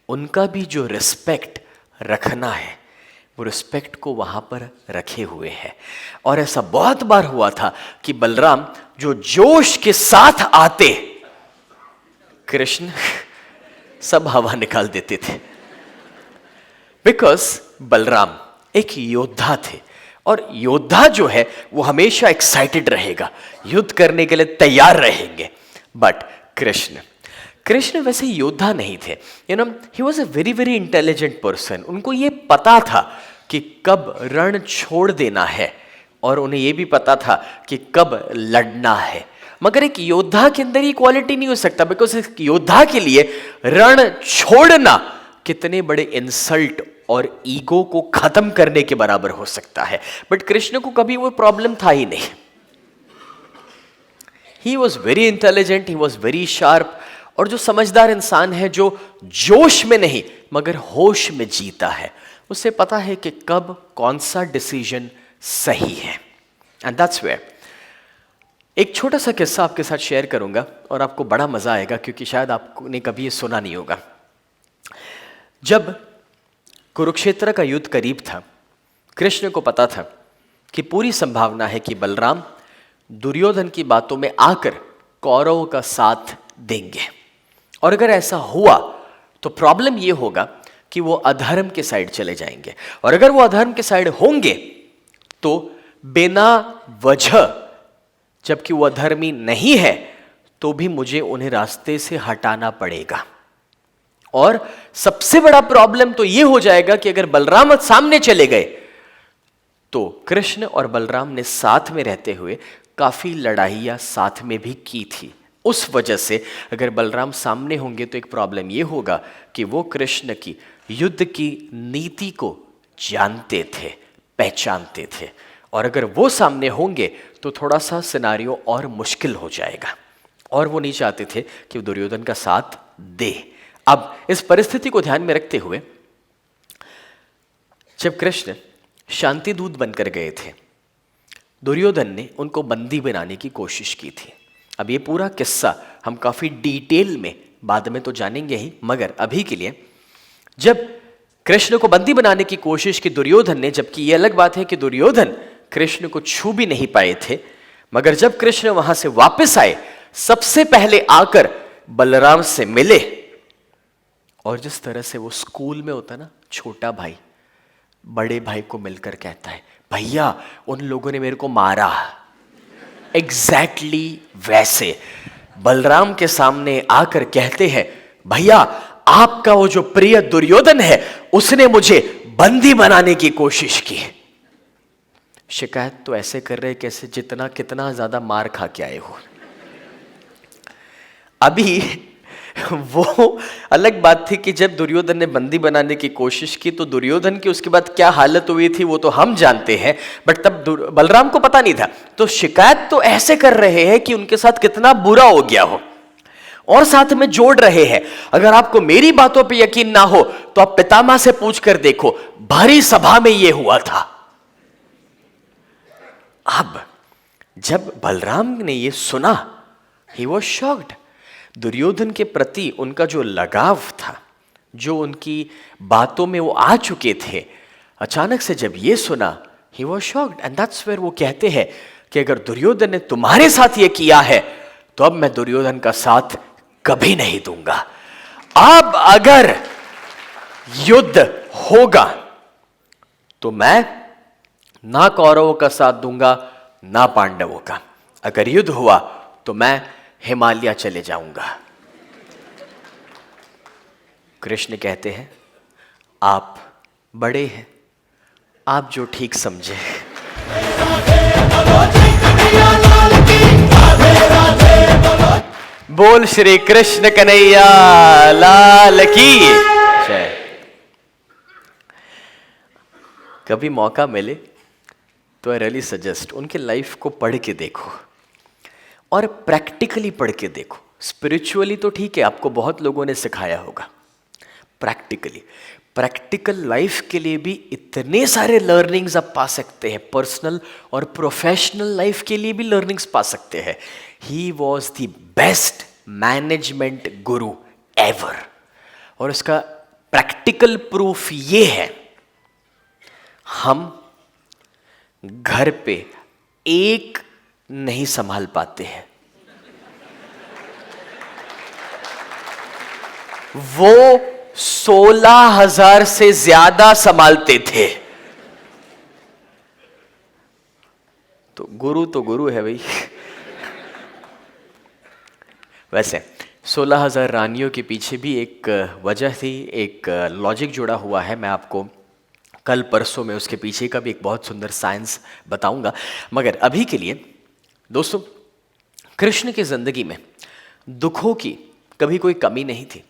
उनका भी जो रिस्पेक्ट रखना है, वो रिस्पेक्ट को वहां पर रखे हुए हैं। और ऐसा बहुत बार हुआ था कि बलराम जो जोश के साथ आते, कृष्ण सब हवा निकाल देते थे, बिकॉज बलराम एक योद्धा थे, और योद्धा जो है वो हमेशा एक्साइटेड रहेगा, युद्ध करने के लिए तैयार रहेंगे। बट कृष्ण वैसे योद्धा नहीं थे। He was a very very intelligent person. उनको ये पता था कि कब रण छोड़ देना है, और उन्हें यह भी पता था कि कब लड़ना है। मगर एक योद्धा के अंदर ये क्वालिटी नहीं हो सकता, बिकॉज एक योद्धा के लिए रण छोड़ना कितने बड़े इंसल्ट और ईगो को खत्म करने के बराबर हो सकता है। बट कृष्ण को कभी वो प्रॉब्लम था ही नहीं। He was very intelligent, he was very sharp, और जो समझदार इंसान है, जो जोश में नहीं मगर होश में जीता है, उसे पता है कि कब कौन सा डिसीजन सही है। एंड दैट्स वेयर एक छोटा सा किस्सा आपके साथ शेयर करूंगा, और आपको बड़ा मजा आएगा, क्योंकि शायद आपने कभी ये सुना नहीं होगा। जब कुरुक्षेत्र का युद्ध करीब था, कृष्ण को पता था कि पूरी संभावना है कि बलराम दुर्योधन की बातों में आकर कौरवों का साथ देंगे, और अगर ऐसा हुआ तो प्रॉब्लम यह होगा कि वो अधर्म के साइड चले जाएंगे, और अगर वो अधर्म के साइड होंगे तो बिना वजह, जबकि वो अधर्मी नहीं है, तो भी मुझे उन्हें रास्ते से हटाना पड़ेगा। और सबसे बड़ा प्रॉब्लम तो यह हो जाएगा कि अगर बलराम सामने चले गए तो कृष्ण और बलराम ने साथ में रहते हुए काफी लड़ाइयां साथ में भी की थी। उस वजह से अगर बलराम सामने होंगे तो एक प्रॉब्लम यह होगा कि वो कृष्ण की युद्ध की नीति को जानते थे, पहचानते थे, और अगर वो सामने होंगे तो थोड़ा सा सिनारियो और मुश्किल हो जाएगा, और वो नहीं चाहते थे कि वो दुर्योधन का साथ दे। अब इस परिस्थिति को ध्यान में रखते हुए जब कृष्ण शांति दूत बनकर गए थे, दुर्योधन ने उनको बंदी बनाने की कोशिश की थी। अब ये पूरा किस्सा हम काफी डिटेल में बाद में तो जानेंगे ही, मगर अभी के लिए जब कृष्ण को बंदी बनाने की कोशिश की दुर्योधन ने, जबकि ये अलग बात है कि दुर्योधन कृष्ण को छू भी नहीं पाए थे, मगर जब कृष्ण वहां से वापस आए सबसे पहले आकर बलराम से मिले, और जिस तरह से वो स्कूल में होता ना, छोटा भाई बड़े भाई को मिलकर कहता है भैया उन लोगों ने मेरे को मारा, एग्जैक्टली वैसे बलराम के सामने आकर कहते हैं भैया आपका वो जो प्रिय दुर्योधन है उसने मुझे बंदी बनाने की कोशिश की। शिकायत तो ऐसे कर रहे कैसे जितना कितना ज्यादा मार खा के आए हो। अभी वो अलग बात थी कि जब दुर्योधन ने बंदी बनाने की कोशिश की तो दुर्योधन की उसके बाद क्या हालत हुई थी वो तो हम जानते हैं, बट तब बलराम को पता नहीं था। तो शिकायत तो ऐसे कर रहे हैं कि उनके साथ कितना बुरा हो गया हो, और साथ में जोड़ रहे हैं अगर आपको मेरी बातों पे यकीन ना हो तो आप पितामह से पूछ कर देखो, भारी सभा में यह हुआ था। अब जब बलराम ने यह सुना, ही वॉज शॉक्ड। दुर्योधन के प्रति उनका जो लगाव था, जो उनकी बातों में वो आ चुके थे, अचानक से जब ये सुना, he was shocked. And that's where वो कहते हैं कि अगर दुर्योधन ने तुम्हारे साथ ये किया है तो अब मैं दुर्योधन का साथ कभी नहीं दूंगा। अब अगर युद्ध होगा तो मैं ना कौरवों का साथ दूंगा ना पांडवों का। अगर युद्ध हुआ तो मैं हिमालय चले जाऊंगा। कृष्ण कहते हैं आप बड़े हैं, आप जो ठीक समझे। बोल श्री कृष्ण कन्हैया लाल की जय। कभी मौका मिले तो आई रियली सजेस्ट उनके लाइफ को पढ़ के देखो और प्रैक्टिकली पढ़ के देखो। स्पिरिचुअली तो ठीक है, आपको बहुत लोगों ने सिखाया होगा, प्रैक्टिकल लाइफ के लिए भी इतने सारे लर्निंग्स आप पा सकते हैं, पर्सनल और प्रोफेशनल लाइफ के लिए भी लर्निंग्स पा सकते हैं। He was the best management Guru ever, और उसका प्रैक्टिकल प्रूफ ये है, हम घर पे एक नहीं संभाल पाते हैं, वो 16,000 से ज्यादा संभालते थे। तो गुरु है भाई। वैसे 16,000 रानियों के पीछे भी एक वजह थी, एक लॉजिक जुड़ा हुआ है। मैं आपको कल परसों में उसके पीछे का भी एक बहुत सुंदर साइंस बताऊंगा, मगर अभी के लिए दोस्तों, कृष्ण की जिंदगी में दुखों की कभी कोई कमी नहीं थी।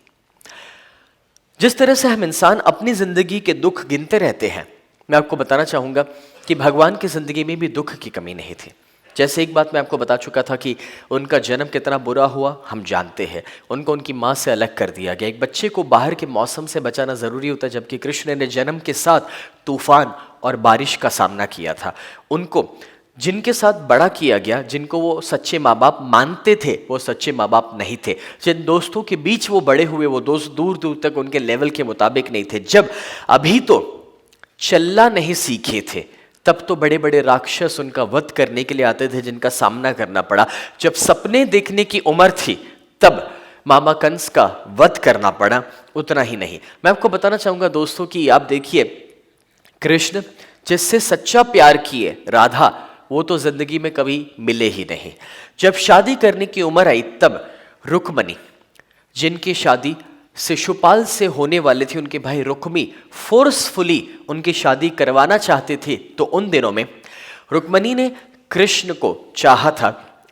जिस तरह से हम इंसान अपनी जिंदगी के दुख गिनते रहते हैं, मैं आपको बताना चाहूंगा कि भगवान की जिंदगी में भी दुख की कमी नहीं थी। जैसे एक बात मैं आपको बता चुका था कि उनका जन्म कितना बुरा हुआ हम जानते हैं। उनको उनकी माँ से अलग कर दिया गया। एक बच्चे को बाहर के मौसम से बचाना ज़रूरी होता है, जबकि कृष्ण ने जन्म के साथ तूफान और बारिश का सामना किया था। उनको जिनके साथ बड़ा किया गया, जिनको वो सच्चे माँ बाप मानते थे, वो सच्चे माँ बाप नहीं थे। जिन दोस्तों के बीच वो बड़े हुए, वो दोस्त दूर दूर तक उनके लेवल के मुताबिक नहीं थे। जब अभी तो चलना नहीं सीखे थे, तब तो बड़े बड़े राक्षस उनका वध करने के लिए आते थे, जिनका सामना करना पड़ा। जब सपने देखने की उम्र थी, तब मामा कंस का वध करना पड़ा। उतना ही नहीं, मैं आपको बताना चाहूंगा दोस्तों कि आप देखिए, कृष्ण जिससे सच्चा प्यार किए, राधा, वो तो जिंदगी में कभी मिले ही नहीं। जब शादी करने की उम्र आई, तब रुक्मणी, जिनकी शादी शिशुपाल से होने वाले थे, उनके भाई रुक्मी फोर्सफुली उनकी शादी करवाना चाहते थे। तो उन दिनों में रुक्मणी ने कृष्ण को चाहा था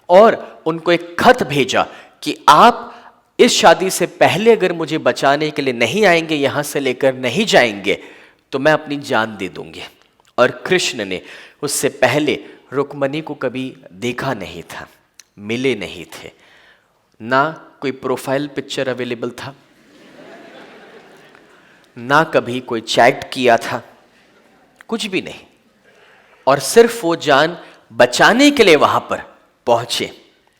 और उनको एक खत भेजा कि आप इस शादी से पहले अगर मुझे बचाने के लिए नहीं आएंगे, यहां से लेकर नहीं जाएंगे, तो मैं अपनी जान दे दूंगी। और कृष्ण ने उससे पहले रुक्मणी को कभी देखा नहीं था, मिले नहीं थे, ना कोई प्रोफाइल पिक्चर अवेलेबल था, ना कभी कोई चैट किया था, कुछ भी नहीं। और सिर्फ वो जान बचाने के लिए वहां पर पहुंचे,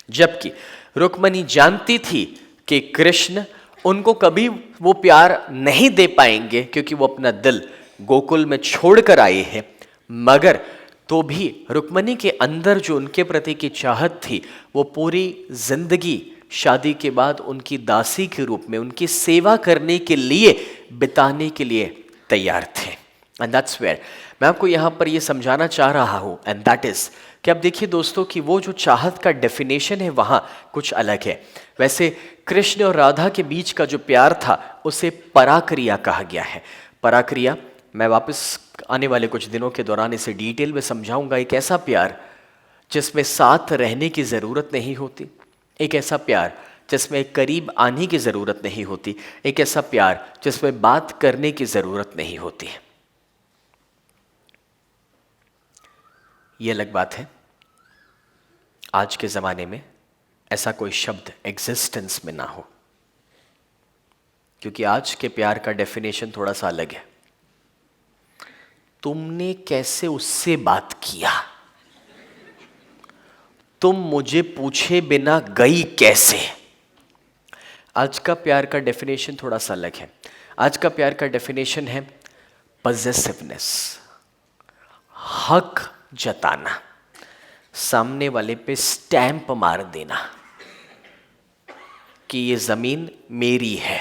जबकि रुक्मणी जानती थी कि कृष्ण उनको कभी वो प्यार नहीं दे पाएंगे क्योंकि वो अपना दिल गोकुल में छोड़कर आए हैं। मगर तो भी रुक्मणी के अंदर जो उनके प्रति की चाहत थी, वो पूरी जिंदगी शादी के बाद उनकी दासी के रूप में उनकी सेवा करने के लिए बिताने के लिए तैयार थे। एंड दैट्स वेयर मैं आपको यहाँ पर ये समझाना चाह रहा हूँ, एंड दैट इज कि अब देखिए दोस्तों कि वो जो चाहत का डेफिनेशन है वहाँ कुछ अलग है। वैसे कृष्ण और राधा के बीच का जो प्यार था उसे पराक्रिया कहा गया है। पराक्रिया, मैं वापस आने वाले कुछ दिनों के दौरान इसे डिटेल में समझाऊंगा। एक ऐसा प्यार जिसमें साथ रहने की ज़रूरत नहीं होती, एक ऐसा प्यार जिसमें करीब आने की ज़रूरत नहीं होती, एक ऐसा प्यार जिसमें बात करने की ज़रूरत नहीं होती। ये अलग बात है, आज के ज़माने में ऐसा कोई शब्द एग्जिस्टेंस में ना हो, क्योंकि आज के प्यार का डेफिनेशन थोड़ा सा अलग है। तुमने कैसे उससे बात किया, तुम मुझे पूछे बिना गई कैसे। आज का प्यार का डेफिनेशन थोड़ा सा अलग है। आज का प्यार का डेफिनेशन है पजेसिवनेस, हक जताना, सामने वाले पे स्टैंप मार देना कि ये जमीन मेरी है,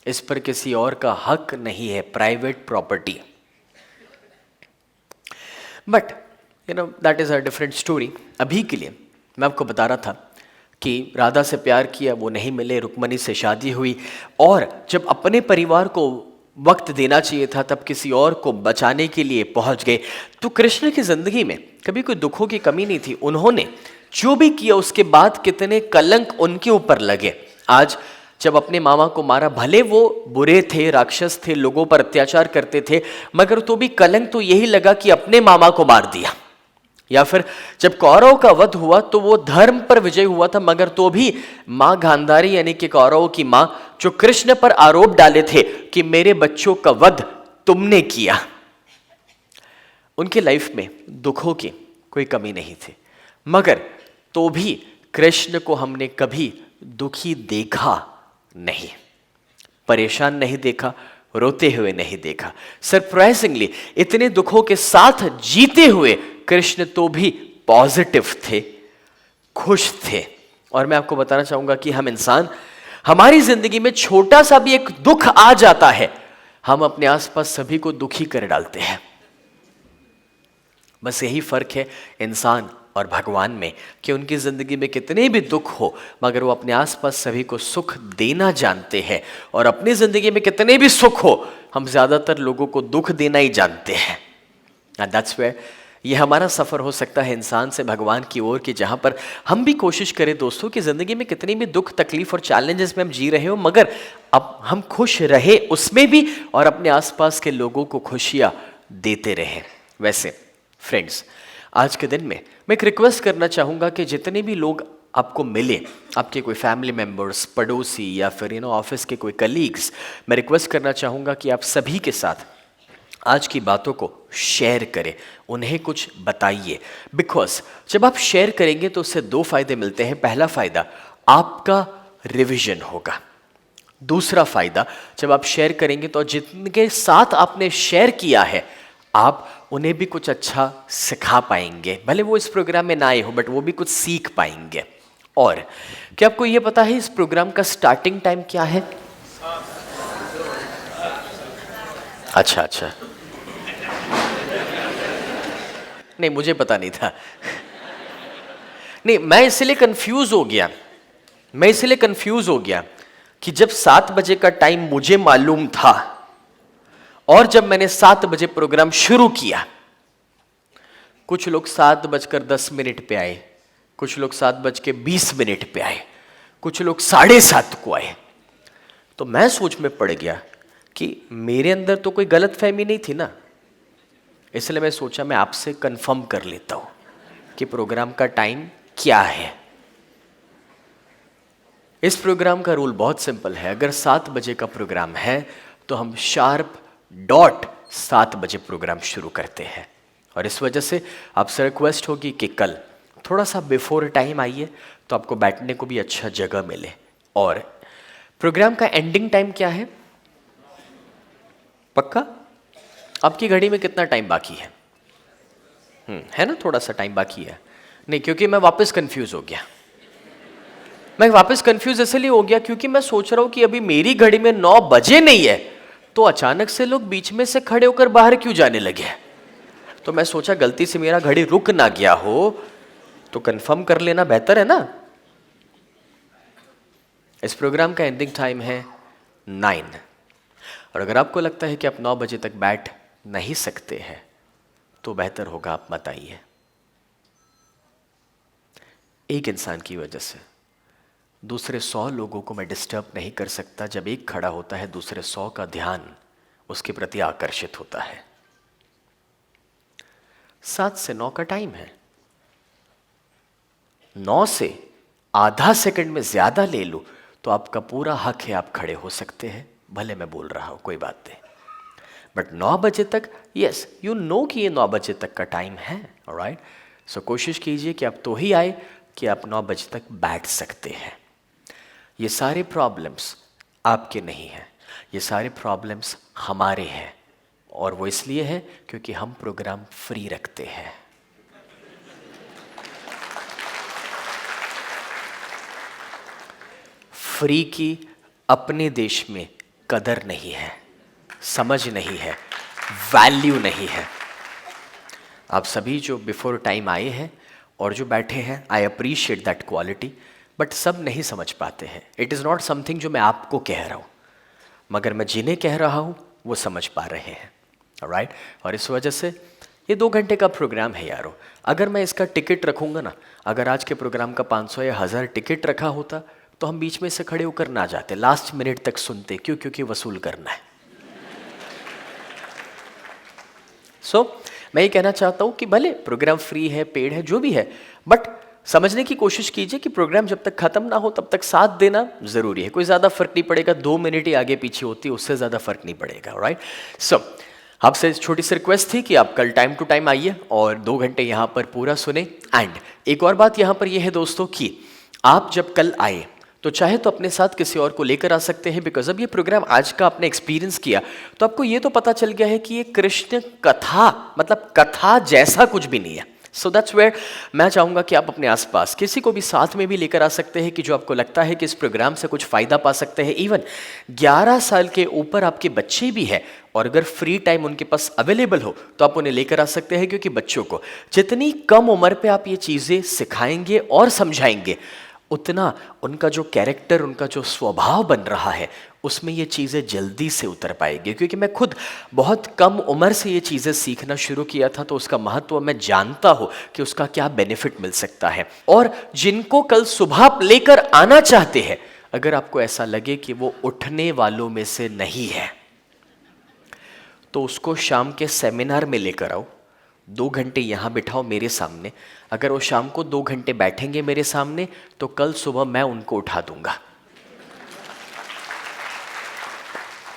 इस पर किसी और का हक नहीं है, private property. But you know that is a different story. अभी के लिए मैं आपको बता रहा था कि राधा से प्यार किया, वो नहीं मिले, रुक्मणी से शादी हुई, और जब अपने परिवार को वक्त देना चाहिए था तब किसी और को बचाने के लिए पहुंच गए। तो कृष्ण की जिंदगी में कभी कोई दुखों की कमी नहीं थी। उन्होंने जो भी किया उसके बाद कितने कलंक उनके ऊपर लगे। आज जब अपने मामा को मारा, भले वो बुरे थे, राक्षस थे, लोगों पर अत्याचार करते थे, मगर तो भी कलंक तो यही लगा कि अपने मामा को मार दिया। या फिर जब कौरव का वध हुआ तो वो धर्म पर विजय हुआ था, मगर तो भी माँ गांधारी यानी कि कौरव की माँ, जो कृष्ण पर आरोप डाले थे कि मेरे बच्चों का वध तुमने किया, उनके लाइफ में दुखों की कोई कमी नहीं थी। मगर तो भी कृष्ण को हमने कभी दुखी देखा नहीं, परेशान नहीं देखा, रोते हुए नहीं देखा। सरप्राइजिंगली इतने दुखों के साथ जीते हुए कृष्ण तो भी पॉजिटिव थे, खुश थे। और मैं आपको बताना चाहूंगा कि हम इंसान, हमारी जिंदगी में छोटा सा भी एक दुख आ जाता है, हम अपने आसपास सभी को दुखी कर डालते हैं। बस यही फर्क है इंसान और भगवान में कि उनकी जिंदगी में कितने भी दुख हो मगर वो अपने आसपास सभी को सुख देना जानते हैं, और अपनी जिंदगी में कितने भी सुख हो हम ज्यादातर लोगों को दुख देना ही जानते हैं। एंड दैट्स वेयर ये हमारा सफर हो सकता है इंसान से भगवान की ओर की, जहां पर हम भी कोशिश करें दोस्तों कि जिंदगी में कितनी भी दुख तकलीफ और चैलेंजेस में हम जी रहे हो, मगर अब हम खुश रहे उसमें भी और अपने आसपास के लोगों को खुशियां देते रहें। वैसे फ्रेंड्स, आज के दिन में मैं एक रिक्वेस्ट करना चाहूँगा कि जितने भी लोग आपको मिले, आपके कोई फैमिली मेम्बर्स, पड़ोसी या फिर ऑफिस के कोई कलीग्स, मैं रिक्वेस्ट करना चाहूँगा कि आप सभी के साथ आज की बातों को शेयर करें, उन्हें कुछ बताइए। बिकॉज जब आप शेयर करेंगे तो उससे दो फायदे मिलते हैं। पहला फायदा आपका रिवीजन होगा, दूसरा फायदा जब आप शेयर करेंगे तो जिनके साथ आपने शेयर किया है आप उन्हें भी कुछ अच्छा सिखा पाएंगे, भले वो इस प्रोग्राम में ना आए हो बट वो भी कुछ सीख पाएंगे। और क्या आपको ये पता है इस प्रोग्राम का स्टार्टिंग टाइम क्या है? अच्छा, नहीं मुझे पता नहीं था। नहीं, मैं इसलिए कंफ्यूज हो गया कि जब 7 बजे का टाइम मुझे मालूम था और जब मैंने 7 बजे प्रोग्राम शुरू किया, कुछ लोग 7:10 पे आए, कुछ लोग 7:20 पे आए, कुछ लोग 7:30 को आए। तो मैं सोच में पड़ गया कि मेरे अंदर तो कोई गलत फहमी नहीं थी ना, इसलिए मैं सोचा मैं आपसे कंफर्म कर लेता हूं कि प्रोग्राम का टाइम क्या है। इस प्रोग्राम का रूल बहुत सिंपल है। अगर 7 बजे का प्रोग्राम है तो हम शार्प डॉट 7 बजे प्रोग्राम शुरू करते हैं। और इस वजह से आपसे रिक्वेस्ट होगी कि कल थोड़ा सा बिफोर टाइम आइए तो आपको बैठने को भी अच्छा जगह मिले। और प्रोग्राम का एंडिंग टाइम क्या है? पक्का? आपकी घड़ी में कितना टाइम बाकी है? है ना, थोड़ा सा टाइम बाकी है। नहीं, क्योंकि मैं वापस कंफ्यूज हो गया। मैं वापस कंफ्यूज इसलिए हो गया क्योंकि मैं सोच रहा हूं कि अभी मेरी घड़ी में 9 बजे नहीं है, तो अचानक से लोग बीच में से खड़े होकर बाहर क्यों जाने लगे। तो मैं सोचा गलती से मेरा घड़ी रुक ना गया हो तो कंफर्म कर लेना बेहतर है ना। इस प्रोग्राम का एंडिंग टाइम है 9। और अगर आपको लगता है कि आप 9 बजे तक बैठ नहीं सकते हैं तो बेहतर होगा आप मत आइए। एक इंसान की वजह से दूसरे 100 लोगों को मैं डिस्टर्ब नहीं कर सकता। जब एक खड़ा होता है दूसरे 100 का ध्यान उसके प्रति आकर्षित होता है। 7 से 9 का टाइम है। 9 से आधा सेकंड में ज्यादा ले लूं तो आपका पूरा हक है, आप खड़े हो सकते हैं। भले मैं बोल रहा हूं, कोई बात नहीं, बट 9 बजे तक, यस यू नो कि ये 9 बजे तक का टाइम है। ऑलराइट, सो कोशिश कीजिए कि आप तो ही आए कि आप 9 बजे तक बैठ सकते हैं। ये सारे प्रॉब्लम्स आपके नहीं हैं, ये सारे प्रॉब्लम्स हमारे हैं। और वो इसलिए है क्योंकि हम प्रोग्राम फ्री रखते हैं। फ्री की अपने देश में कदर नहीं है, समझ नहीं है, वैल्यू नहीं है। आप सभी जो बिफोर टाइम आए हैं और जो बैठे हैं, I appreciate that quality, but सब नहीं समझ पाते हैं। इट इज़ नॉट समथिंग जो मैं आपको कह रहा हूँ, मगर मैं जिन्हें कह रहा हूँ वो समझ पा रहे हैं। राइट, और इस वजह से ये 2 घंटे का प्रोग्राम है यारो। अगर मैं इसका टिकट रखूँगा ना, अगर आज के प्रोग्राम का 500 या 1000 टिकट रखा होता तो हम बीच में से खड़े होकर ना जाते, लास्ट मिनट तक सुनते। क्यों? क्योंकि वसूल करना है। सो मैं ये कहना चाहता हूँ कि भले प्रोग्राम फ्री है, पेड है, जो भी है, बट समझने की कोशिश कीजिए कि प्रोग्राम जब तक खत्म ना हो तब तक साथ देना जरूरी है। कोई ज़्यादा फर्क नहीं पड़ेगा, 2 मिनट ही आगे पीछे होती है, उससे ज़्यादा फर्क नहीं पड़ेगा। राइट, सो आपसे छोटी सी रिक्वेस्ट थी कि आप कल टाइम टू टाइम आइए और 2 घंटे यहाँ पर पूरा सुने। एंड एक और बात यहाँ पर यह है दोस्तों कि आप जब कल आए तो चाहे तो अपने साथ किसी और को लेकर आ सकते हैं, बिकॉज अब ये प्रोग्राम आज का आपने एक्सपीरियंस किया तो आपको ये तो पता चल गया है कि ये कृष्ण कथा, मतलब कथा जैसा कुछ भी नहीं है। सो दैट्स वेयर मैं चाहूँगा कि आप अपने आसपास किसी को भी साथ में भी लेकर आ सकते हैं कि जो आपको लगता है कि इस प्रोग्राम से कुछ फ़ायदा पा सकते हैं। इवन 11 साल के ऊपर आपके बच्चे भी हैं और अगर फ्री टाइम उनके पास अवेलेबल हो तो आप उन्हें लेकर आ सकते हैं, क्योंकि बच्चों को जितनी कम उम्र पे आप ये चीज़ें सिखाएंगे और समझाएंगे उतना उनका जो कैरेक्टर, उनका जो स्वभाव बन रहा है उसमें ये चीज़ें जल्दी से उतर पाएगी। क्योंकि मैं खुद बहुत कम उम्र से ये चीज़ें सीखना शुरू किया था तो उसका महत्व मैं जानता हूँ कि उसका क्या बेनिफिट मिल सकता है। और जिनको कल सुबह आप लेकर आना चाहते हैं, अगर आपको ऐसा लगे कि वो उठने वालों में से नहीं है तो उसको शाम के सेमिनार में लेकर आओ, 2 घंटे यहाँ बिठाओ मेरे सामने। अगर वो शाम को 2 घंटे बैठेंगे मेरे सामने तो कल सुबह मैं उनको उठा दूंगा।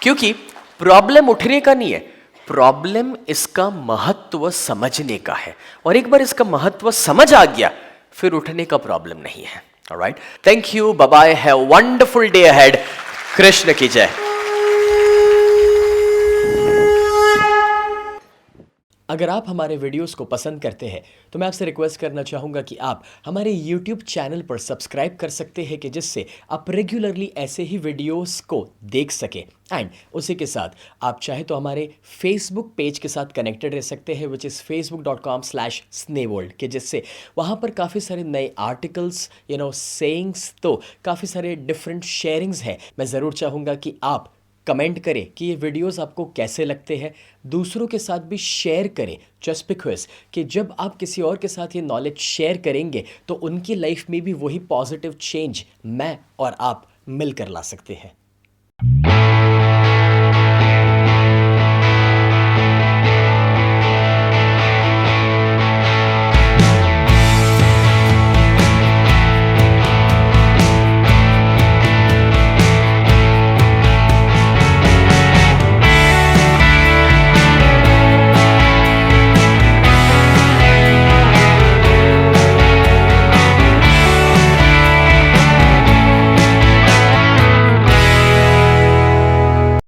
क्योंकि प्रॉब्लम उठने का नहीं है, प्रॉब्लम इसका महत्व समझने का है। और एक बार इसका महत्व समझ आ गया फिर उठने का प्रॉब्लम नहीं है। Alright, thank you, bye bye, have wonderful day ahead. Krishna की जय। अगर आप हमारे वीडियोस को पसंद करते हैं तो मैं आपसे रिक्वेस्ट करना चाहूँगा कि आप हमारे यूट्यूब चैनल पर सब्सक्राइब कर सकते हैं कि जिससे आप रेगुलरली ऐसे ही वीडियोस को देख सकें। एंड उसी के साथ आप चाहे तो हमारे फेसबुक पेज के साथ कनेक्टेड रह सकते हैं विच इज़ facebook.com/Sneworld के जिससे वहाँ पर काफ़ी सारे नए आर्टिकल्स सेइंग्स तो काफ़ी सारे डिफरेंट शेयरिंग्स हैं। मैं ज़रूर चाहूँगा कि आप कमेंट करें कि ये वीडियोस आपको कैसे लगते हैं, दूसरों के साथ भी शेयर करें जस्ट बिकॉज कि जब आप किसी और के साथ ये नॉलेज शेयर करेंगे तो उनकी लाइफ में भी वही पॉजिटिव चेंज मैं और आप मिलकर ला सकते हैं।